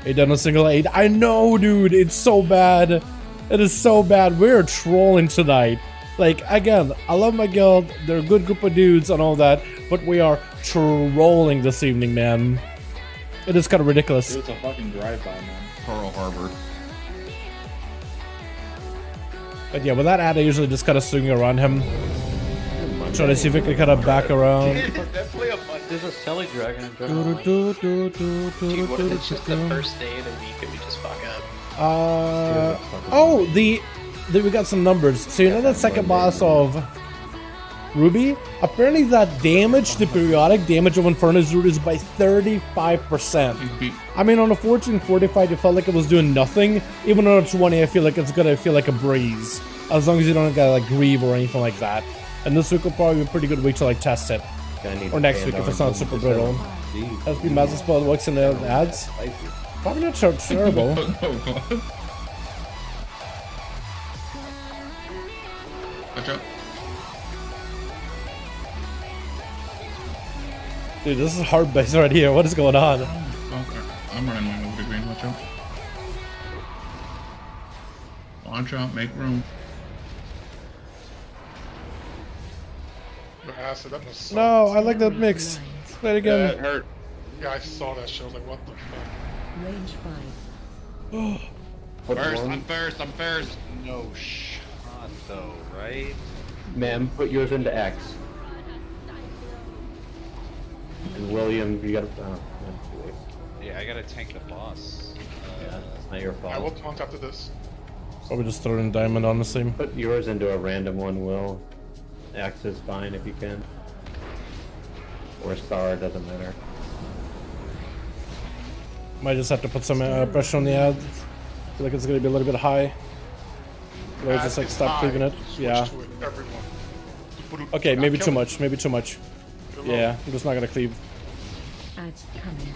Ain't done a single aid. I know, dude, it's so bad. It is so bad. We're trolling tonight. Like, again, I love my guild, they're a good group of dudes and all that, but we are trolling this evening, man. It is kind of ridiculous.
It's a fucking drive-by, man. Pearl Harbor.
But yeah, with that ad, I usually just kind of swing around him. Try to see if we can kind of back around.
There's a Selly Dragon in
Dude, what if it's just the first day of the week and we just fuck up?
Oh, we got some numbers. So you know that second boss of Ruby? Apparently that damage, the periodic damage of Inferno's root is by 35%. I mean, on a 1445, it felt like it was doing nothing. Even on a 20, I feel like it's gonna feel like a breeze. As long as you don't gotta like grieve or anything like that. And this week will probably be a pretty good week to like test it. Or next week if it's not super brutal. SP Master Spell works in the ads. Probably not so terrible.
Watch out.
Dude, this is hard base right here. What is going on?
Okay. I'm running mine over to green. Watch out. Watch out. Make room.
Acid, that must suck.
No, I like that mix. Play it again.
That hurt.
Yeah, I saw that shit. I was like, what the fuck?
Range 5.
I'm first. No shot though, right?
Ma'am, put yours into X. And William, you gotta.
Yeah, I gotta tank the boss.
Yeah, it's not your fault.
I will taunt after this.
Probably just throw in diamond, honestly.
Put yours into a random one, Will. X is fine if you can. Or star, doesn't matter.
Might just have to put some pressure on the ad. I feel like it's gonna be a little bit high. Or just like stop cleaving it. Yeah. Okay, maybe too much. Maybe too much. Yeah, I'm just not gonna cleave.
Ads coming.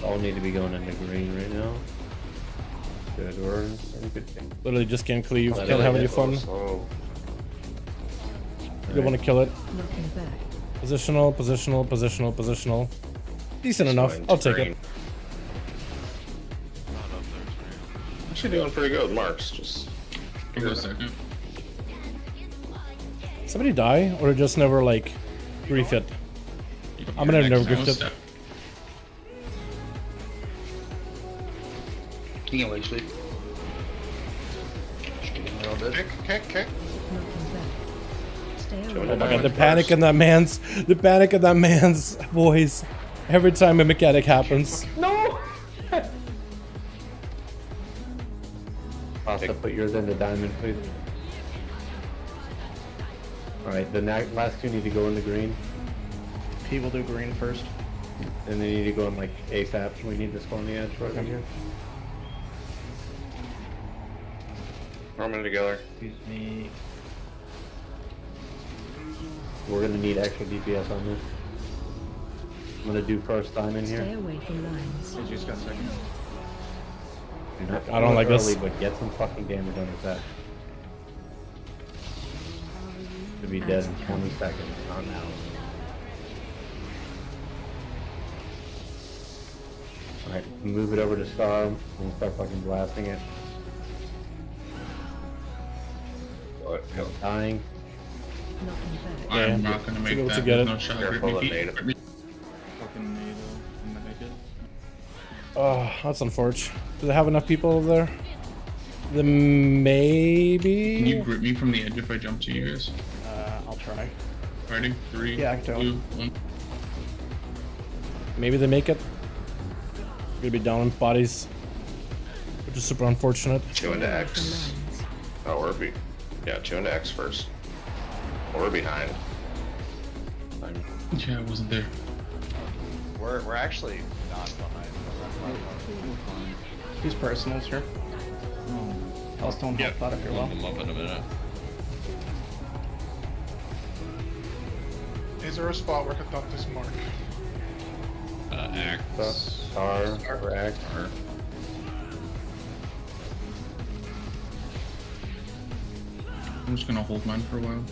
All need to be going into green right now. Good or good thing.
Literally just can't cleave. Can't have any fun. You want to kill it.
Looking back.
Positional, positional, positional, positional. Decent enough. I'll take it.
Actually doing pretty good, Marks. Just
Give it a second.
Somebody die or just never like grief it? I'm gonna never grief it.
King of Lake Sleep.
Kick.
Oh my god, the panic in that man's voice every time a mechanic happens.
No! Pasta, put yours into diamond, please. Alright, the last two need to go in the green.
P will do green first.
And they need to go in like ASAP. We need to spawn the edge right here.
Throw them together.
Excuse me.
We're gonna need extra DPS on this. I'm gonna do first diamond here.
Stay away from lines.
You just got second.
I don't like this.
But get some fucking damage on his head. To be dead in 20 seconds, not now. Alright, move it over to Star and we'll start fucking blasting it. Dying.
I'm not gonna make that.
Get it.
No shot.
Careful,
Fucking
nade.
NATO. I'm gonna make it.
Oh, that's unfortunate. Do they have enough people over there? Maybe.
Can you grip me from the edge if I jump to you guys?
I'll try.
Ready? 3,
Yeah, I can tell.
2, 1.
Maybe they make it. Gonna be down in bodies, which is super unfortunate.
2 into X. Oh, yeah, 2 into X first. We're behind.
Yeah, I wasn't there.
We're actually not behind.
Use personals here. I'll still help that if you're well.
them up in a minute.
Is there a spot where I can dump this mark?
X.
Star or X.
I'm just gonna hold mine for a while.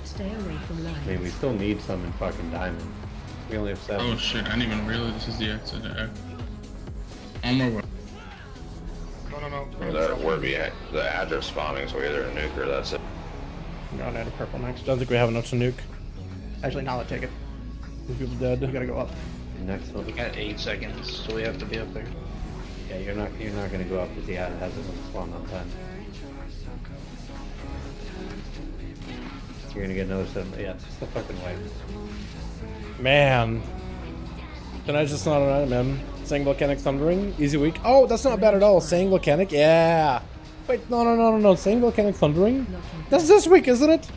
Stay away from lines.
I mean, we still need some in fucking diamond. We only have 7.
Oh shit, I didn't even realize this is the X and the X. On my way.
No.
We're behind. The address spawning, so either a nuke or that's it.
I'm gonna add a purple next.
Don't think we have enough to nuke.
Actually, now let's take it.
People dead.
We gotta go up.
Next one.
We got 8 seconds, so we have to be up there.
Yeah, you're not gonna go up because the ad hasn't spawned on time. You're gonna get another 7. Yeah, it's just a fucking way.
Man. Can I just not run it, man? Saying Volcanic Thundering, easy week. Oh, that's not bad at all. Saying Volcanic, yeah. Wait, no. Saying Volcanic Thundering? That's this week, isn't it?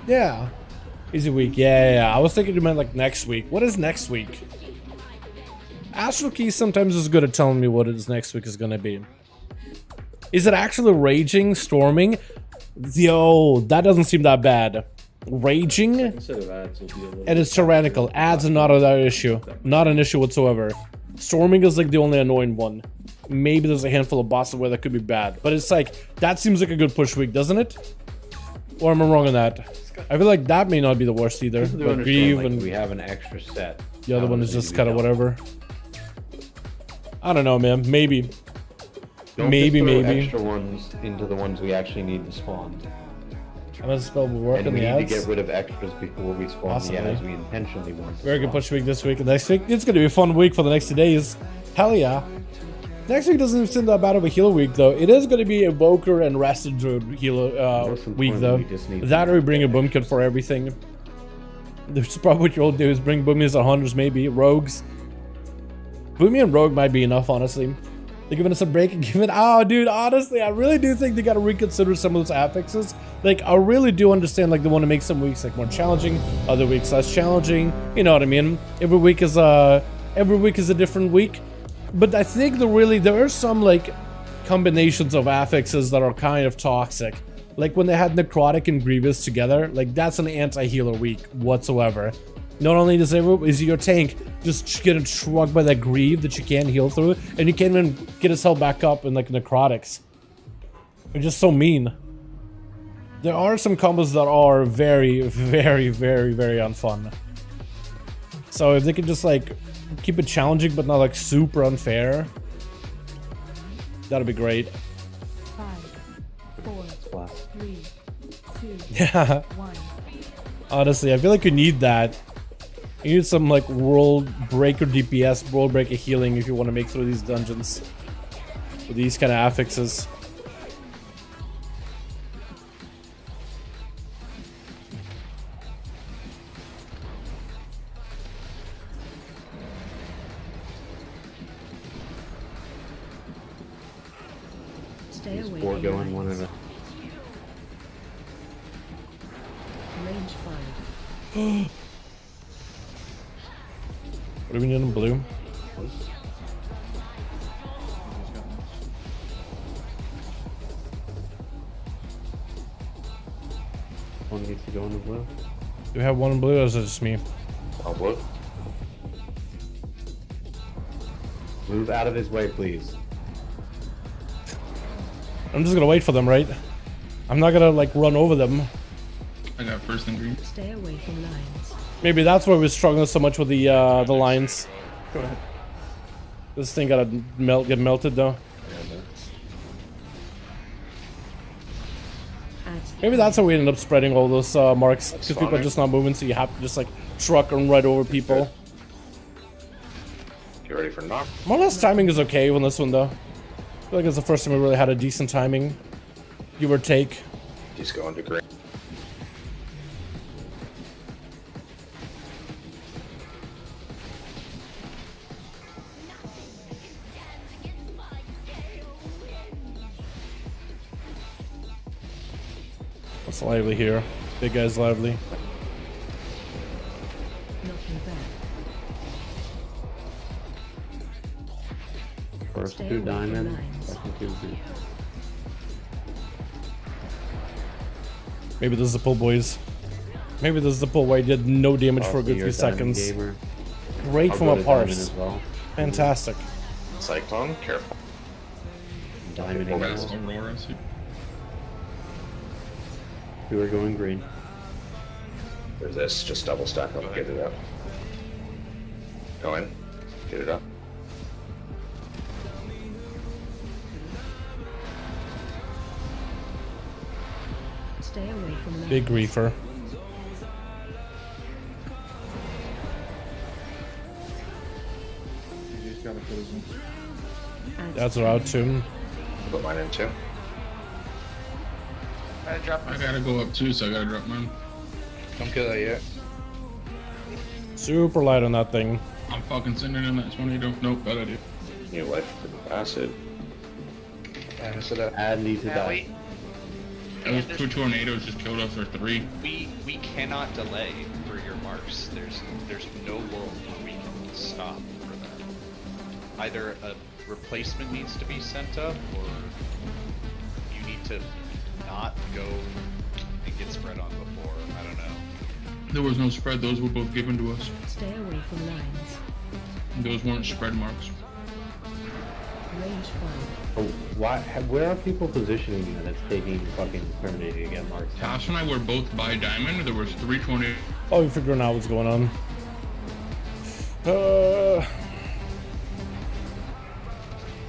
Yeah. Easy week, yeah. I was thinking you meant like next week. What is next week? Astral Key sometimes is good at telling me what it is next week is gonna be. Is it actually Raging, Storming? Yo, that doesn't seem that bad. Raging? And it's tyrannical. Ads are not an issue. Not an issue whatsoever. Storming is like the only annoying one. Maybe there's a handful of bosses where that could be bad. But it's like, that seems like a good push week, doesn't it? Or am I wrong on that? I feel like that may not be the worst either. But Grieve
like,
and
we have an extra set.
the other one is just kind of whatever. I don't know, man. Maybe. Maybe.
Extra ones into the ones we actually need to spawn.
I'm gonna spell work
And
on
we
the
need
ads.
to get rid of extras before we spawn
Possibly.
the ads we intentionally want to
Very good
spawn.
push week this week and next week. It's gonna be a fun week for the next 2 days. Hell yeah. Next week doesn't seem that bad of a healer week though. It is gonna be Evoker and Rested Druid healer week though. That or we bring a boom kit for everything. There's probably what you'll do is bring boomies and hunters maybe. Rogues. Boomy and Rogue might be enough honestly. They're giving us a break and giving oh dude, honestly, I really do think they gotta reconsider some of those affixes. Like I really do understand like they want to make some weeks like more challenging, other weeks less challenging. You know what I mean? Every week is a different week. But I think there are some like combinations of affixes that are kind of toxic. Like when they had Necrotic and Grievous together, like that's an anti-healer week whatsoever. Not only is your tank just getting shrugged by that Grieve that you can't heal through, and you can't even get his health back up in like Necrotics. They're just so mean. There are some combos that are very, very, very, very unfun. So if they could just like keep it challenging but not like super unfair, that'd be great.
5, 4, 3, 2,
Yeah.
1.
Honestly, I feel like you need that. You need some like world breaker DPS, world breaker healing if you want to make through these dungeons with these kind of affixes.
Stay
These
away
4
from
going one
lines.
at a.
Range 5.
What do we need in blue?
One needs to go in the blue.
Do we have one in blue or is it just me?
All blue.
Move out of his way, please.
I'm just gonna wait for them, right? I'm not gonna like run over them.
I got first and green.
Stay away from lines.
Maybe that's why we're struggling so much with the lines. Go ahead. This thing gotta get melted though. Maybe that's how we ended up spreading all those marks, because people are just not moving, so you have to just like truck and right over people.
You ready for knock?
More or less timing is okay on this one though. I feel like it's the first time we really had a decent timing, give or take.
He's going to green.
What's lively here? Big guy's lively.
Knocking back.
First
Stay
2
away from
diamond,
lines.
second 2 blue.
Maybe this is the pull, boys. Maybe this is the pull where I did no damage for a good few seconds.
Gamer.
Great
I'll
from
go
a
to diamond
parse.
as well.
Fantastic.
Cyclone, careful.
Diamond
Okay.
as well.
Aurora, see.
2 are going green.
There's this, just double stack up, get it up. Go in, get it up.
Stay away from lines.
Big reefer.
You just gotta put his in.
That's route 2.
Put mine in too.
I dropped
I
my
gotta go up too, so I gotta drop mine.
Don't kill that yet.
Super light on that thing.
I'm fucking sending in that 20. Don't. Nope, bad idea.
New life for acid.
Yeah, so that.
Add needs to die.
wait.
Those 2 tornadoes just killed us, or 3.
We cannot delay for your marks. There's no world where we can stop for that. Either a replacement needs to be sent up, or you need to not go and get spread on before. I don't know.
There was no spread. Those were both given to us.
Stay away from lines.
Those weren't spread marks.
Range 5.
Oh, why? Where are people positioning that it's taking fucking eternity to get marks?
Tash and I were both by diamond. There was 3 tornadoes.
Oh, you're figuring out what's going on. Yeah,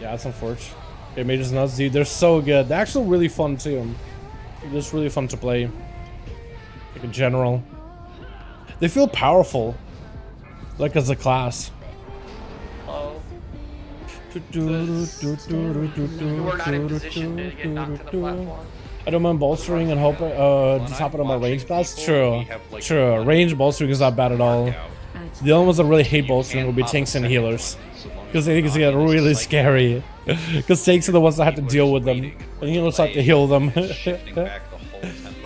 that's unfortunate. Okay, Mages Nuts, dude, they're so good. They're actually really fun too. They're just really fun to play. Like in general. They feel powerful. Like as a class.
Oh. You were not in position to get knocked to the platform.
I don't mind bolstering and hope just hopping on my range bats. True. True. Range bolstering is not bad at all. The only ones that really hate bolstering will be tanks and healers. Because they think it's get really scary. Because tanks are the ones that have to deal with them. And healers have to heal them.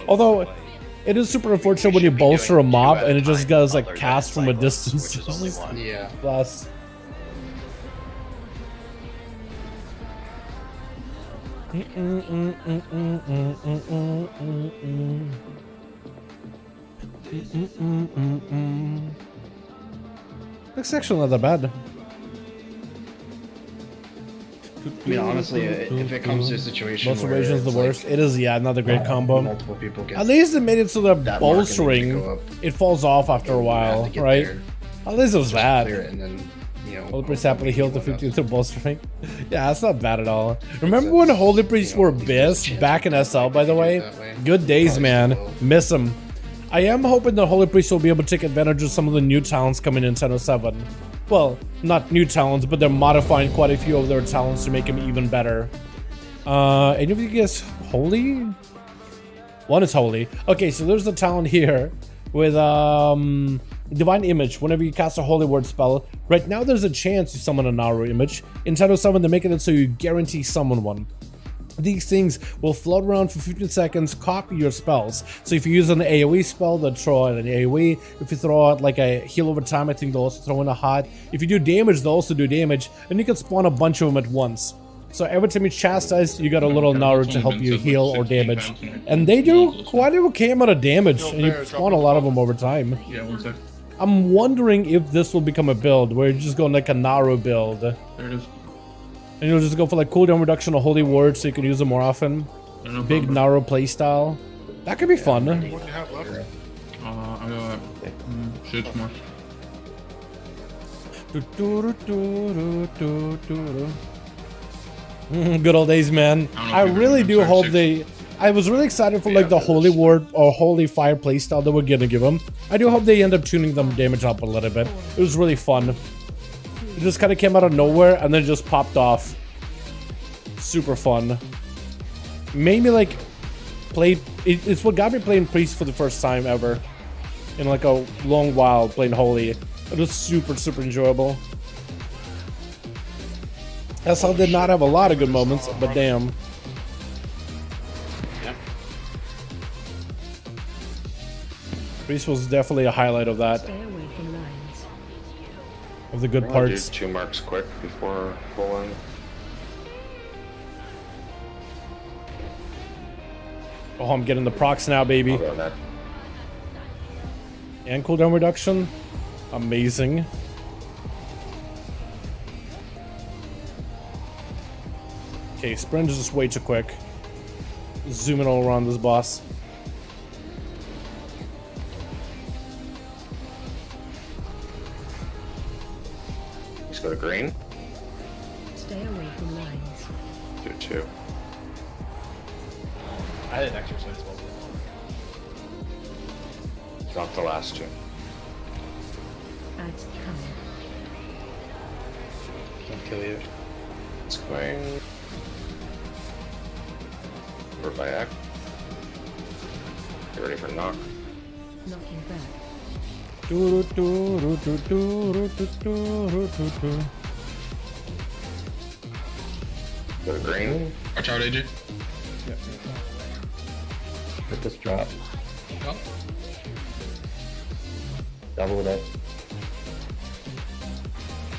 Although, it is super unfortunate when you bolster a mob and it just does like cast from a distance.
Yeah.
Plus. Looks actually not that bad.
I mean, honestly, if it comes to a situation
Most
where
situations the
it's
worst.
like,
It is, yeah, not a great combo.
multiple people get
At least it made it so that
that mark and they
bolstering,
go up,
it falls off after a
you have
while,
to get
right?
there,
At least it was that.
clear it, and then, you know,
Holy Priest happily healed the 15th through bolstering. Yeah, that's not bad at all. Remember when Holy Priests were BIS back in SL, by the way? Good days, man. Miss them. I am hoping the Holy Priests will be able to take advantage of some of the new talents coming in 1007. Well, not new talents, but they're modifying quite a few of their talents to make them even better. Any of you guys holy? One is holy. Okay, so there's the talent here with Divine Image. Whenever you cast a holy word spell, right now there's a chance you summon a Naru image. In 1007, they're making it so you guarantee summon one. these things will float around for 15 seconds, copy your spells. So if you use an AoE spell, they'll throw out an AoE. If you throw out like a heal over time, I think they'll also throw in a hot. If you do damage, they'll also do damage. And you can spawn a bunch of them at once. So every time you chastise, you got a little Naru to help you heal or damage. And they do quite an okay amount of damage, and you spawn a lot of them over time.
Yeah, 1 sec.
I'm wondering if this will become a build where you're just going like a Naru build.
There it is.
And you'll just go for like cooldown reduction or holy word so you can use them more often. Big Naru playstyle. That could be fun.
What do you have left?
I got shit more.
Good old days, man. I really do hope they... I was really excited for like the holy word or holy fire playstyle that we're gonna give them. I do hope they end up tuning them damage up a little bit. It was really fun. It just kind of came out of nowhere and then just popped off. Super fun. Made me like play. It's what got me playing priest for the first time ever in like a long while playing holy. It was super enjoyable. SL did not have a lot of good moments, but damn. Priest was definitely a highlight of that.
Stay away from lines.
Of the good
I'll
parts.
do 2 marks quick before pulling.
Oh, I'm getting the procs now, baby.
I'll go on that.
And cooldown reduction. Amazing. Okay, sprint is just way too quick. Zooming all around this boss.
Let's go to green.
Stay away from lines.
Do 2.
I had an exercise spell.
Drop the last 2.
Ads coming.
Can't kill you.
It's going. Or by act. Get ready for knock.
Knocking back.
Go to green.
Watch out, AJ.
Let this drop.
Oh.
Double it up.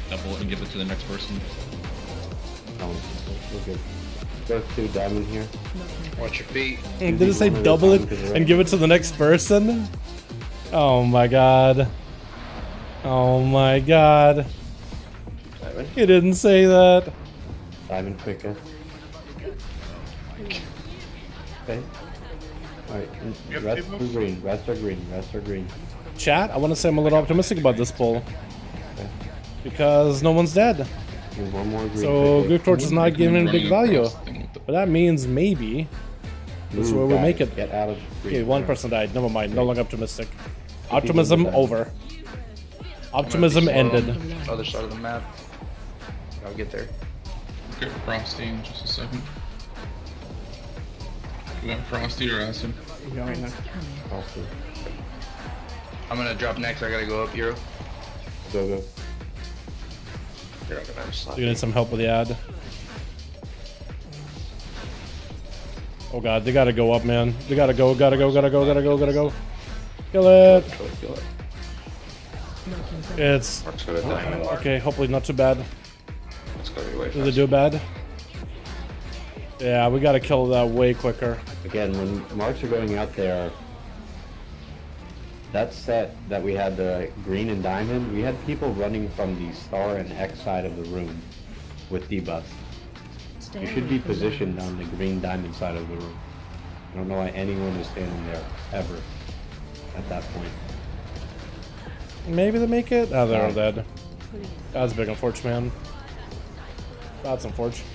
Double it and give it to the next person.
Oh, we're good. Go to diamond here.
Watch your feet.
Did it say double it and give it to the next person? Oh my god. Oh my god.
Diamond.
He didn't say that.
Diamond quicker. Okay. Alright, rest are green, rest are green, rest are green.
Chat, I want to say I'm a little optimistic about this pull.
Okay.
Because no one's dead.
One more green.
So Greek Torch is not giving any big value. But that means maybe this is where we make it.
Get out of green.
Okay, one person died. Never mind. No longer optimistic. Optimism over. Optimism ended.
Other side of the map. I'll get there.
Get Frosty in just a second. You want Frosty or Acid?
I'm gonna drop next. I gotta go up, Euro.
Go.
You're not gonna have slap.
You need some help with the ad. Oh god, they gotta go up, man. They gotta go. Kill it.
Kill it.
It's
Mark's go to diamond.
okay. Hopefully not too bad.
Let's go way
Did they
faster.
do bad? Yeah, we gotta kill that way quicker.
Again, when marks are going out there, that set that we had the green and diamond, we had people running from the star and X side of the room with debuffs. You should be positioned on the green diamond side of the room. I don't know why anyone is standing there ever at that point.
Maybe they make it? Oh, they're all dead. That's big, unfortunate, man. That's unfortunate.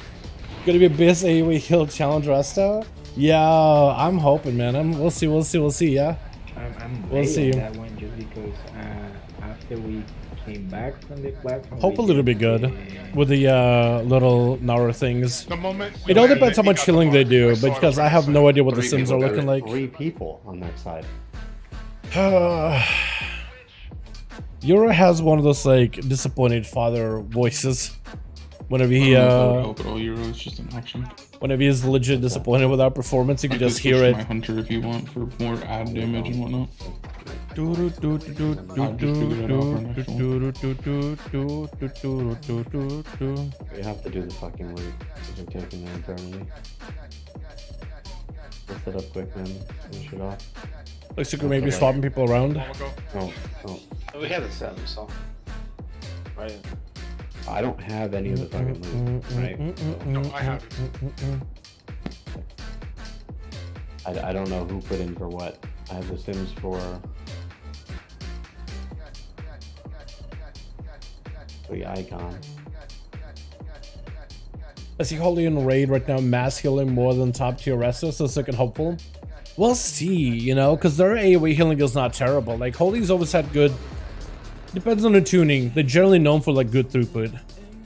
Gonna be a best AoE heal challenge Resta? Yeah, I'm hoping, man. We'll see, yeah? We'll see.
That one just because after we came back from the platform,
Hopefully it'll be good with the little Naru things.
The moment
It all depends how much healing they do, because I have no idea what the Sims are looking like.
3 people on that side.
Euro has one of those like disappointed father voices. Whenever he
help at all, Euro. It's just an action.
whenever he's legit disappointed with our performance, you can just hear it.
My hunter if you want for more ad damage and whatnot.
We have to do the fucking loop because we're taking their internally. Let's set up quick, man. Finish it off.
Looks like we're maybe swapping people around.
Oh.
We have the 7, so. Right.
I don't have any of the fucking loot, right?
No, I have it.
I don't know who put in for what. I have the Sims for the icon.
I see Holy in raid right now, mass healing more than top tier wrestlers, so it's looking hopeful. We'll see, you know, because their AoE healing is not terrible. Like, Holy's always had good. Depends on the tuning. They're generally known for like good throughput.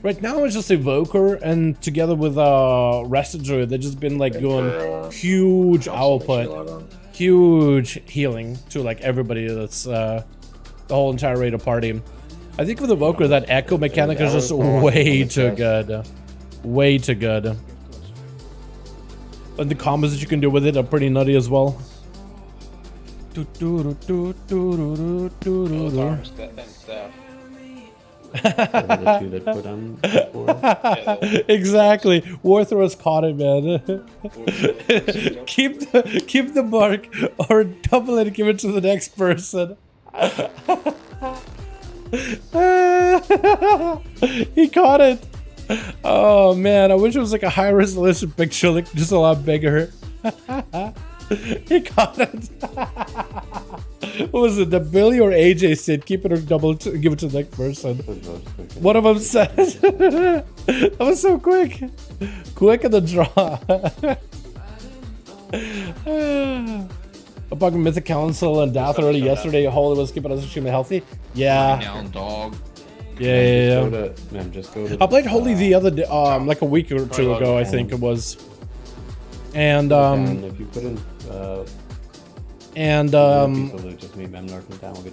Right now it's just Evoker, and together with RASZAGETH, they've just been like doing huge output, huge healing to like everybody that's the whole entire raid party. I think with Evoker, that echo mechanic is just way too good. Way too good. And the combos that you can do with it are pretty nutty as well. Exactly. Warthor has caught it, man. keep the mark or double it and give it to the next person. He caught it. Oh man, I wish it was like a high resolution picture, like just a lot bigger. He caught it. What was it? The Billy or AJ said, keep it or double give it to the next person. One of them said. That was so quick. Quick in the draw. About Mythic Council and Death already yesterday. Holy was keeping us extremely healthy. Yeah.
Down, dog.
Yeah.
Just go to
I played Holy the other day, like a week or two ago, I think it was. And
if you put in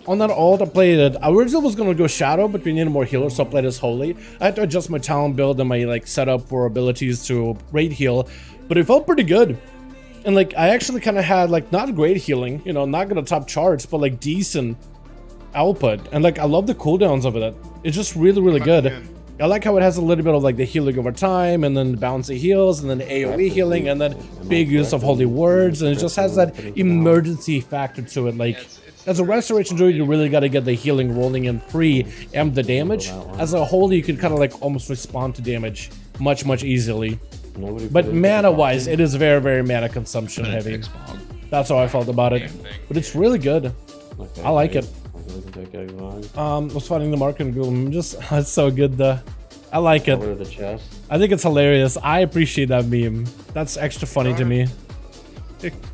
on that ult I played it. I originally was gonna go Shadow, but we needed more healers, so I played as Holy. I had to adjust my talent build and my like setup for abilities to raid heal, but it felt pretty good. And like I actually kind of had like not great healing, you know, not gonna top charts, but like decent output. And like I love the cooldowns of it. It's just really good. I like how it has a little bit of like the healing over time, and then the bouncy heals, and then the AoE healing, and then big use of holy words, and it just has that emergency factor to it. Like as a restoration druid, you really got to get the healing rolling in pre-amp the damage. As a holy, you can kind of like almost respond to damage much easily. But mana wise, it is very mana consumption heavy. That's how I felt about it. But it's really good. I like it. Was finding the mark in Google. It's so good though. I like it.
Over the chest.
I think it's hilarious. I appreciate that meme. That's extra funny to me.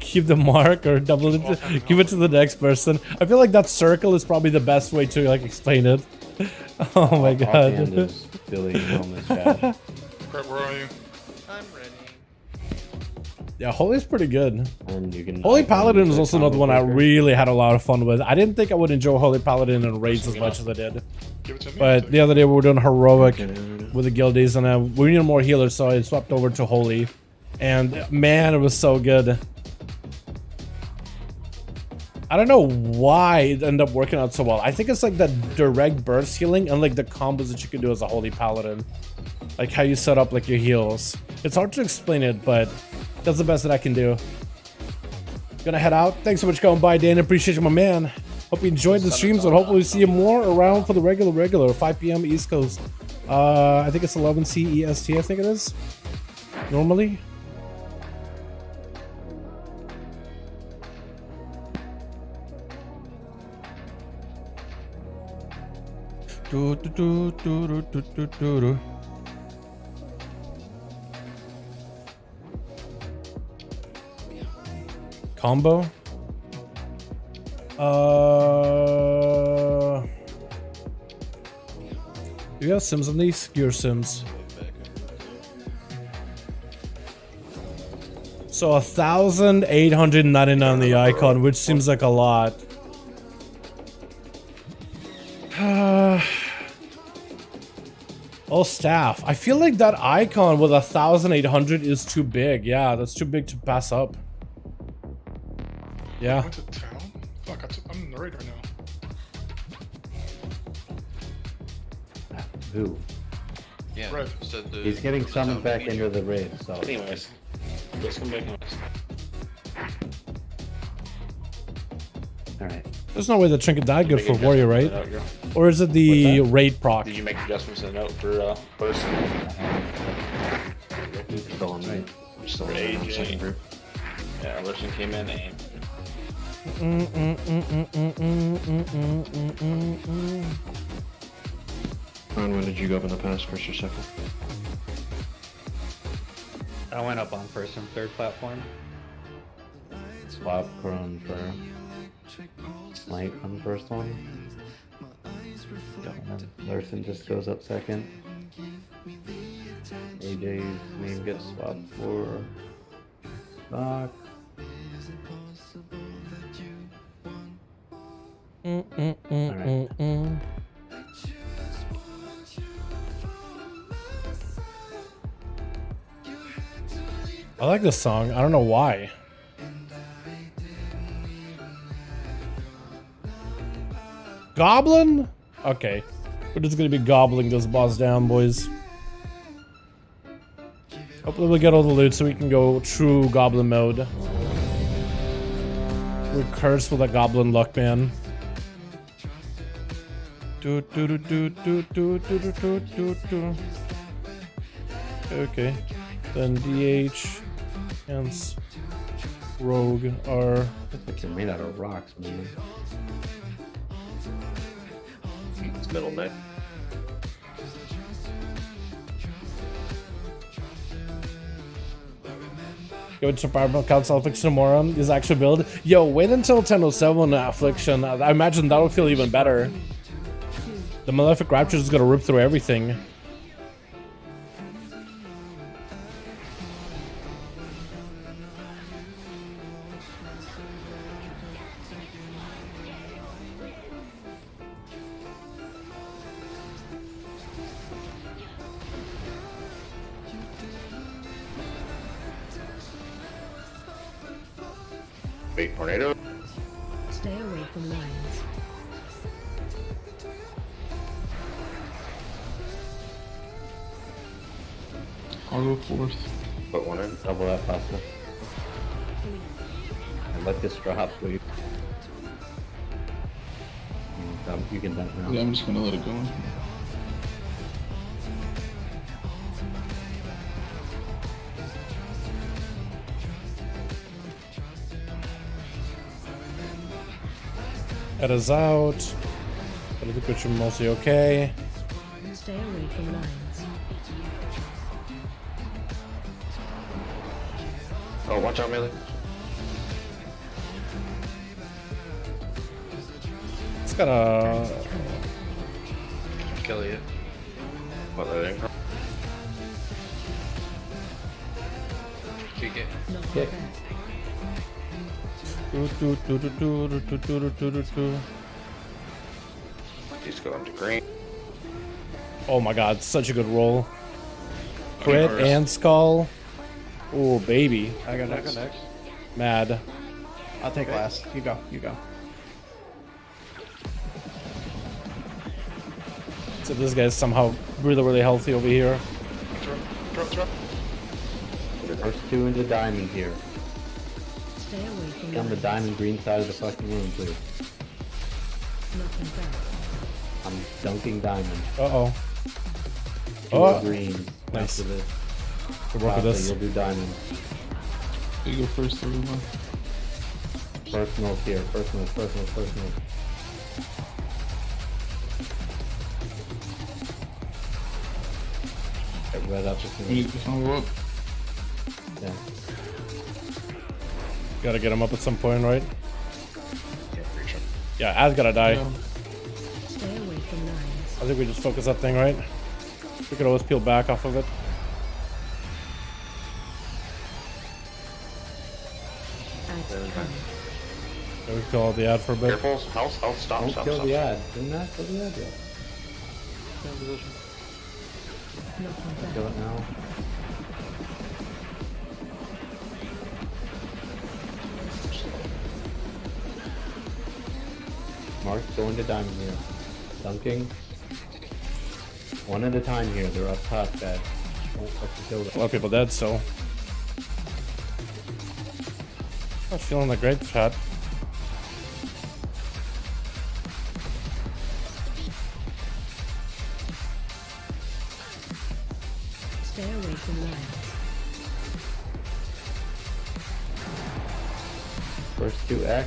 Keep the mark or double it. Give it to the next person. I feel like that circle is probably the best way to like explain it. Oh my god.
Brett, where are you?
I'm ready.
Yeah, Holy's pretty good.
And you can
Holy Paladin is also another one I really had a lot of fun with. I didn't think I would enjoy Holy Paladin in raids as much as I did. But the other day we were doing Heroic with the guildies, and we needed more healers, so I swapped over to Holy. And man, it was so good. I don't know why it ended up working out so well. I think it's like that direct burst healing and like the combos that you can do as a Holy Paladin. Like how you set up like your heals. It's hard to explain it, but that's the best that I can do. Gonna head out. Thanks so much for going by, Dan. Appreciate you, my man. Hope you enjoyed the streams, and hopefully see you more around for the regular 5 p.m. East Coast. I think it's 11 CEST, I think it is. Normally. Combo? Do you have Sims on these? Gear Sims. So 1,899 on the icon, which seems like a lot. Oh, staff. I feel like that icon with 1,800 is too big. Yeah, that's too big to pass up.
I
Yeah.
went to town? Fuck, I'm in the raid right now.
Who?
Yeah.
Red.
So the,
He's getting summoned back
meteor.
into the raid, so.
Anyways, let's come back anyways.
Alright.
There's no way the trinket that good
Make
for warrior, right?
adjustments in the note,
Or is it the raid proc?
Did you make adjustments in the note for person?
He's still on raid.
Still
For
in the
AJ.
second group.
Yeah, person came in and
Ron, when did you go up in the past, first or second?
I went up on first and third platform.
Swap Crone for Smite on the first one. And then Larson just goes up second. AJ's name gets swapped for Doc.
I like this song. I don't know why. Goblin? Okay. We're just gonna be gobbling this boss down, boys. Hopefully we'll get all the loot so we can go true goblin mode. We're cursed with a goblin luck, man. Okay. Then DH, hence Rogue are...
Looks like they're made out of rocks, man.
It's middle neck.
Go to Survival Council Affliction tomorrow. Is actual build. Yo, wait until 10:07 Affliction. I imagine that'll feel even better. The Malefic Rapture is gonna rip through everything.
Wait, tornado.
Stay away from lines.
I'll go fourth.
Put one in.
Double that pasta. And let this drop, please. You can dump now.
Yeah, I'm just gonna let it go.
That is out. But I think we're mostly okay.
Stay away from lines.
Oh, watch out, melee.
It's got a...
Kill you.
What, that ain't
Kick it.
Kick.
He's going to green.
Oh my god, such a good roll. Crit and skull. Oh, baby.
I go next.
Mad.
I'll take last. You go. You go.
So this guy's somehow really, really healthy over here.
Drop.
The first two into diamond here.
Stay away from
On the
lines.
diamond green side of the fucking room, please.
Knocking back.
I'm dunking diamond.
Uh-oh.
Two
Oh.
green.
Nice.
After this.
Good work with
Pasta,
this.
You'll do diamond.
You go first, everyone.
Personals here. Personals. Get red up as soon
We
as
need to follow up.
yeah.
Gotta get him up at some point, right?
Can't reach him.
Yeah, Ad's gotta die.
Yeah.
Stay away from lines.
I think we just focus that thing, right? We could always peel back off of it.
Ads coming.
Yeah, we kill all the ad for a bit.
Careful. Health. Stop.
Don't
Stop.
kill
Stop.
the ad. Didn't that kill the ad yet? Kill it now. Mark, go into diamond here. Dunking. One at a time here. They're up top, guys. Don't fucking kill them.
A lot of people dead, so. Not feeling that great, chat.
Stay away from lines.
First 2x.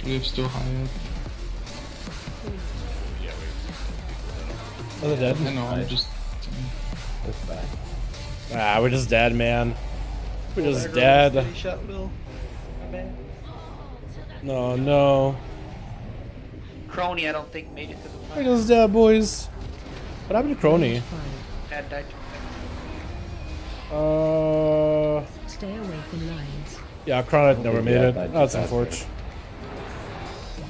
We have still high up.
Are they dead?
I know, I'm just.
That's bad.
Ah, we're just dead, man. We're just dead. No, no.
Crony, I don't think made it to the
We're just dead, boys. What happened to Crony?
Had died.
Stay away from lines.
Yeah, Chronite never made it. That's unfortunate.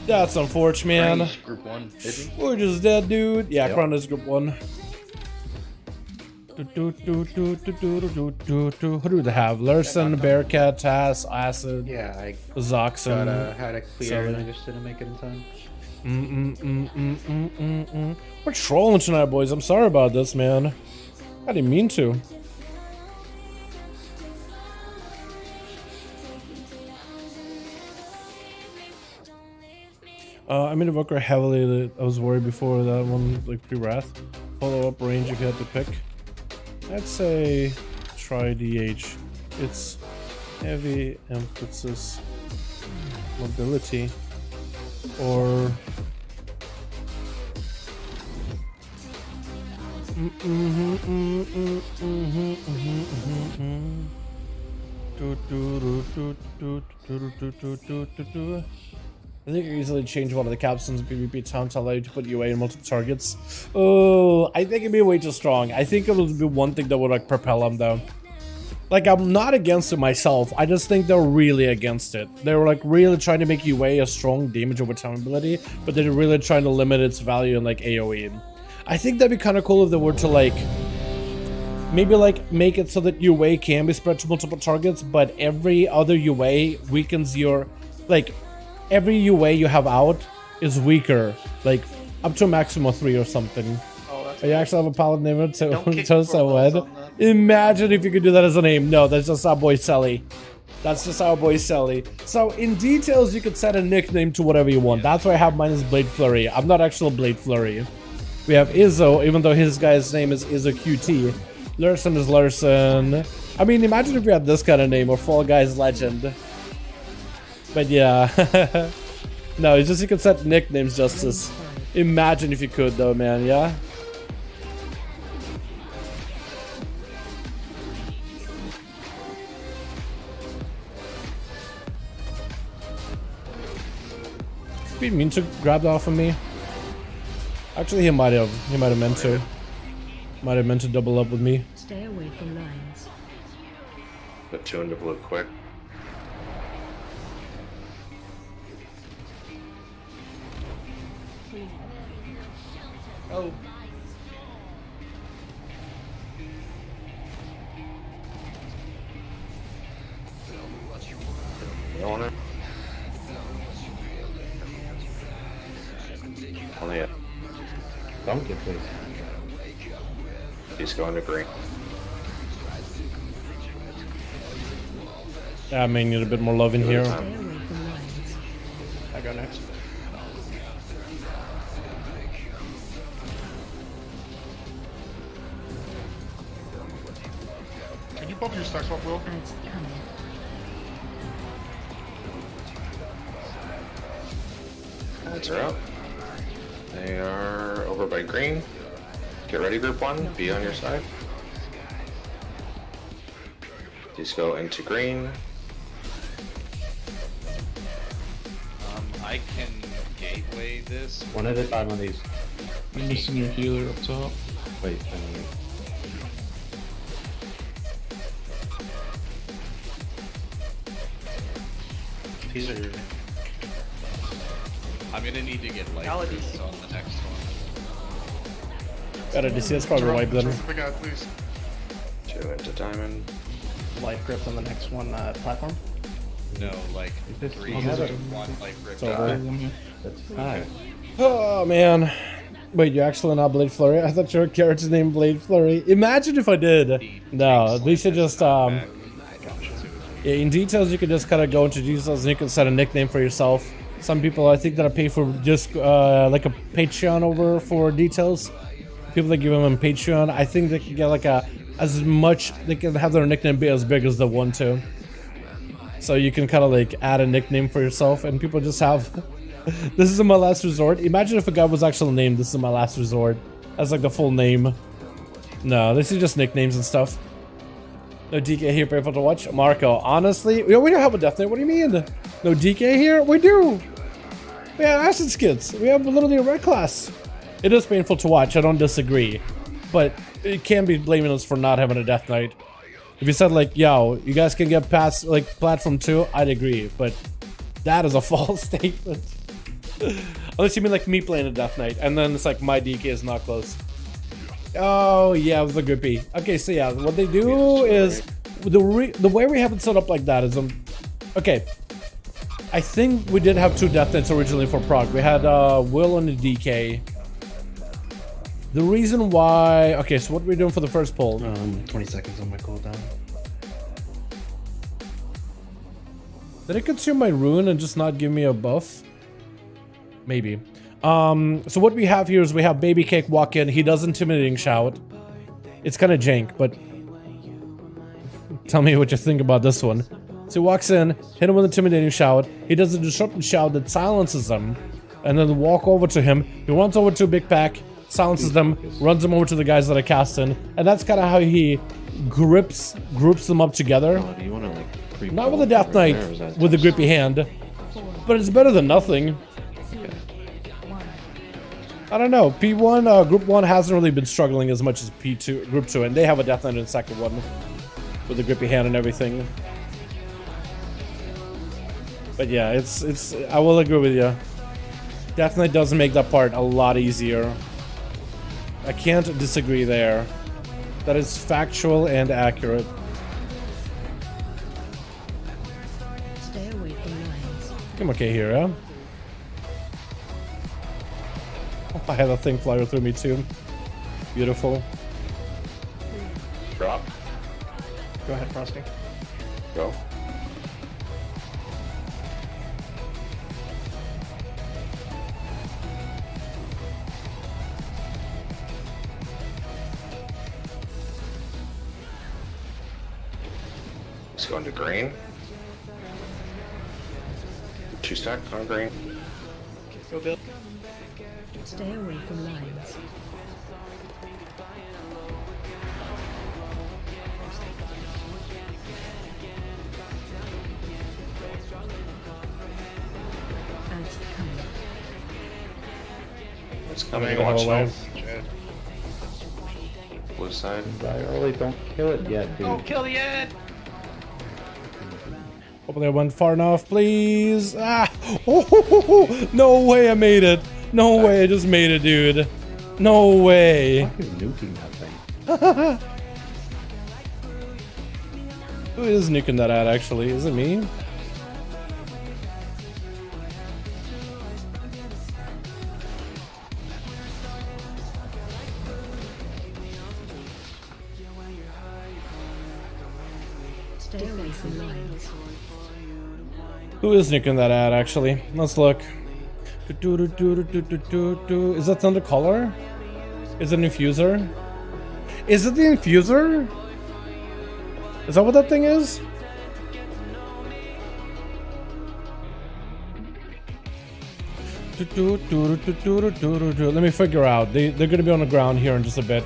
That's unfortunate, man.
Group 1, did he?
We're just dead, dude. Yeah,
Yep.
Chronite's group 1. Who do they have? Lurson, Bearcat, Tass, Acid,
Yeah, I
Zoxon.
had a clear and I just didn't make it in time.
We're trolling tonight, boys. I'm sorry about this, man. I didn't mean to. I made Evoker heavily. I was worried before that one, like pre-wrath. Follow up range if you had to pick. I'd say try DH. It's heavy emphasis, mobility, or I think you easily change one of the captions PvP town to allow you to put UA in multiple targets. Oh, I think it'd be way too strong. I think it would be one thing that would like propel them down. Like, I'm not against it myself. I just think they're really against it. They were like really trying to make UA a strong damage over time ability, but they're really trying to limit its value in like AoE. I think that'd be kind of cool if they were to like maybe like make it so that UA can be spread to multiple targets, but every other UA weakens your like. Every UA you have out is weaker, like up to a maximum of 3 or something.
Oh, that's
You actually have a palette name of
Don't kick
Tosa. Imagine if you could do that as a name. No, that's just our boy Selly. That's just our boy Selly. So in details, you could set a nickname to whatever you want. That's why I have mine as Blade Flurry. I'm not actual Blade Flurry. We have Izzo, even though his guy's name is Izzo QT. Lurson is Lurson. I mean, imagine if we had this kind of name or Fall Guys Legend. But yeah, no, it's just you can set nicknames, Justice. Imagine if you could, though, man. Yeah. Didn't mean to grab that off of me. Actually, he might have. He might have meant to. Might have meant to double up with me.
Stay away from lines.
Put 2 into blue quick.
Oh.
Owner. Only it.
Dunk it, please.
He's going to green.
Yeah, I may need a bit more love in here.
I go next.
Can you pop your stacks up, Will?
They're up. They are over by green. Get ready, group 1. Be on your side. These go into green.
I can gateway this.
One at a time on these.
I'm missing your healer up top.
Wait,
These are.
I'm gonna need to get light
Valid
boots
EC.
on the next one.
Got a DC, that's probably wipe then.
Big guy, please.
2 into diamond.
Life grip on the next one platform.
No, like
This
3
is
is
another-
one life grip.
It's over.
That's 5.
Oh man. Wait, you actually not Blade Flurry? I thought your character's name Blade Flurry. Imagine if I did. No, we should just yeah, in details you can just kind of go into details and you can set a nickname for yourself. Some people I think that pay for just like a Patreon over for details. People that give them a Patreon, I think they can get like as much, they can have their nickname be as big as they want to. So you can kind of like add a nickname for yourself and people just have this is my last resort. Imagine if a guy was actually named this is my last resort. That's like the full name. No, this is just nicknames and stuff. No DK here, painful to watch. Marco, honestly, we don't have a death knight. What do you mean? No DK here? We do. We have acid skits. We have literally a red class. It is painful to watch. I don't disagree. But it can be blaming us for not having a death knight. If you said like, yo, you guys can get past like platform 2, I'd agree. But that is a false statement. Unless you mean like me playing a death knight, and then it's like my DK is not close. Oh yeah, with the grippy. Okay, so yeah, what they do is the way we have it set up like that is okay. I think we did have 2 death knights originally for prog. We had Will and a DK. The reason why, okay, so what are we doing for the first poll?
20 seconds on my cooldown.
Did it consume my rune and just not give me a buff? Maybe. So what we have here is we have Baby Cake walk in. He does intimidating shout. It's kind of jank, but tell me what you think about this one. So he walks in, hit him with intimidating shout. He does a disruptive shout that silences them, and then walk over to him. He runs over to a big pack, silences them, runs them over to the guys that are casting, and that's kind of how he groups them up together.
Oh, do you want to like
Not with a Death Knight with a grippy hand, but it's better than nothing. I don't know. P1, Group 1 hasn't really been struggling as much as P2, Group 2, and they have a Death Knight in the second one with a grippy hand and everything. But yeah, it's. I will agree with you. Death Knight does make that part a lot easier. I can't disagree there. That is factual and accurate.
Stay away from lines.
I'm okay here, huh? Oh, I had that thing fly through me too. Beautiful.
Drop.
Go ahead, Frosty.
Go. Let's go into green. 2 stack on green.
Go Bill.
Stay away from lines. Ads coming.
It's coming.
Go
Watch
away.
out. Blue side.
Die early, don't kill it yet, dude.
Don't kill yet!
Hopefully I went far enough, please. Ah! Oh, no way I made it. No way I just made it, dude. No way.
Fuck is nuking that thing?
Who is nuking that ad, actually? Is it me?
Stay away from lines.
Who is nuking that ad, actually? Let's look. Is that Thunder Color? Is it an infuser? Is it the infuser? Is that what that thing is? Let me figure out. They're gonna be on the ground here in just a bit.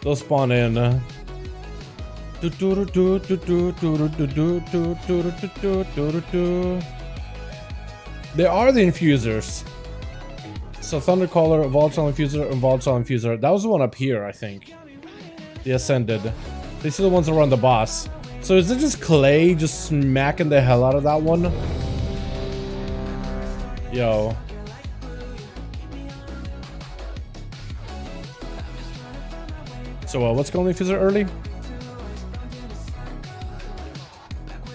They'll spawn in. They are the infusers. So Thundercaller, Volatile Infuser, and Volatile Infuser. That was the one up here, I think. The Ascended. These are the ones around the boss. So is it just Clay just smacking the hell out of that one? Yo. So what's going to Fizzer early?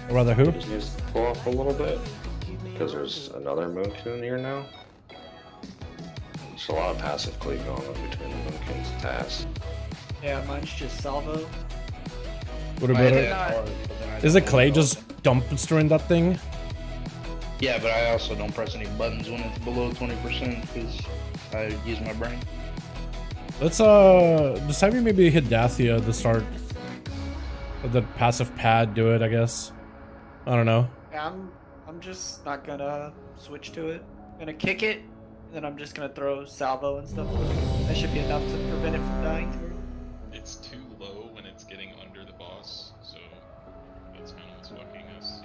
Or rather who?
Just needs to pull off a little bit because there's another Moonkin here now. There's a lot of passive cleave going on between the Moonkins and tasks.
Yeah, mine's just salvo.
What about it? Is it Clay just dumping during that thing?
Yeah, but I also don't press any buttons when it's below 20% because I use my brain.
Let's just have you maybe hit Dathia at the start. Let the passive pad do it, I guess. I don't know.
Yeah, I'm just not gonna switch to it. I'm gonna kick it, and then I'm just gonna throw salvo and stuff. That should be enough to prevent it from dying too early.
It's too low when it's getting under the boss, so that's kind of what's fucking us.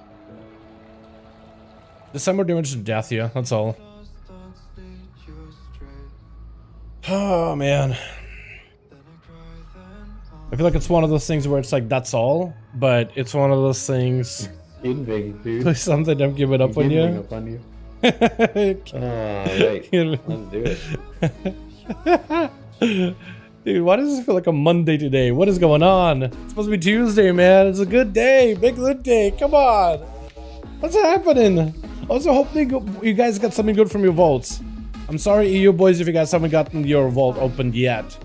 Just send more damage to Dathia, that's all. Oh man. I feel like it's one of those things where it's like, that's all, but it's one of those things.
Dude.
Something I'm giving up on you.
Up on you. Wait. Let's do
it. Dude, why does this feel like a Monday today? What is going on? It's supposed to be Tuesday, man. It's a good day. Big good day. Come on. What's happening? Also, hopefully you guys got something good from your vaults. I'm sorry, EU boys, if you guys haven't gotten your vault opened yet.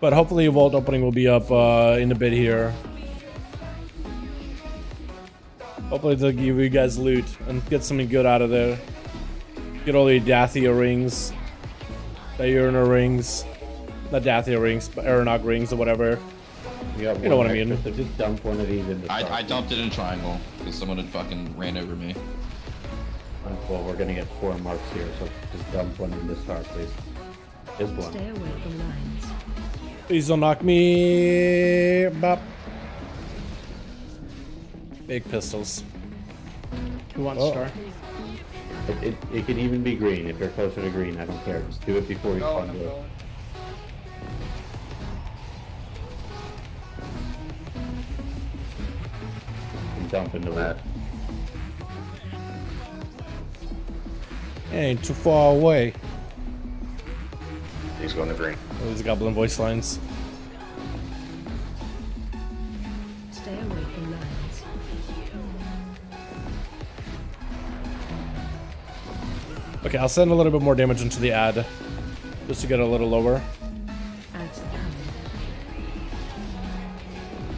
But hopefully your vault opening will be up in a bit here. Hopefully they'll give you guys loot and get something good out of there. Get all the Dathia rings. Diurna rings. Not Dathia rings, but Aeronog rings or whatever. You know what I mean.
So just dump one of these in the
I dumped it in triangle because someone had fucking ran over me.
Well, we're gonna get 4 marks here, so just dump one in the star, please. Just one.
Stay away from lines.
Please don't knock me. Bop. Big pistols.
Who wants star?
It could even be green. If you're closer to green, I don't care. Just do it before you spawn to it. And dump into that.
Ain't too far away.
He's going to green.
Oh, these goblin voice lines.
Stay away from lines.
Okay, I'll send a little bit more damage into the ad. Just to get a little lower.
Adds coming.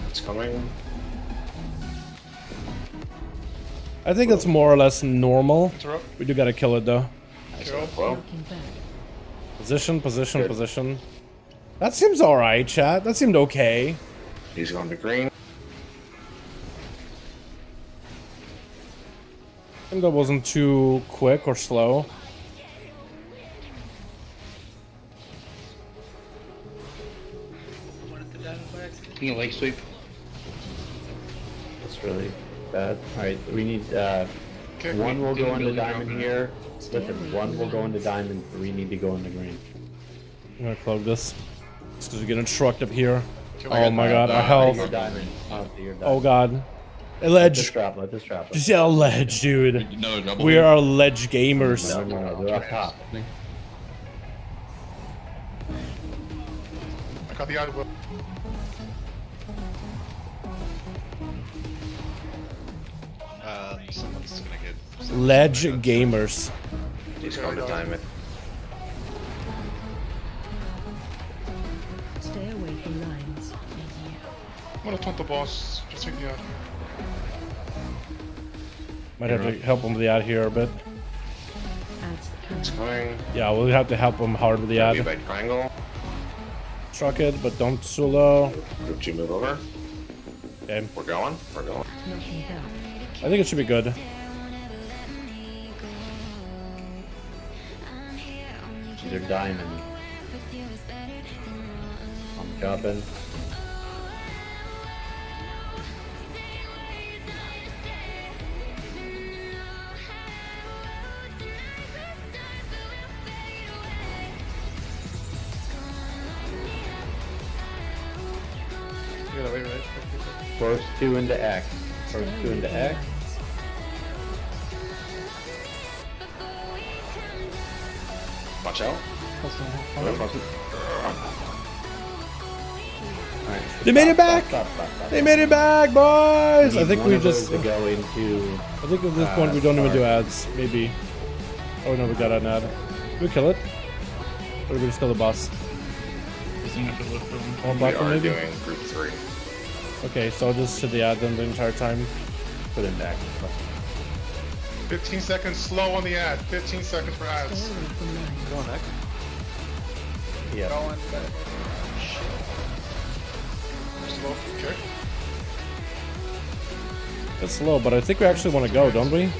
It's coming.
I think it's more or less normal.
Interrupt.
We do gotta kill it though.
Well,
Position, position, good. Position. That seems alright, chat. That seemed okay.
He's going to green.
I think that wasn't too quick or slow.
Can you leg sweep?
That's really bad. Alright, we need one will go into diamond here. Listen, one will go into diamond, 3 need to go into green.
I'm gonna clog this. Just because we get trucked up here. Oh my god, our health. Oh god. A ledge.
Let this drop.
Just yeah, a ledge, dude. We are ledge gamers.
No, they're up top.
I got the other one.
Someone's gonna get...
Ledge gamers.
He's going to diamond.
Stay away from lines.
I'm gonna taunt the boss. Just take the out.
Might have to help him with the ad here a bit.
It's coming.
Yeah, we'll have to help him hard with the ad.
By triangle.
Truck it, but don't too low.
Group 2 move over.
Okay.
We're going. We're going.
I think it should be good.
They're diamond. I'm chopping.
You gotta wait, right?
First 2 into X. First 2 into X.
Watch out.
Alright,
They made it back!
Stop.
They made it back, boys! I think we just...
to go into.
I think at this point we don't even do ads. Maybe. Oh no, we got an ad. Did we kill it? Or did we just kill the boss? One platform maybe?
Doing group 3.
Okay, so I'll just hit the ad then the entire time.
Put it back.
15 seconds slow on the ad. 15 seconds for ads.
Go on, next.
Yeah.
Going back. Slow. Okay.
It's slow, but I think we actually want to go, don't we?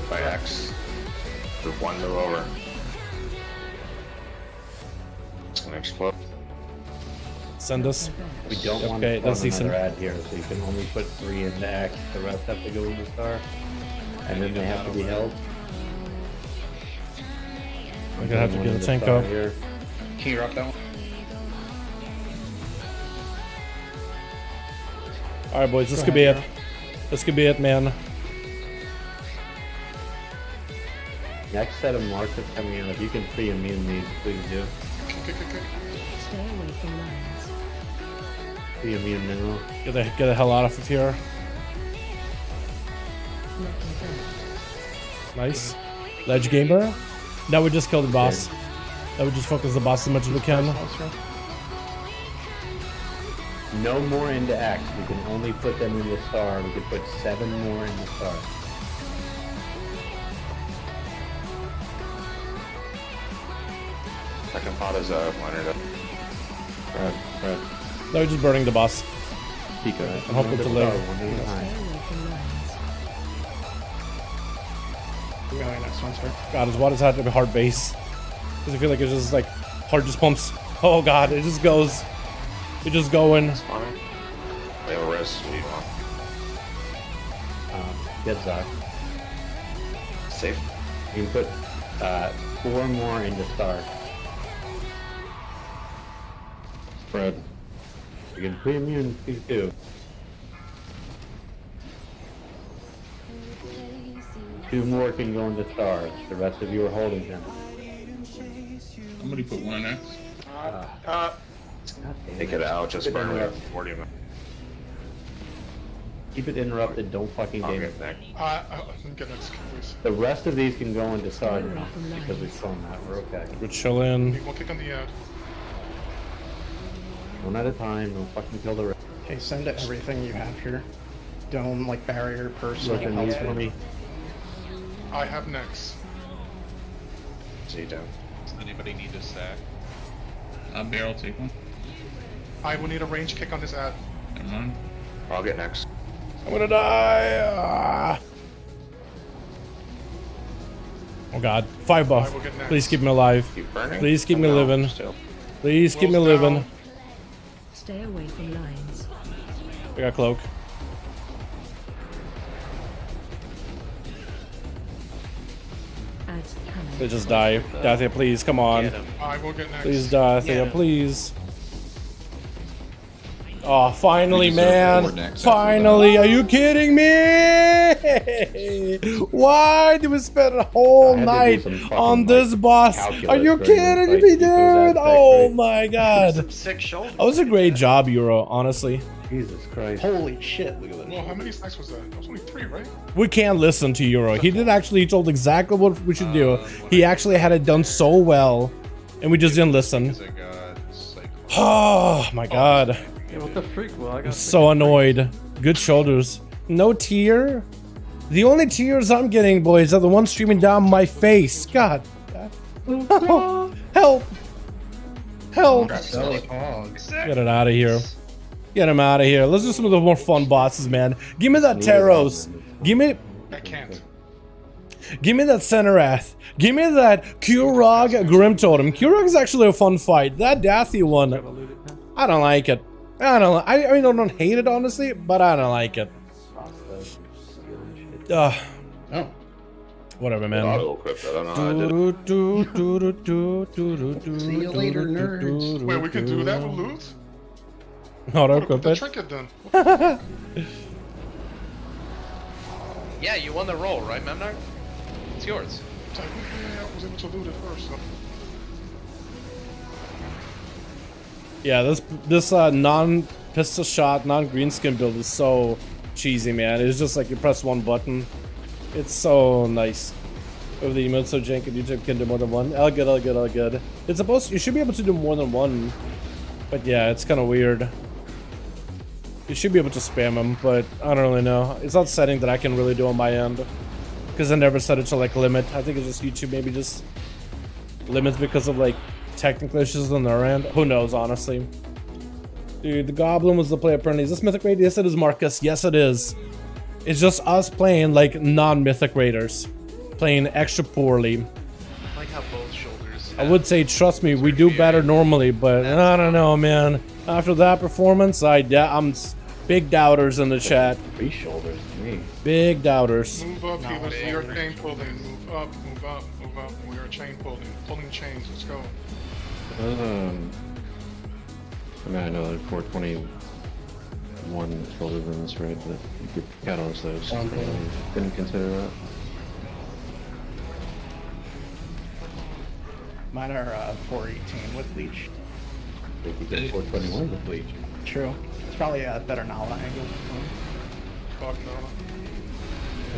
By X. Group 1, move over. It's gonna explode.
Send us.
We don't want
Okay,
to
that's
spawn
decent.
another ad here, so you can only put 3 into X. The rest have to go into star, and then they have to be held.
We're gonna have to get a tank
star
up.
here.
Can you rock that one?
Alright, boys, this could be it. This could be it, man.
Next set of markers coming in. If you can pre-immune these, please do.
Stay away from lines.
Pre-immune now.
Get the hell out of here. Nice. Ledge gamer. Now we just killed the boss. Now we just focus the boss as much as we can.
No more into X. We can only put them in the star. We could put 7 more in the star.
Second pot is winder up.
Right.
Now we're just burning the boss.
Pico.
And hoping to live. God, why does it have to be hard base? Because I feel like it's just like heart just pumps. Oh god, it just goes. It's just going.
We have a res.
Get Zach.
Safe.
You can put 4 more into star. Spread. You can pre-immune these 2. 2 more can go into stars. The rest of you are holding them.
Somebody put 1 in X.
Take it out, just burn it. 40 minutes.
Keep it interrupted, don't fucking game it.
Get next, please.
The rest of these can go into star now, because we spawned that, we're okay.
We're chilling.
One click on the ad.
One at a time, don't fucking kill the rest.
Okay, send it everything you have here. Dome, like barrier, person,
Look in these for me.
I have next.
See down.
Does anybody need a stack?
Barrel, take one.
I will need a range kick on this ad.
Never mind.
I'll get next.
I'm gonna die. Oh god, 5 buff. Please keep me alive.
Keep burning.
Please keep me living. Please keep me living.
Stay away from lines.
We got cloak.
Ads coming.
They just die. Dathia, please, come on.
I will get next.
Please, Dathia, please. Oh, finally, man. Finally. Are you kidding me? Why did we spend a whole night on this boss? Are you kidding me, dude? Oh my god. That was a great job, Euro, honestly.
Jesus Christ.
Holy shit, look at that.
Well, how many stacks was that? That was only 3, right?
We can't listen to Euro. He did actually, he told exactly what we should do. He actually had it done so well, and we just didn't listen. Oh my god.
Yeah, what the freak? Well, I got
I'm so annoyed. Good shoulders. No tear? The only tears I'm getting, boys, are the ones streaming down my face. God. Help. Help. Get it out of here. Get him out of here. Let's do some of the more fun bosses, man. Give me that Taros. Give me...
I can't.
Give me that Centerath. Give me that Kurog Grim Totem. Kurog is actually a fun fight. That Dathia one, I don't like it. I don't hate it, honestly, but I don't like it. Whatever, man.
Auto-equipped, I don't know how I did it.
See you later, nerds.
Wait, we can do that with loot?
Auto-equip
The
it.
trinket then.
Yeah, you won the roll, right, Memnar? It's yours.
I was able to loot it first. So.
Yeah, this non-pistol shot, non-green skin build is so cheesy, man. It's just like you press one button. It's so nice. Over the emote so jank and YouTube can do more than one. All good, all good, all good. It's supposed to, you should be able to do more than one. But yeah, it's kind of weird. You should be able to spam them, but I don't really know. It's not setting that I can really do on my end. Because I never set it to like limit. I think it's just YouTube maybe just limits because of like technical issues on their end. Who knows, honestly. Dude, the Goblin was the player apparently. Is this Mythic Raid? Yes, it is, Marcus. Yes, it is. It's just us playing like non-Mythic Raiders. Playing extra poorly.
I like how both shoulders.
I would say, trust me, we do better normally, but I don't know, man. After that performance, I'm big doubters in the chat.
3 shoulders to me.
Big doubters.
Move up, Peebles. We are chain pulling. Move up, move up, move up. We are chain pulling. Pulling chains. Let's go.
I mean, I know there's 421 shoulder runes, right? But you could catalyze those. Didn't consider that.
Mine are 418 with leech.
They could get 421 with leech.
True. It's probably a better Nala angle.
Fuck no.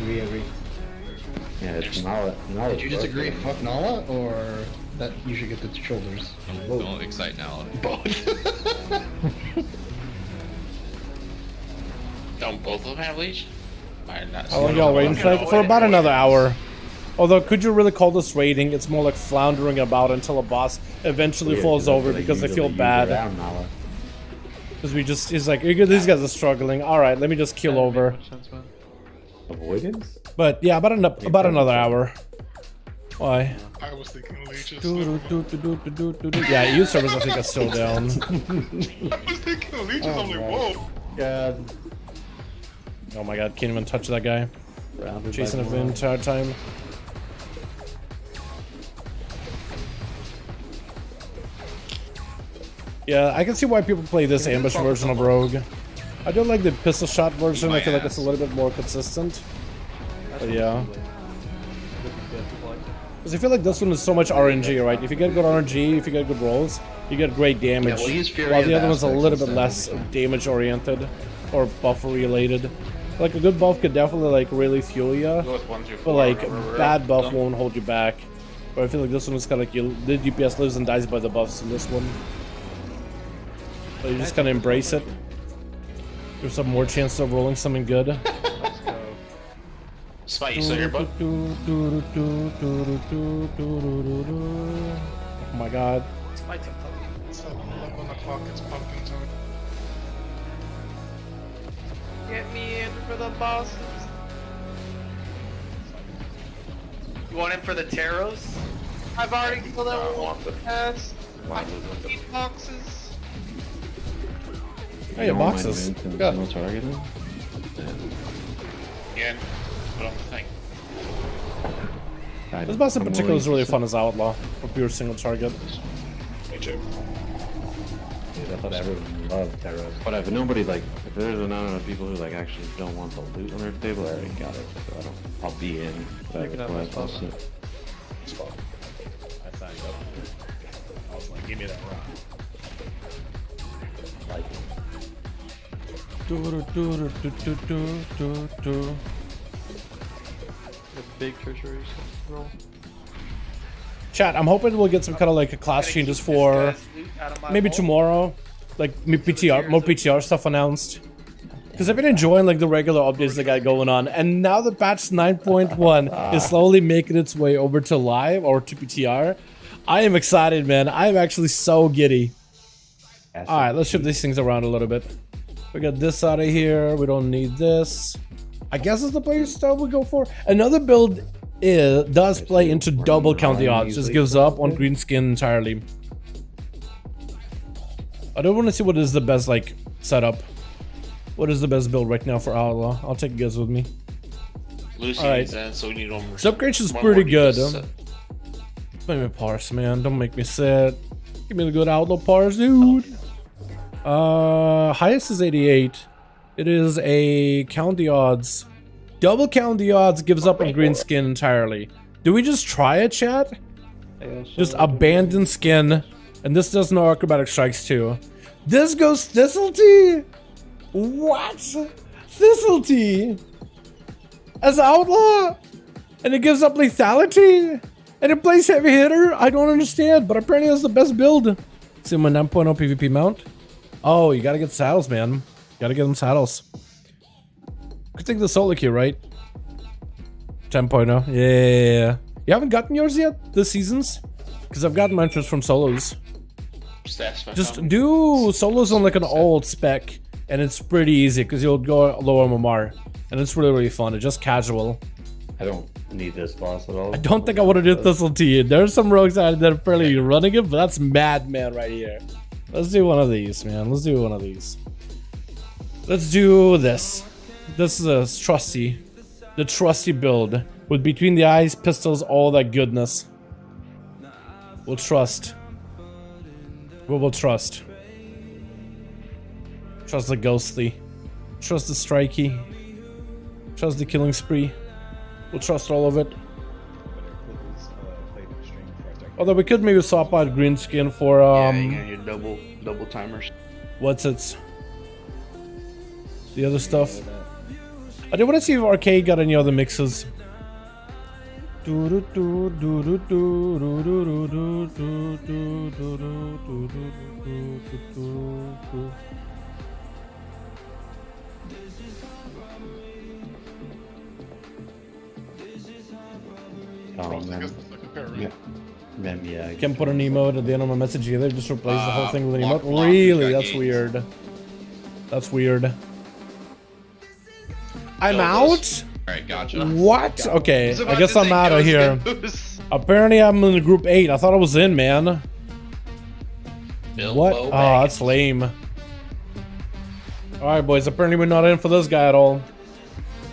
Agree.
Yeah, it's Nala.
Did you just agree fuck Nala, or that you should get the shoulders?
Don't excite Nala.
Don't both of them have leech?
How long y'all waiting for about another hour. Although, could you really call this raiding? It's more like floundering about until a boss eventually falls over because they feel bad. Because he's like, these guys are struggling. Alright, let me just kill over.
Avoidance?
But yeah, about another hour. Why?
I was thinking leeches.
Yeah, EU servers I think are still down.
I was thinking leeches. I'm like, whoa.
God.
Oh my god, can't even touch that guy. Chasing him the entire time. Yeah, I can see why people play this ambush version of Rogue. I do like the pistol shot version. I feel like it's a little bit more consistent. But yeah. Because I feel like this one is so much RNG, right? If you get good RNG, if you get good rolls, you get great damage.
Yeah,
while the other one's a little bit less damage oriented or buff related. Like a good buff could definitely like really fuel you, but like bad buff won't hold you back. But I feel like this one is kind of like the DPS lives and dies by the buffs in this one. So you just kind of embrace it. There's some more chance of rolling something good.
Spite, you saw your butt?
Oh my god.
Spite's up.
It's 11 o'clock. It's pumpkin time.
Get me in for the bosses.
You want him for the Taros?
I've already killed that one past. I need boxes.
Oh yeah, boxes.
Yeah. No targeting.
Again, put on the thing.
This boss in particular is really fun as Outlaw for pure single target.
Me too.
I thought everyone loved Taros.
But if nobody like, if there's not enough people who like actually don't want the loot on their table, I already got it. So I'll be in.
Pick it up,
I
spot.
Spot.
I signed up. I was like, give me that rock.
Like it.
Big tertiary roll.
Chat, I'm hoping we'll get some kind of like a class changes for maybe tomorrow, like more PTR stuff announced. Because I've been enjoying like the regular updates that got going on, and now that patch 9.1 is slowly making its way over to live or to PTR, I am excited, man. I am actually so giddy. All right, let's shift these things around a little bit. We got this out of here. We don't need this. I guess it's the player style we go for. Another build does play into double count the odds. Just gives up on green skin entirely. I don't want to see what is the best like setup. What is the best build right now for Outlaw? I'll take you guys with me.
Lucy needs that, so we need one more.
Subcreation is pretty good. Make me parse, man. Don't make me sit. Give me the good Outlaw parse, dude. Highest is 88. It is a count the odds. Double count the odds gives up on green skin entirely. Do we just try it, chat? Just abandon skin. And this does no acrobatic strikes too. This goes Thistletea? What? Thistletea? As outlaw? And it gives up lethality? And it plays heavy hitter? I don't understand, but apparently that's the best build. See my 9.0 PvP mount? Oh, you gotta get saddles, man. Gotta get them saddles. Could take the solo queue, right? 10.0. Yeah. You haven't gotten yours yet? This season's? Because I've gotten my interest from solos. Just do solos on like an old spec, and it's pretty easy because you'll go low MMR, and it's really, really fun. It's just casual.
I don't need this boss at all.
I don't think I want to do Thistletea. There's some rogues out there that are fairly running it, but that's Madman right here. Let's do one of these, man. Let's do one of these. Let's do this. This is a trusty. The trusty build. With between the eyes, pistols, all that goodness. We'll trust. We will trust. Trust the ghostly. Trust the strikey. Trust the killing spree. We'll trust all of it. Although we could maybe swap out green skin for
Yeah, you got your double timers.
what's it? The other stuff. I do want to see if Arcade got any other mixes.
Oh, man. Yeah.
I can't put an emote at the end of my message either. Just replace the whole thing with an emote. Really? That's weird. That's weird. I'm out?
Alright, gotcha.
What? Okay, I guess I'm out of here. Apparently I'm in group 8. I thought I was in, man. What? Oh, that's lame. Alright, boys. Apparently we're not in for this guy at all.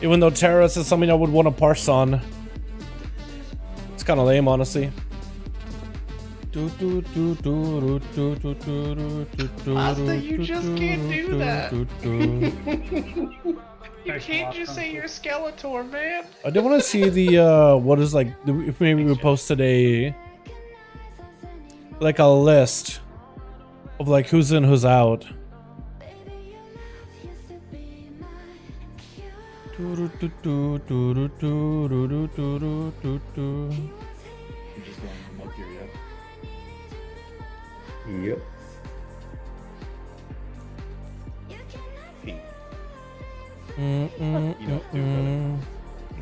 Even though terrorist is something I would want to parse on. It's kind of lame, honestly.
Master, you just can't do that. You can't just say you're Skeletor, man.
I did want to see the what is like if maybe we posted a like a list of like who's in, who's out.
Yep.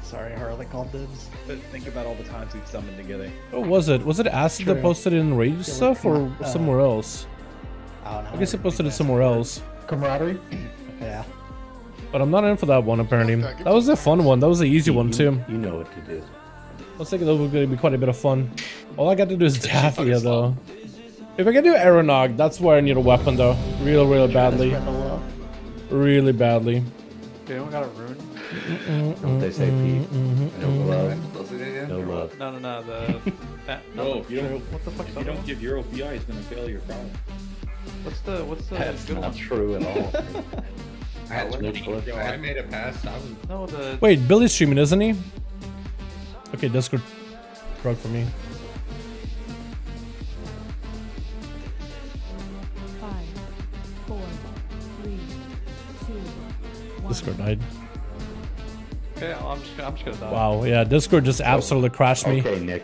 Sorry, Harley called dibs.
But think about all the times we've summoned together.
What was it? Was it Acid that posted in Rage stuff or somewhere else? I guess it posted it somewhere else.
Camaraderie? Yeah.
But I'm not in for that one apparently. That was a fun one. That was an easy one too.
You know what to do.
I was thinking that was going to be quite a bit of fun. All I got to do is Daffia though. If I can do Aeronog, that's where I need a weapon though. Really badly. Really badly.
They don't got a rune.
Don't they say Pete? No love. No love.
No.
No, if you don't, what the fuck? If you don't give your OPI, it's gonna fail your problem.
What's the
That's
good
not
one?
true at all.
I made a pass.
No, the
Wait, Billy's streaming, isn't he? Okay, Discord broke for me.
5, 4, 3, 2, 1.
Discord died.
Okay, I'm just gonna die.
Wow, yeah, Discord just absolutely crashed me.
Okay, Nick.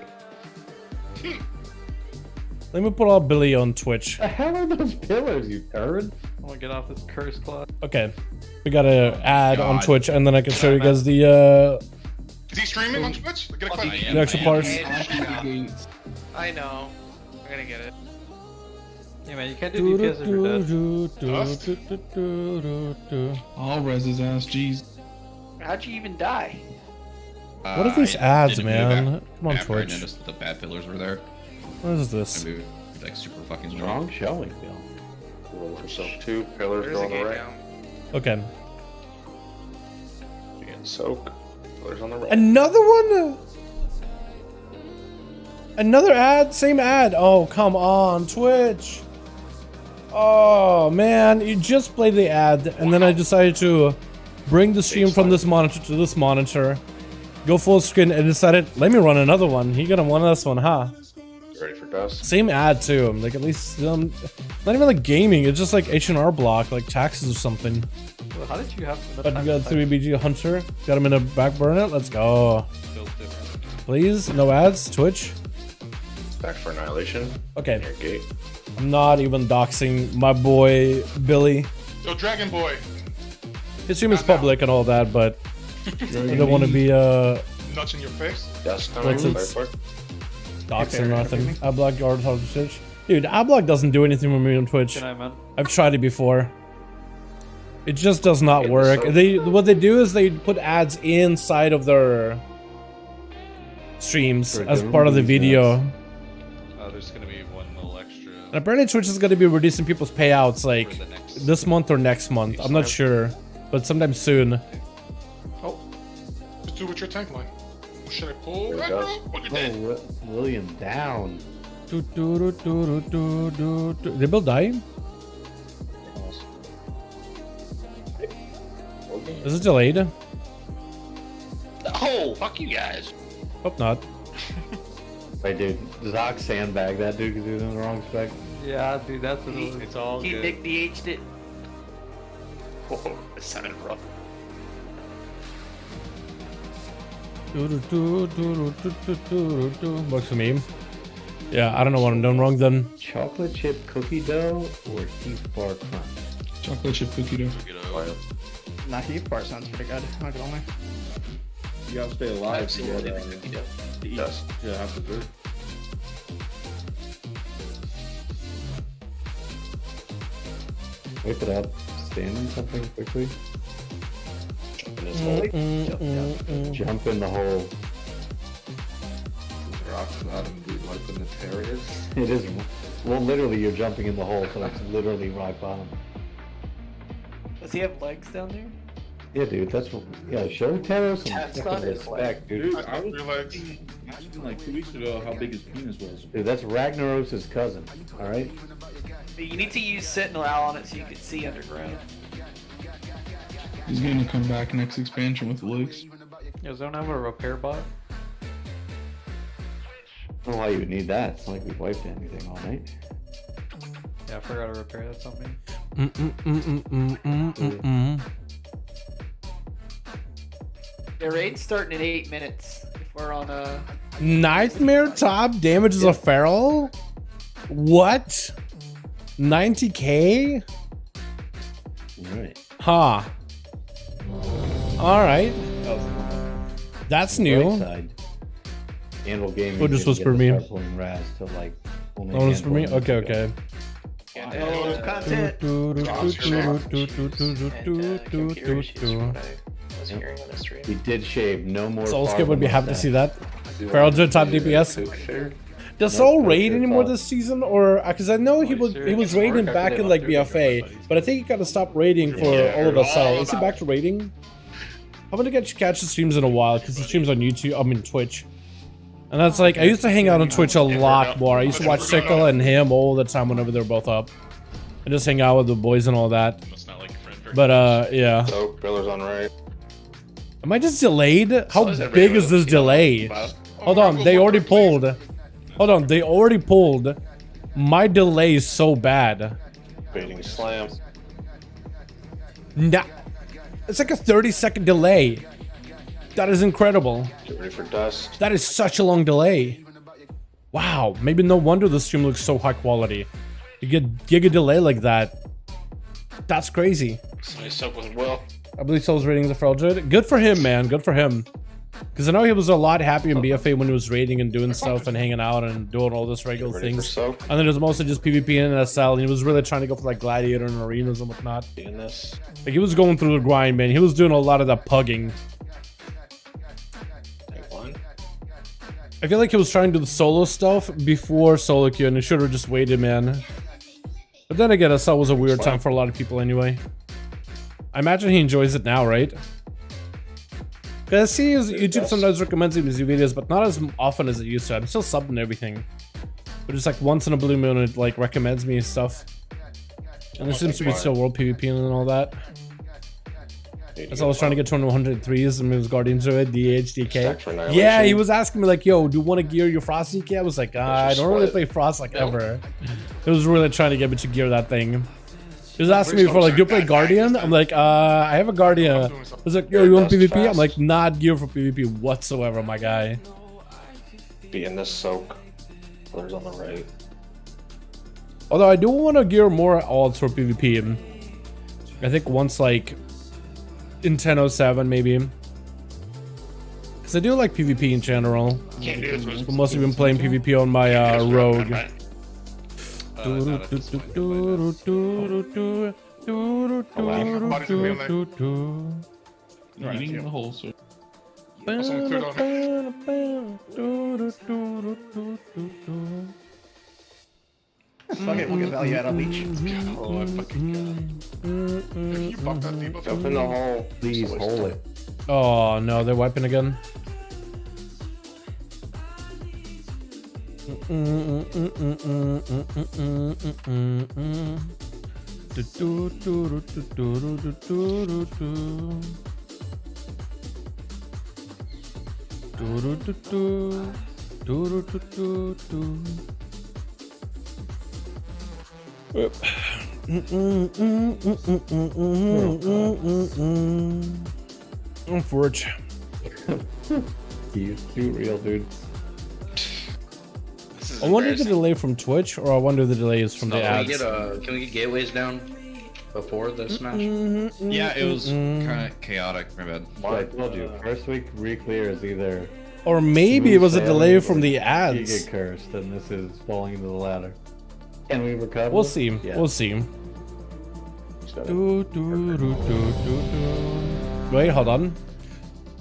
Let me put out Billy on Twitch.
The hell are those pillars, you turd?
I want to get off this curse cloud.
Okay, we got to add on Twitch, and then I can show you guys the
Is he streaming on Twitch? Get a question.
the extra parts.
I know. I'm gonna get it.
Yeah, man, you can't do DPS if you're dead.
I'll res his ass, jeez.
How'd you even die?
What are these ads, man? Come on,
After I
Twitch.
noticed that the bad pillars were there.
What is this?
I moved, like super fucking
Strong showing, Bill.
So 2 pillars go on the right.
Okay.
Again, soak. Pillars on the right.
Another one? Another ad? Same ad? Oh, come on, Twitch. Oh, man. You just played the ad, and then I decided to bring the stream from this monitor to this monitor, go full screen, and decided, let me run another one. You're gonna want this one, huh?
Ready for Dust.
Same ad too. Like at least not even like gaming. It's just like H&R Block, like taxes or something.
Well, how did you have enough
But
time
you got
to type?
3BG Hunter. Got him in a back burner. Let's go. Please, no ads. Twitch.
Back for Annihilation.
Okay.
Near gate.
I'm not even doxing my boy Billy.
Yo, Dragon Boy.
His stream is public and all that, but I don't want to be
Nuts in your face.
Dust
What's
coming.
it?
Fire
doxing or nothing. Adblock or Twitch. Dude, Adblock doesn't do anything with me on Twitch.
Good night, man.
I've tried it before. It just does not work. What they do is they put ads inside of their streams as part of the video.
Oh, there's gonna be one little extra.
And apparently Twitch is going to be reducing people's payouts like this month or next month. I'm not sure, but sometime soon.
Oh, let's do with your tank line. Should I pull?
There it
Right,
goes.
bro? What you did?
William down.
Did Bill die? Is it delayed?
Oh, fuck you guys.
Hope not.
Wait, dude. Zoc sandbag that dude because he was in the wrong spec.
Yeah, dude, that's what
It's all
He
good.
Nick DH'd it.
Whoa, it sounded rough.
Works for me. Yeah, I don't know what I'm doing wrong then.
Chocolate chip cookie dough or Heath Bar crunch?
Chocolate chip cookie dough.
Nah, Heath Bar sounds pretty good. Not gonna lie.
You gotta stay alive
I've
to
seen
get
really good cookie dough.
to eat. Yeah, have dessert.
Whip it up. Stand in something quickly.
Jump in his hole.
Jump in the hole.
Rock's bottom, dude, like the nefarious.
It is. Well, literally, you're jumping in the hole, so it's literally rock bottom.
Does he have legs down there?
Yeah, dude, that's what. Yeah, show Taro some
That's
fucking
not his
respect, dude.
Dude, I was asking like 2 weeks ago how big his penis was.
Dude, that's Ragnaros' cousin. All right.
But you need to use Sentinel Owl on it so you can see underground.
He's gonna come back next expansion with legs.
Yo, does anyone have a repair bot?
I don't know why you would need that. It's not like we wiped anything all night.
Yeah, I forgot to repair that something.
The raid's starting in 8 minutes. If we're on a
Nightmare top damages a feral? What? 90k?
Right.
Huh. Alright. That's new.
Right side. Anvil Gaming.
Who just
didn't
whispered
get to
me?
start pulling Raz till like. only
No one whispered me?
handful of
Okay,
minutes ago.
okay.
oh, content.
Computer issues from what I was hearing on the stream.
We did shave. No more.
Soul Skip
farm
would be
on
happy to
that.
see that. Feral Dread top DPS. Does Soul raid anymore this season, or because I know he was raiding back in like BFA, but I think he got to stop raiding for all of us. So is he back to raiding? I'm gonna catch the streams in a while because the streams on YouTube. I mean Twitch, and that's like I used to hang out on Twitch a lot more. I used to watch Sickle and him all the time whenever they were both up, and just hang out with the boys and all that. But yeah.
So pillars on right.
Am I just delayed? How
is
big
everybody
is this delay? Hold on, they already pulled. Hold on, they already pulled. My delay is so bad.
Baiting slam.
Nah, it's like a 30-second delay. That is incredible.
Get ready for dust.
That is such a long delay. Wow, maybe no wonder the stream looks so high quality. You get giga delay like that. That's crazy.
Somebody soak with Will.
I believe Soul's rating is a feral dread. Good for him, man. Good for him. Because I know he was a lot happy in BFA when he was raiding and doing stuff and hanging out and doing all this regular things. And then it was mostly just PvP and SL, and he was really trying to go for like Gladiator and arenas and whatnot. Like he was going through the grind, man. He was doing a lot of that pugging. I feel like he was trying to do the solo stuff before solo queue, and he should have just waited, man. But then again, SL was a weird time for a lot of people anyway. I imagine he enjoys it now, right? Because I see his YouTube sometimes recommends him his videos, but not as often as it used to. I'm still subbing and everything. But just like once in a blue moon, it like recommends me stuff. And there seems to be still world PvP and all that. As I was trying to get 103s and his Guardian to it,
Stack for
DHDK.
Annihilation.
Yeah, he was asking me like, yo, do you want to gear your Frost DK? I was like, I don't really play Frost like ever. He was really trying to get me to gear that thing. He was asking me for like, do you play Guardian? I'm like, I have a Guardian. He was like, yo, you want PvP? I'm like, not gear for PvP whatsoever, my guy.
Be in this soak. Pillars on the right.
Although I do want to gear more alts for PvP. I think once like in 1007 maybe. Because I do like PvP in general. I've mostly been playing PvP on my rogue.
Eating the whole circle.
Fuck it, we'll get value out of leech.
Oh, I fucking god. If you buff that debuff,
Jump in the hole. Please hold it.
Oh no, they're wiping again. Unfortunate.
He's too real, dude.
I wonder if the delay from Twitch, or I wonder the delay is from the ads.
Can we get gateways down before the smash?
Yeah, it was kind of chaotic. My bad.
I told you, first week re-clear is either.
Or maybe it was a delay from the
You
ads.
get cursed, and this is falling into the ladder. Can we recover?
We'll see.
Yeah.
We'll see. Wait, hold on.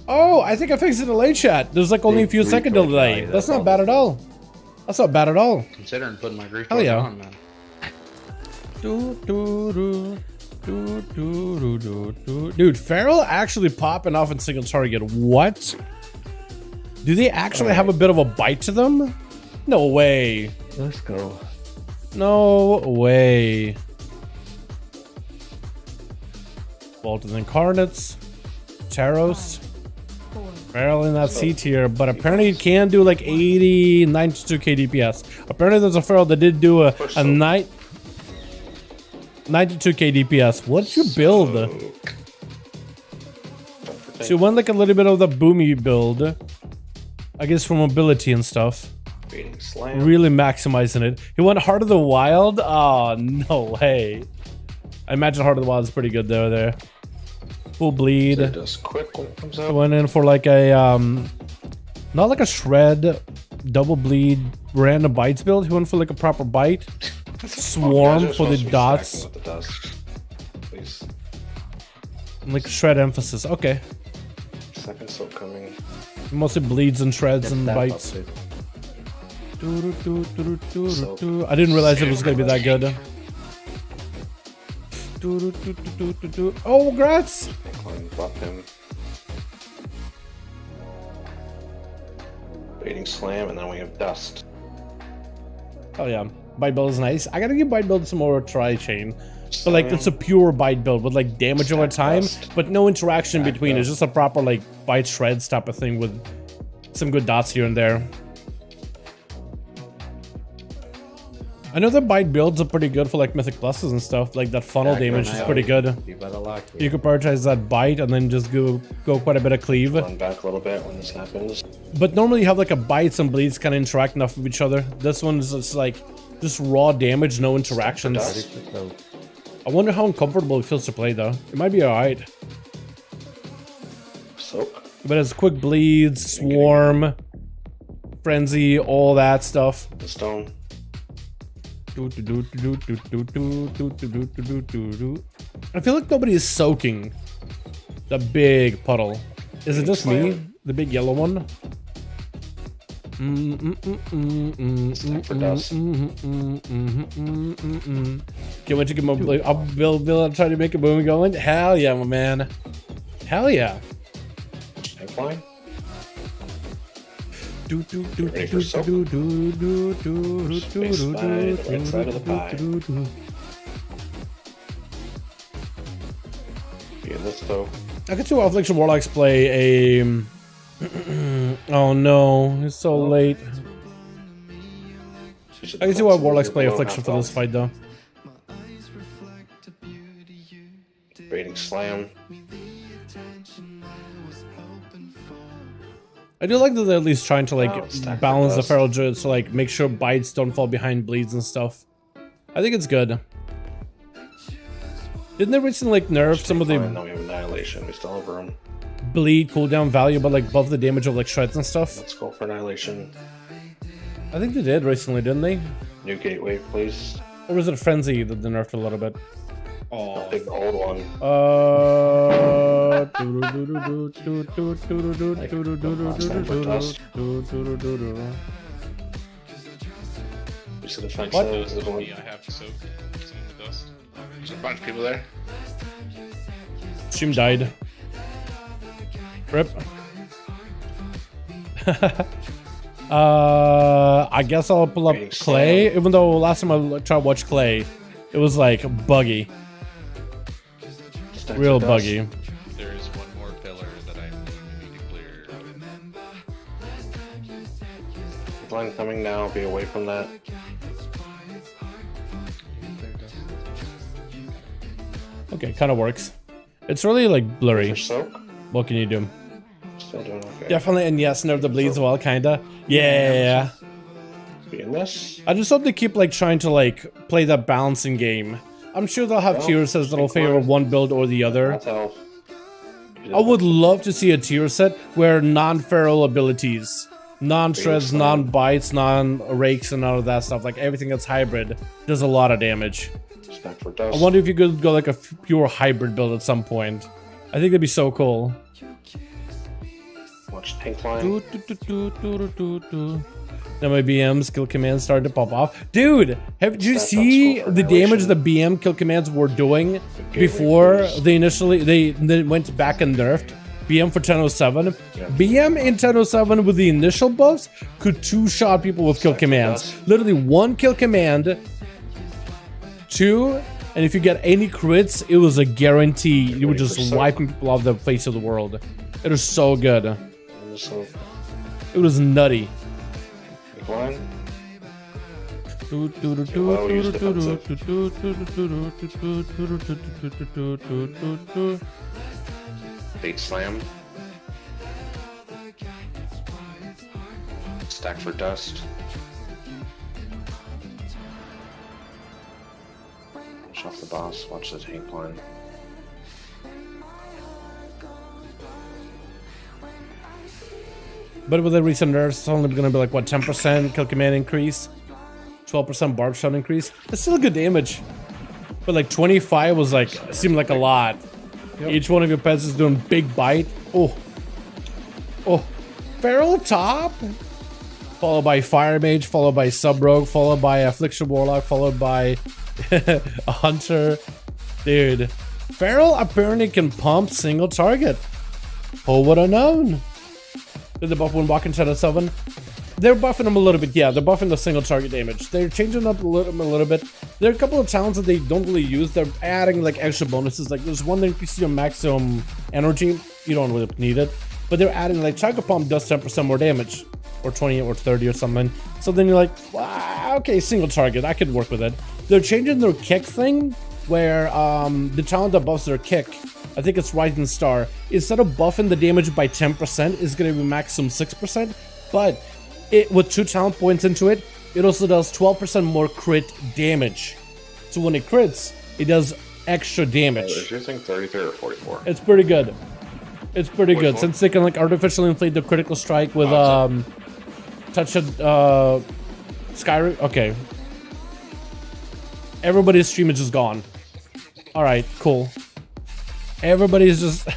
Oh, I think I fixed the delay chat. There's like only a few second delay. That's not bad at all. That's not bad at all.
Considering putting my grief
Hell yeah.
on, man.
Dude, Feral actually popping off in single target. What? Do they actually have a bit of a bite to them? No way.
Let's go.
No way. Vault of the Incarnates. Taros. Feral in that C tier, but apparently it can do like 80, 92k DPS. Apparently there's a Feral that did do a 92k DPS. What did you build? So you went like a little bit of the boomy build. I guess for mobility and stuff. Really maximizing it. He went Heart of the Wild? Oh, no way. I imagine Heart of the Wild is pretty good though there. Full bleed.
Just quick when it comes out.
Went in for like a not like a shred, double bleed, random bites build. He went for like a proper bite. Swarm for the dots.
With the dust. Please.
Like shred emphasis. Okay.
Second soap coming.
Mostly bleeds and shreds and bites. I didn't realize it was gonna be that good. Oh, congrats!
Buff him. Baiting slam, and then we have dust.
Oh yeah, bite build is nice. I gotta give bite build some more try chain. But like it's a pure bite build with like damage over time, but no interaction in between. It's just a proper like bite shreds type of thing with some good dots here and there. I know the bite builds are pretty good for like mythic pluses and stuff. Like that funnel damage is pretty good. You could prioritize that bite and then just go quite a bit of cleave.
Run back a little bit when this happens.
But normally you have like a bites and bleeds kind of interact enough with each other. This one's just like just raw damage, no interactions. I wonder how uncomfortable it feels to play though. It might be alright. But it's quick bleeds, swarm, frenzy, all that stuff.
The stone.
I feel like nobody is soaking the big puddle. Is it just me? The big yellow one? Can't wait to get my I'll try to make a boom going. Hell yeah, my man. Hell yeah.
Fine.
Ready for soap.
Space by the right side of the pie. Being this though.
I could see why Affliction Warlocks play a... oh no, it's so late. I can see why Warlocks play Affliction for this fight though.
Baiting slam.
I do like that they're at least trying to like balance the feral druids to like make sure bites don't fall behind bleeds and stuff. I think it's good. Didn't they recently like nerf some of the
No, we have annihilation. We still have room.
bleed cooldown value, but like buff the damage of like shreds and stuff?
Let's go for annihilation.
I think they did recently, didn't they?
New gateway, please.
Or was it Frenzy that they nerfed a little bit?
Oh, I think the old one. We should have
What? I have to soak some of the dust. There's a bunch of people there.
Stream died. Rip. I guess I'll pull up Clay, even though last time I tried to watch Clay, it was like buggy. Real buggy.
There is one more pillar that I need to clear.
Line coming now, be away from that.
Okay, kind of works. It's really like blurry.
Soak?
What can you do?
Still doing okay.
Definitely, and yes, nerf the bleeds well, kinda. Yeah.
Be in this.
I just hope they keep like trying to like play that balancing game. I'm sure they'll have tier sets that'll favor one build or the other. I would love to see a tier set where non-feral abilities, non-shreds, non-bites, non-rakes, and all of that stuff, like everything that's hybrid, does a lot of damage. I wonder if you could go like a pure hybrid build at some point. I think that'd be so cool.
Watch tank line.
Now my BM skill commands started to pop off. Dude, did you see the damage the BM kill commands were doing before they went back and nerfed? BM for 1007. BM in 1007 with the initial buffs could two-shot people with kill commands. Literally one kill command, two, and if you get any crits, it was a guarantee. You were just wiping people off the face of the world. It was so good. It was nutty.
Line. Bait slam. Stack for dust. Watch off the boss. Watch the tank line.
But with the recent nerfs, it's only going to be like, what, 10% kill command increase? 12% barb shot increase? That's still good damage. But like 25 was like, seemed like a lot. Yep. Each one of your pets is doing big bite. Oh. Oh. Feral top? Followed by Fire Mage, followed by Sub Rogue, followed by Affliction Warlock, followed by a Hunter. Dude. Feral apparently can pump single target. Who would have known? Did the buff when walking 1007? They're buffing them a little bit, yeah. They're buffing the single target damage. They're changing up a little bit. There are a couple of talents that they don't really use. They're adding like extra bonuses. Like there's one that increases your maximum energy. You don't really need it, but they're adding like Chakra Pump does 10% more damage, or 20 or 30 or something. So then you're like, wow, okay, single target. I could work with it. They're changing their kick thing, where the talent that buffs their kick, I think it's Rising Star, instead of buffing the damage by 10%, is going to be maximum 6%, but with 2 talent points into it, it also does 12% more crit damage. So when it crits, it does extra damage.
Is your thing 33 or 44?
It's pretty good. It's pretty good, since they can like artificially inflate the critical strike with touch of Skyrim. Okay. Everybody's stream is just gone. Alright, cool. Everybody's just...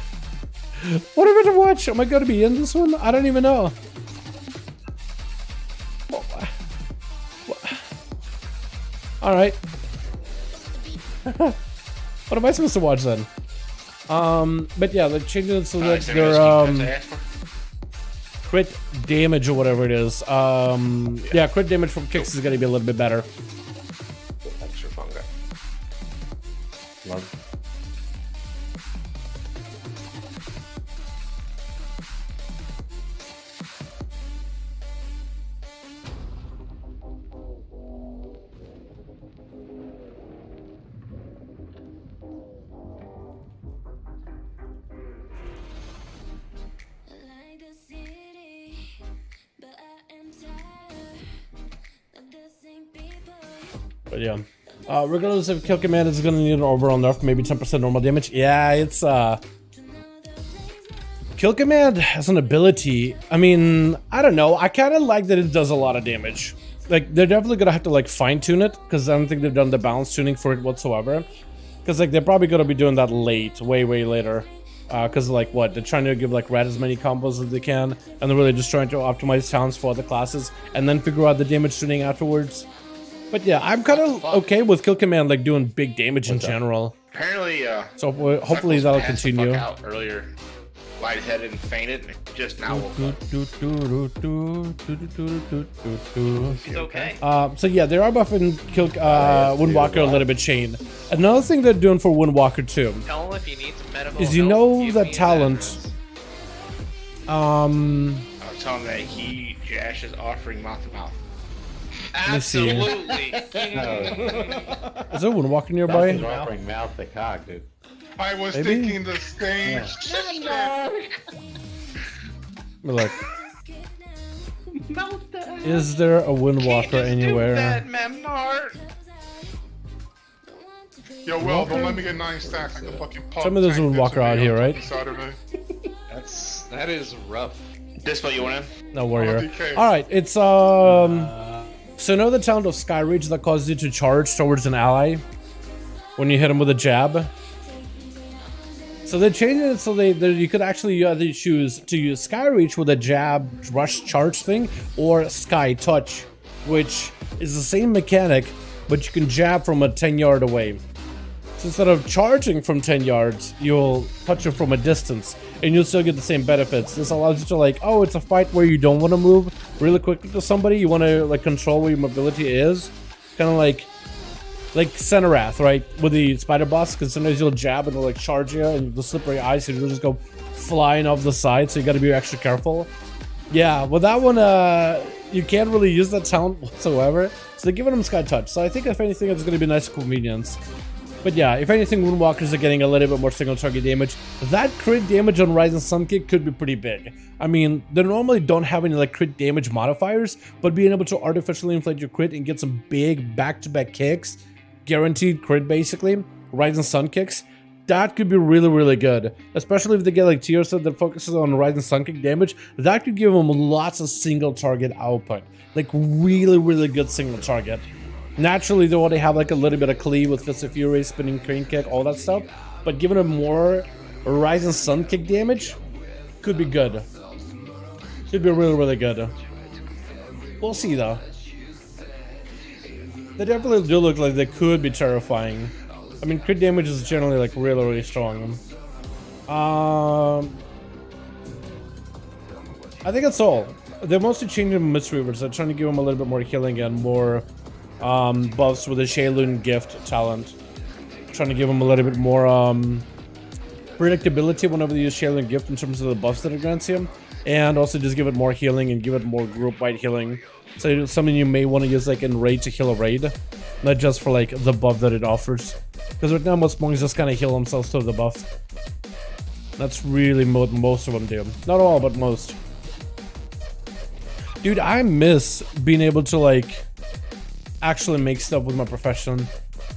What am I to watch? Am I going to be in this one? I don't even know. Alright. What am I supposed to watch then? But yeah, they're changing it so that their crit damage or whatever it is. Yeah, crit damage from kicks is going to be a little bit better.
Extra fungi. Love.
But yeah. Regardless of kill command is gonna need an overall nerf, maybe 10% normal damage. Yeah, it's kill command has an ability. I mean, I don't know. I kind of like that it does a lot of damage. Like, they're definitely gonna have to like fine tune it, because I don't think they've done the balance tuning for it whatsoever. Because like they're probably gonna be doing that late, way later. Because like what, they're trying to give like red as many combos as they can, and they're really just trying to optimize talents for other classes, and then figure out the damage tuning afterwards. But yeah, I'm kind of okay with kill command like doing big damage in general.
Apparently,
so hopefully that'll
passed the
continue.
fuck out earlier, lightheaded and fainted, and just now woke up.
He's okay.
So yeah, they are buffing kill Windwalker a little bit, Shane. Another thing they're doing for Windwalker too
Tell him if he needs medical
is, you
help,
know,
give
the
me an
talent.
I'll tell him that Jash is offering mouth to mouth.
Let me see.
Absolutely.
Is there Windwalker nearby?
He's offering mouth to cock, dude.
I was
Maybe?
thinking the same shit.
Look. Is there a Windwalker anywhere?
Yo, well, don't let me get 9 stacks. I can fucking pop.
Some of those Windwalker out here, right?
Saturday.
That is rough.
Dispo, you want in?
No warrior.
DK.
Alright, it's so know the talent of Sky Reach that causes you to charge towards an ally when you hit him with a jab? So they changed it so they you could actually either choose to use Sky Reach with a jab rush charge thing, or Sky Touch, which is the same mechanic, but you can jab from a 10-yard away. So instead of charging from 10 yards, you'll touch it from a distance, and you'll still get the same benefits. This allows you to like, oh, it's a fight where you don't want to move really quickly to somebody. You want to like control where your mobility is, kind of like Centerath, right, with the spider boss. Because sometimes you'll jab and they'll like charge you, and the slippery ice, so you'll just go flying off the side. So you got to be extra careful. Yeah, well that one, you can't really use that talent whatsoever. So they're giving him Sky Touch. So I think if anything, it's going to be nice convenience. But yeah, if anything, Moonwalkers are getting a little bit more single target damage. That crit damage on Rising Sun Kick could be pretty big. I mean, they normally don't have any like crit damage modifiers, but being able to artificially inflate your crit and get some big back-to-back kicks, guaranteed crit basically, Rising Sun Kicks, that could be really good. Especially if they get like tier set that focuses on Rising Sun Kick damage, that could give them lots of single target output. Like really good single target. Naturally, they already have like a little bit of cleave with Fist of Fury, spinning crane kick, all that stuff. But giving them more Rising Sun Kick damage could be good. Could be really good. We'll see though. They definitely do look like they could be terrifying. I mean, crit damage is generally like really strong. I think that's all. They're mostly changing Mistweavers. They're trying to give them a little bit more healing and more buffs with the Shaylun gift talent. Trying to give them a little bit more predictability whenever they use Shaylun gift in terms of the buffs that it grants you, and also just give it more healing and give it more group-wide healing. So it's something you may want to use like in raid to heal a raid, not just for like the buff that it offers. Because right now most monks just kind of heal themselves to the buff. That's really what most of them do. Not all, but most. Dude, I miss being able to like actually make stuff with my profession.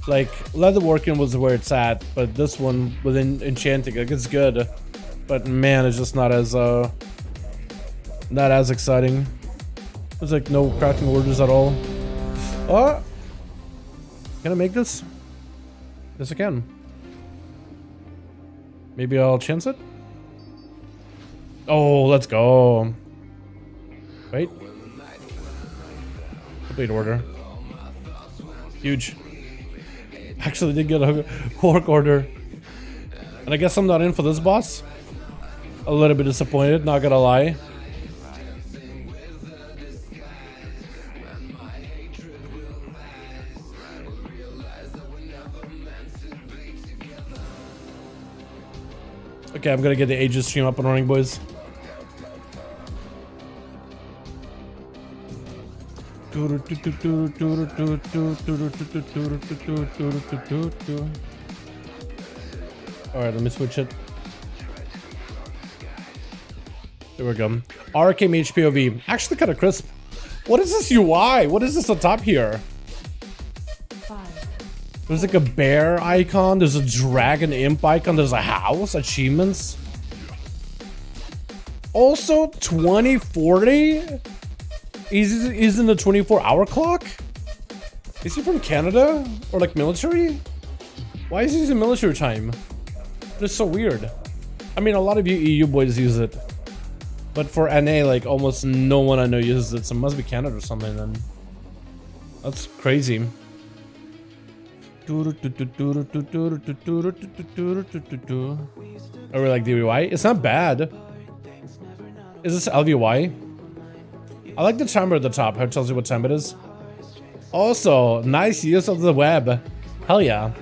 Like leatherworking was where it's at, but this one within enchanting, like it's good, but man, it's just not as exciting. There's like no crafting orders at all. Oh, can I make this? Yes, I can. Maybe I'll chance it. Oh, let's go. Wait. Complete order. Huge. Actually did get a work order. And I guess I'm not in for this boss. A little bit disappointed, not gonna lie. Okay, I'm gonna get the Aegis stream up and running, boys. Alright, let me switch it. There we go. RKM HPOV. Actually kind of crisp. What is this UI? What is this on top here? There's like a bear icon. There's a dragon imp icon. There's a house. Achievements. Also, 2040? He's in the 24-hour clock? Is he from Canada? Or like military? Why is he using military time? It's so weird. I mean, a lot of you EU boys use it. But for NA, like, almost no one I know uses it. So it must be Canada or something then. That's crazy. Are we like DVY? It's not bad. Is this LVY? I like the timer at the top. How it tells you what time it is. Also, nice use of the web. Hell yeah.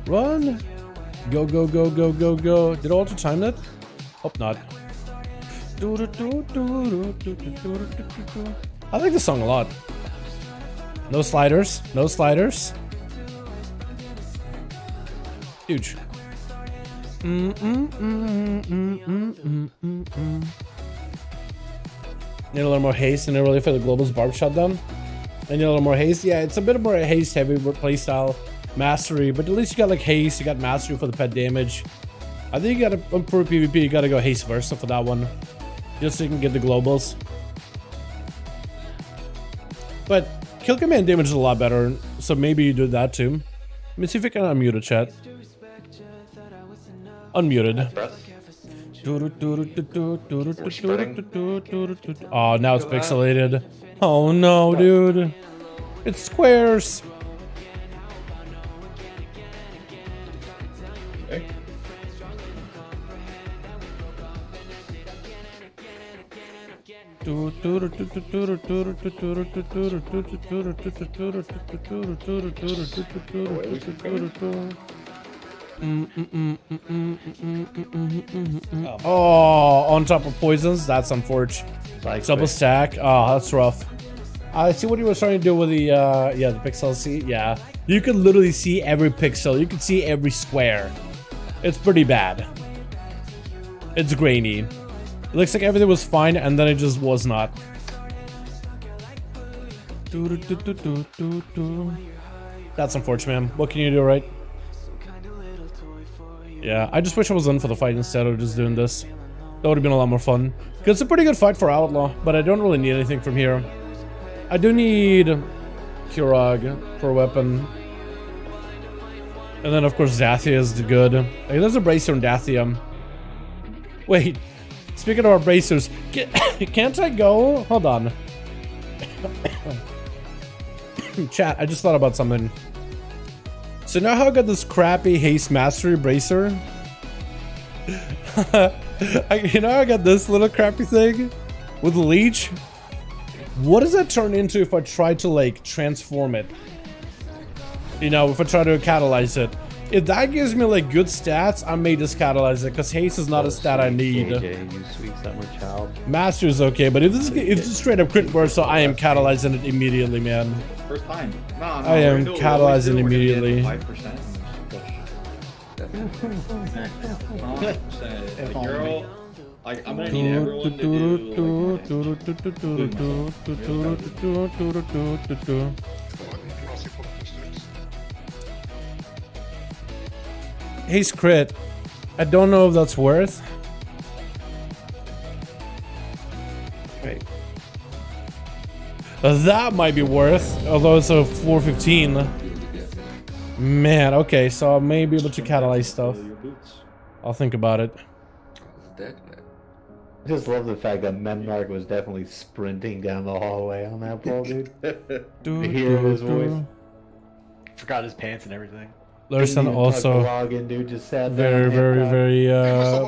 Run! Go, go, go, go, go, go. Did I auto time that? Hope not. I like this song a lot. No sliders. No sliders. Huge. Need a little more haste and really for the Global's barb shutdown. I need a little more haste. Yeah, it's a bit more haste heavy playstyle mastery, but at least you got like haste, you got mastery for the pet damage. I think you gotta improve PvP, you gotta go haste versa for that one. Just so you can get the globals. But kill command damage is a lot better, so maybe you do that too. Let me see if I can unmute a chat. Unmuted. Oh, now it's pixelated. Oh no, dude. It's squares.
Okay.
Oh, on top of poisons. That's unfortunate. Double stack. Oh, that's rough. I see what you were trying to do with the yeah, the pixel. See, yeah, you can literally see every pixel. You can see every square. It's pretty bad. It's grainy. It looks like everything was fine, and then it just was not. That's unfortunate, man. What can you do, right? Yeah, I just wish I was in for the fight instead of just doing this. That would have been a lot more fun. Because it's a pretty good fight for Outlaw, but I don't really need anything from here. I do need Kurog for a weapon. And then, of course, Dathia is good. Like, there's a Bracer in Dathia. Wait, speaking of our Bracers, can't I go? Hold on. Chat, I just thought about something. So now how I got this crappy haste mastery bracer? You know how I got this little crappy thing with leech? What does that turn into if I try to like transform it? You know, if I try to catalyze it. If that gives me like good stats, I may just catalyze it because haste is not a stat I need.
AJ, you sweet summer child.
Master is okay, but if this is straight up crit burst, so I am catalyzing it immediately, man.
First time. No,
I am catalyzing immediately.
5%. Like, you're all, like, I'm gonna need everyone to do.
Haste crit. I don't know if that's worth.
Right.
That might be worth, although it's a 415. Man, okay, so I may be able to catalyze stuff. I'll think about it.
I just love the fact that Memnarch was definitely sprinting down the hallway on that pole, dude. To hear his voice.
Forgot his pants and everything.
Larson also
dude, just sat
very,
down
very, very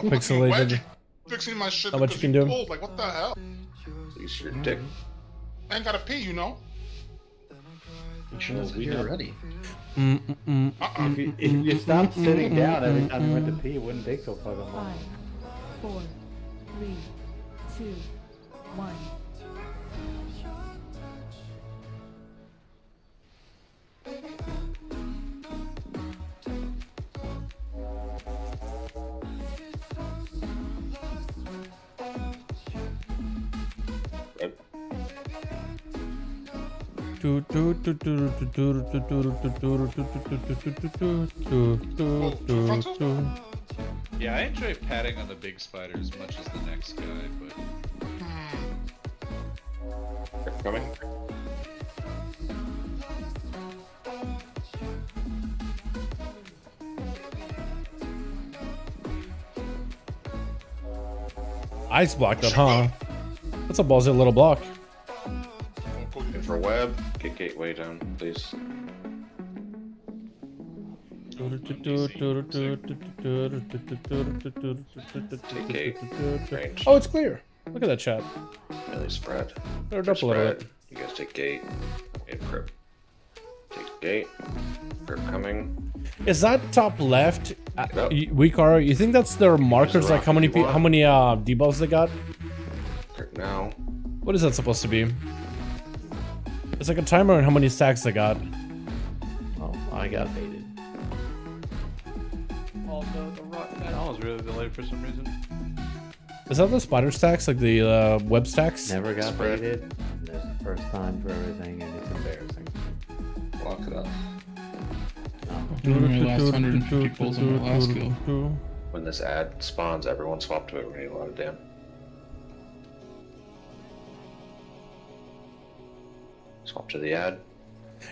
pixelated.
Fixing my shit
Not much you can do.
Pulled. Like, what the hell?
Use your dick.
I ain't gotta pee, you know?
You're ready.
If you stopped sitting down every time you went to pee, it wouldn't take so fucking long.
5, 4, 3, 2, 1.
Yeah, I enjoy patting on the big spider as much as the next guy, but
Coming.
Ice block that, huh? That's a ballsy little block.
Wait for web. Get gateway down, please. Take gate. Range.
Oh, it's clear. Look at that chat.
Really spread.
They're up a little bit.
You guys take gate. Get crypt. Take gate. Crypt coming.
Is that top left? Weakar, you think that's their markers, like how many debuffs they got?
Crypt now.
What is that supposed to be? It's like a timer on how many stacks they got.
Oh, I got baited.
All the rock
That was really delayed for some reason.
Is that the spider stacks, like the web stacks?
Never got baited. This is the first time for everything, and it's embarrassing.
Lock it up.
My last 150 pulls on my last kill.
When this ad spawns, everyone swap to it. We need a lot of damn. Swap to the ad.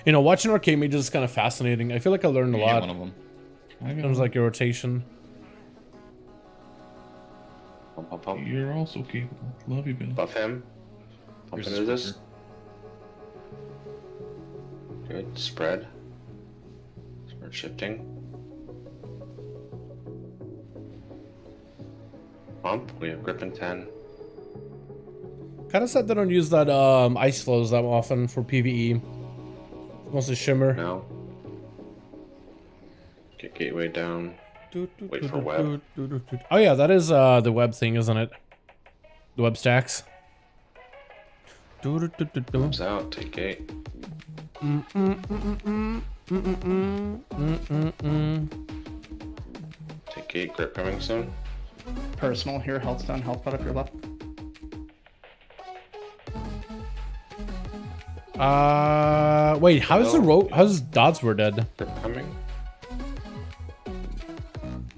You know, watching arcade mages is kind of fascinating. I feel like I learned a lot.
One of them.
In terms of like your rotation.
Pump, pump, pump.
You're also capable. Love you, Bill.
Buff him. Pump into this. Good. Spread. Spread shifting. Pump. We have grip in 10.
Kind of sad they don't use that ice flows that often for PvE. Mostly shimmer.
No. Get gateway down. Wait for web.
Oh yeah, that is the web thing, isn't it? The web stacks.
Comes out. Take gate. Take gate. Grip coming soon.
Personal here. Health's down. Health pot up your left.
Wait, how's the rope? How's dots were dead?
Grip coming.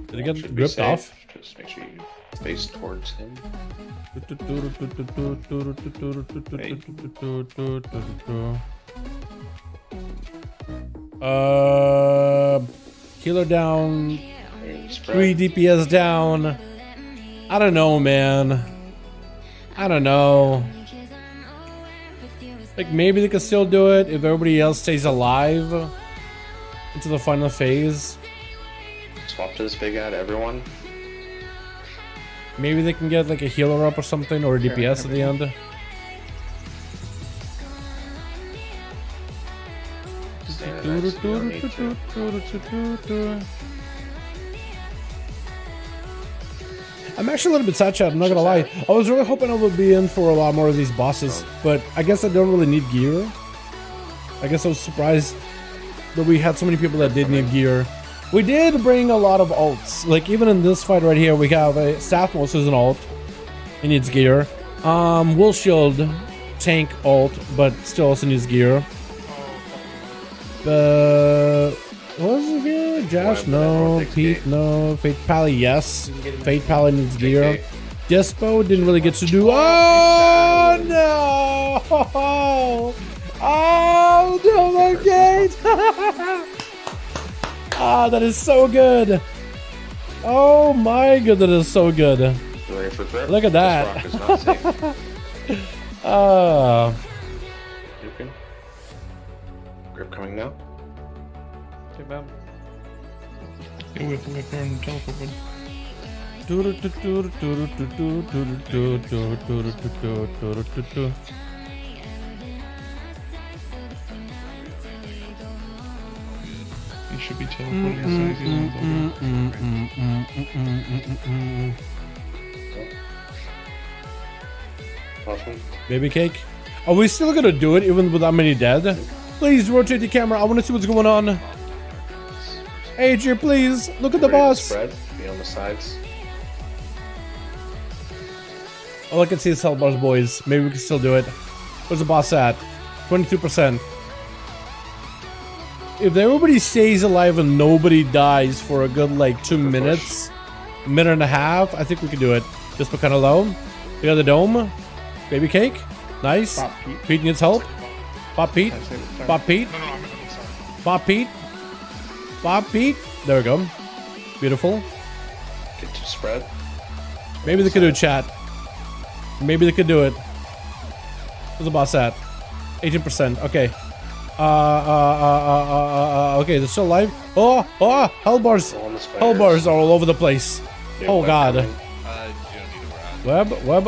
Did it get gripped off?
Just make sure you face towards him.
Healer down. 3 DPS down. I don't know, man. I don't know. Like, maybe they can still do it if everybody else stays alive into the final phase.
Swap to this big ad, everyone.
Maybe they can get like a healer up or something, or a DPS at the end. I'm actually a little bit sad, chat, I'm not gonna lie. I was really hoping I would be in for a lot more of these bosses, but I guess I don't really need gear. I guess I was surprised that we had so many people that did need gear. We did bring a lot of ults. Like, even in this fight right here, we have a Stathmos who's an ult. He needs gear. Will Shield, tank ult, but still also needs gear. What was it here? Josh, no. Pete, no. Fate Pally, yes. Fate Pally needs gear. Despo didn't really get to do. Oh no! Oh no, my gate! Ah, that is so good. Oh my god, that is so good. Look at that.
Grip coming now.
Too bad.
Get with her and teleport one. He should be teleporting as soon as he's on the
Awesome.
Baby cake. Are we still gonna do it even with that many dead? Please rotate the camera. I want to see what's going on. AJ, please look at the
Ready to
boss.
Spread. Be on the sides.
All I can see is health bars, boys. Maybe we can still do it. Where's the boss at? 22%. If everybody stays alive and nobody dies for a good like 2 minutes, minute and a half, I think we can do it. Just put kind of low. We got the dome. Baby cake. Nice. Pete needs help. Pop Pete. Pop Pete. Pop Pete. Pop Pete. There we go. Beautiful.
Get to spread.
Maybe they could do a chat. Maybe they could do it. Where's the boss at? 18%. Okay. Okay, they're still alive. Oh, hell bars. Hell bars are all over the place. Oh god. Web.
Hold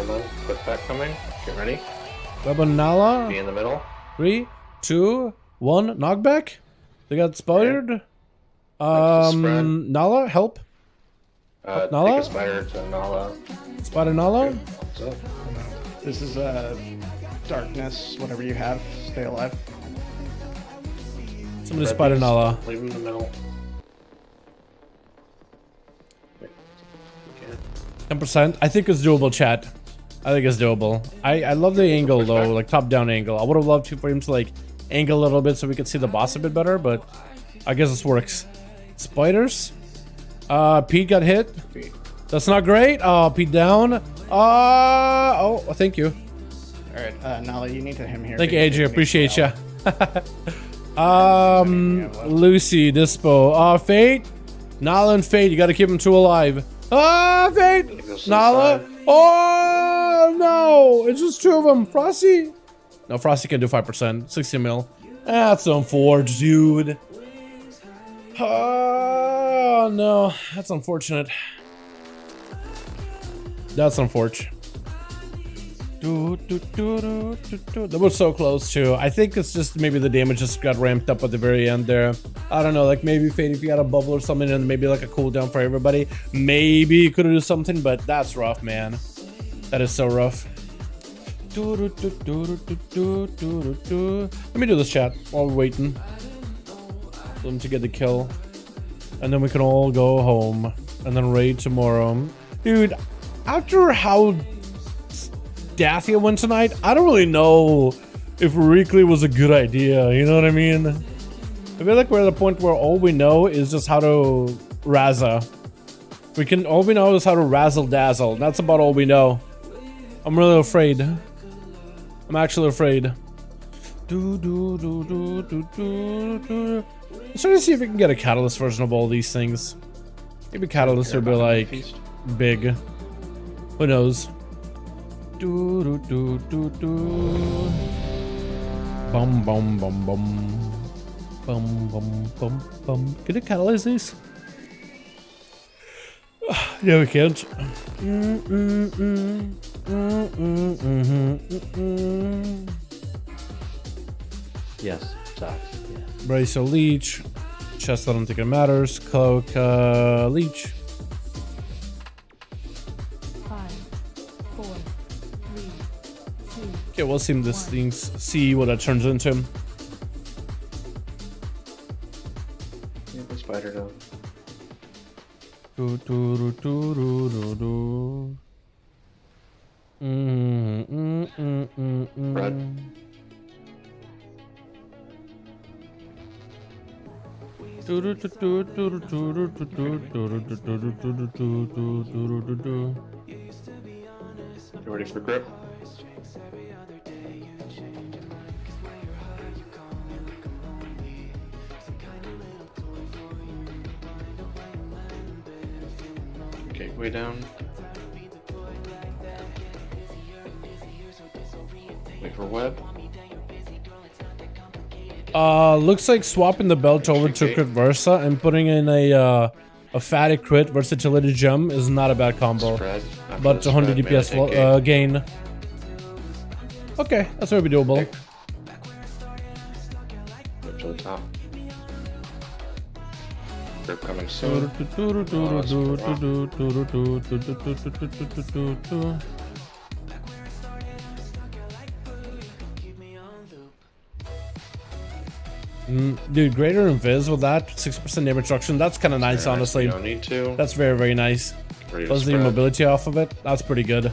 on. Quick back coming. Get ready.
Web and Nala.
Be in the middle.
3, 2, 1. Knockback. They got spotted. Nala, help. Nala?
Take a spider to Nala.
Spider Nala?
This is darkness, whatever you have. Stay alive.
Somebody spider Nala.
Leave him in the middle.
10%. I think it's doable, chat. I think it's doable. I love the angle though, like top down angle. I would have loved for him to like angle a little bit so we could see the boss a bit better, but I guess this works. Spiders. Pete got hit. That's not great. Oh, Pete down. Oh, thank you.
Alright, Nala, you need to him here.
Thank you, AJ. Appreciate ya. Lucy, Dispo. Fate. Nala and Fate. You gotta keep them two alive. Fate. Nala. Oh, no. It's just two of them. Frosty. No, Frosty can do 5%. 60 mil. That's unfortunate, dude. Oh, no. That's unfortunate. That's unfortunate. That was so close too. I think it's just maybe the damage just got ramped up at the very end there. I don't know, like maybe Fate, if you had a bubble or something and maybe like a cooldown for everybody, maybe you could have done something, but that's rough, man. That is so rough. Let me do this, chat, while we're waiting for them to get the kill. And then we can all go home and then raid tomorrow. Dude, after how Dathia went tonight, I don't really know if RECLEAR was a good idea, you know what I mean? I feel like we're at the point where all we know is just how to Razza. All we know is how to razzle dazzle. That's about all we know. I'm really afraid. I'm actually afraid. Let's try to see if we can get a Catalyst version of all these things. Maybe Catalyst would be like big. Who knows? Bum bum bum bum bum bum bum bum. Can it catalyze these? Yeah, we can't.
Yes, sucks. Yeah.
Brace a leech. Chest, I don't think it matters. Cloak, leech.
5, 4, 3, 2.
Okay, we'll see this thing. See what that turns into.
Yeah, the spider down.
Red.
You ready for grip? Okay, way down. Wait for web.
Looks like swapping the belt over to crit versa and putting in a fatty crit versatility gem is not a bad combo. But 100 DPS gain. Okay, that's very doable.
Up to the top. Group coming soon.
Dude, greater invis with that 6% damage reduction. That's kind of nice, honestly.
You don't need to.
That's very, very nice.
Ready to
Plus the
spread.
mobility off of it. That's pretty good.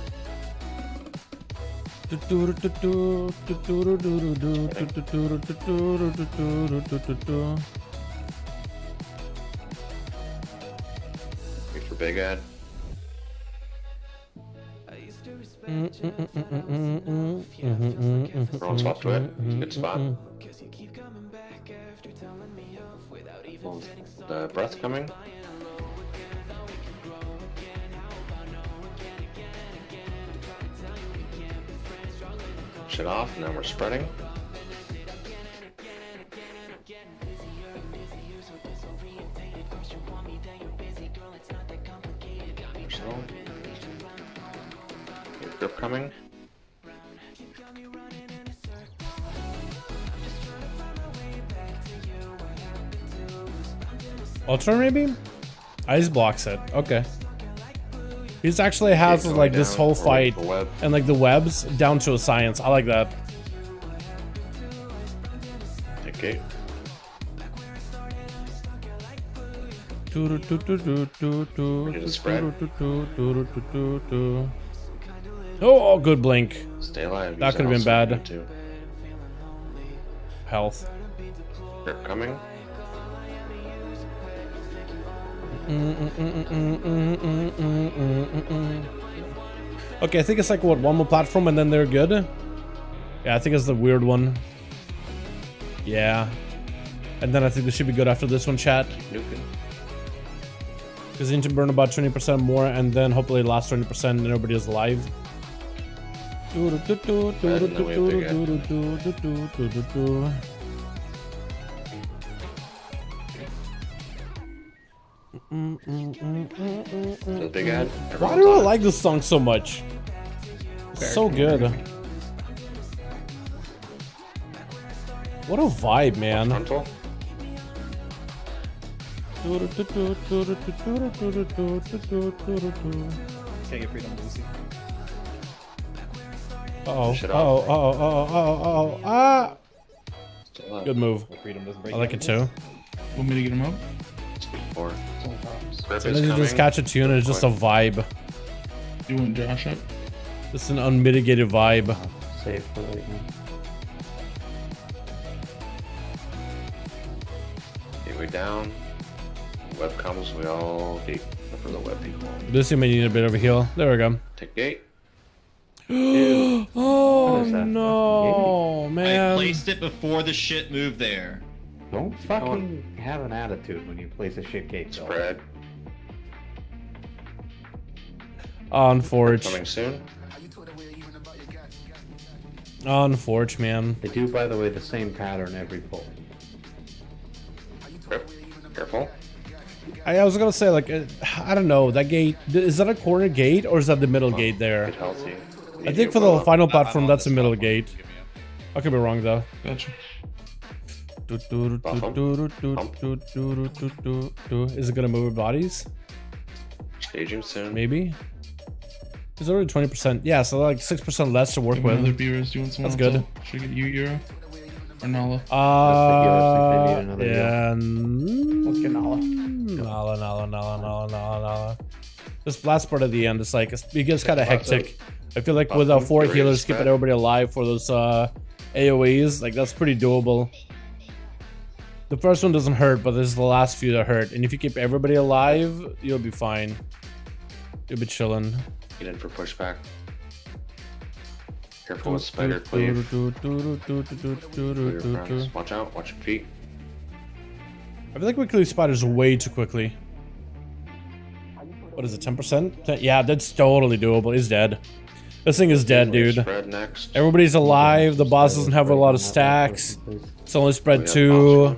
Wait for big ad. Rolling swap to it. Good spot. The breath coming. Shit off, and then we're spreading. Grip coming.
Ultra maybe? Ice blocks it. Okay. He actually has
Going
like this
down,
whole
or
fight
the web.
and like the webs down to a science. I like that.
Okay.
Ready
to spread.
Oh, good blink.
Stay alive.
That
use
could have been
also if you
bad.
need to.
Health.
Grip coming.
Okay, I think it's like what, one more platform and then they're good. Yeah, I think it's the weird one. Yeah. And then I think they should be good after this one, chat.
Nuking.
Because they need to burn about 20% more and then hopefully last 20% and everybody is alive.
The big ad.
Why do I like this song so much? It's so good. What a vibe, man.
Frontal.
Can't get freedom, Lucy.
Ah!
Still up.
Good move.
Freedom doesn't break
I like it too.
Want me to get him up?
Four. Grip
And
is
then you just
coming.
catch a tune and it's just a vibe.
You want Josh up?
It's an unmitigated vibe.
Safe for right now.
Gateway down. Web comes, we all gate for the web people.
This may need a bit of a heal. There we go.
Take gate.
Oh no,
I
man.
placed it before the shit moved there.
Don't fucking have an attitude when you place a shit gate. though.
Spread.
On Forge.
Coming soon.
On Forge, man.
They do, by the way, the same pattern every pull.
Grip. Careful.
I was gonna say, like, I don't know, that gate, is that a corner gate or is that the middle gate there?
Get healthy.
I think for the final platform, that's the middle gate. I could be wrong though.
Gotcha.
Is it gonna move bodies?
Staging soon.
Maybe. It's already 20%. Yeah, so like 6% less to work
Give me another
with.
beers. Doing someone
That's good.
else. Should I get you, Euro? Or Nala?
Yeah.
Let's get Nala.
Nala. This last part at the end is like, it gets kind of hectic. I feel like with 4 healers keeping everybody alive for those AoEs, like that's pretty doable. The first one doesn't hurt, but this is the last few that hurt. And if you keep everybody alive, you'll be fine. You'll be chilling.
Get in for pushback. Careful with spider cleave. Watch out, watch your feet.
I feel like we clear spiders way too quickly. What is it, 10%? Yeah, that's totally doable. He's dead. This thing is dead, dude.
Spread next.
Everybody's alive. The boss doesn't have a lot of stacks. It's only spread 2.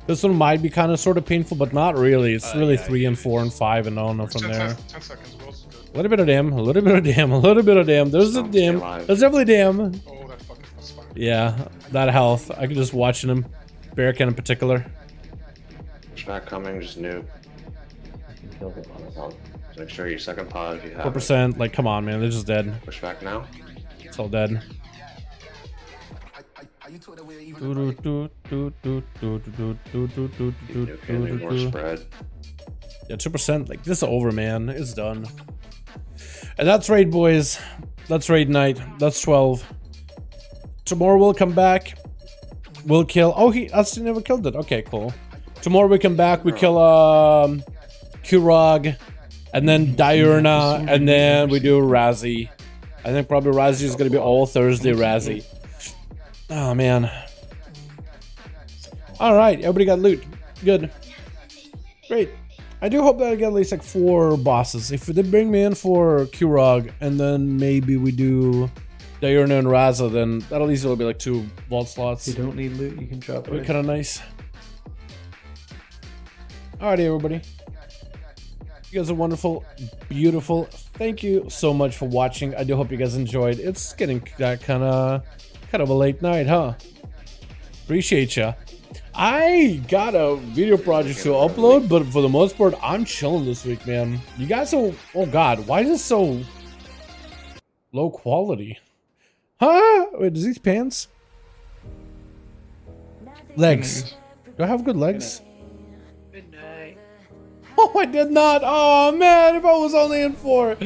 This one might be kind of sort of painful, but not really. It's really 3 and 4 and 5 and on from there.
10 seconds, Will's good.
A little bit of damn, a little bit of damn, a little bit of damn. There's a damn. There's definitely damn.
Oh, that fucking was fine.
Yeah, that health. I could just watching him. Bearcat in particular.
Pushback coming, just nuke. Kill the pod. Make sure you second pod if you have
4%. Like, come on, man. They're just dead.
Pushback now.
It's all dead.
More spread.
Yeah, 2%. Like, this is over, man. It's done. And that's raid, boys. That's raid night. That's 12. Tomorrow we'll come back. We'll kill. Oh, he actually never killed it. Okay, cool. Tomorrow we come back. We kill Kurog, and then Diurna, and then we do Razzie. I think probably Razzie is gonna be all Thursday. Razzie. Oh man. All right, everybody got loot. Good. Great. I do hope that I get at least like 4 bosses. If they bring me in for Kurog, and then maybe we do Diurna and Raza, then that at least will be like 2 vault slots.
If you don't need loot, you can drop
That'd
it.
be kind of nice. Alrighty, everybody. You guys are wonderful, beautiful. Thank you so much for watching. I do hope you guys enjoyed. It's getting kind of a late night, huh? Appreciate ya. I got a video project to upload, but for the most part, I'm chilling this week, man. You guys are... Oh god, why is this so low quality? Huh? Wait, is these pants? Legs. Do I have good legs?
Good night.
Oh, I did not. Oh man, if I was only in 4.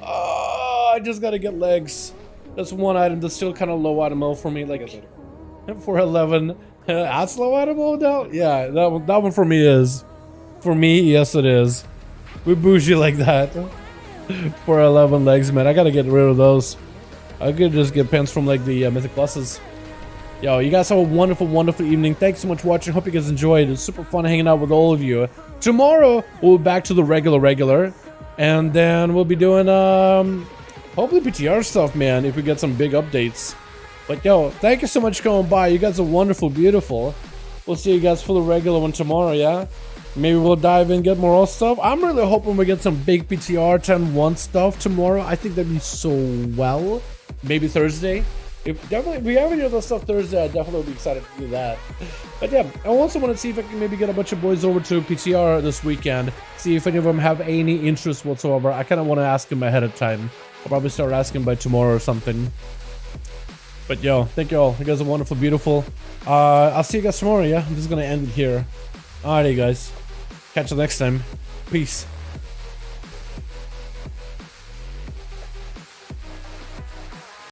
Oh, I just gotta get legs. That's one item that's still kind of low item for me. Like 411. That's low item now. Yeah, that one for me is. For me, yes it is. We bougie like that. 411 legs, man. I gotta get rid of those. I could just get pants from like the Mythic Pluses. Yo, you guys have a wonderful, wonderful evening. Thanks so much for watching. Hope you guys enjoyed. It's super fun hanging out with all of you. Tomorrow, we'll be back to the regular. And then we'll be doing, hopefully PTR stuff, man, if we get some big updates. But yo, thank you so much for coming by. You guys are wonderful, beautiful. We'll see you guys for the regular one tomorrow, yeah? Maybe we'll dive in, get more old stuff. I'm really hoping we get some big PTR 10-1 stuff tomorrow. I think that'd be so well. Maybe Thursday. If we have any of those stuff Thursday, I definitely would be excited to do that. But yeah, I also want to see if I can maybe get a bunch of boys over to PTR this weekend. See if any of them have any interest whatsoever. I kind of want to ask them ahead of time. I'll probably start asking by tomorrow or something. But yo, thank you all. You guys are wonderful, beautiful. I'll see you guys tomorrow, yeah? I'm just going to end it here. Alrighty, guys. Catch you next time. Peace.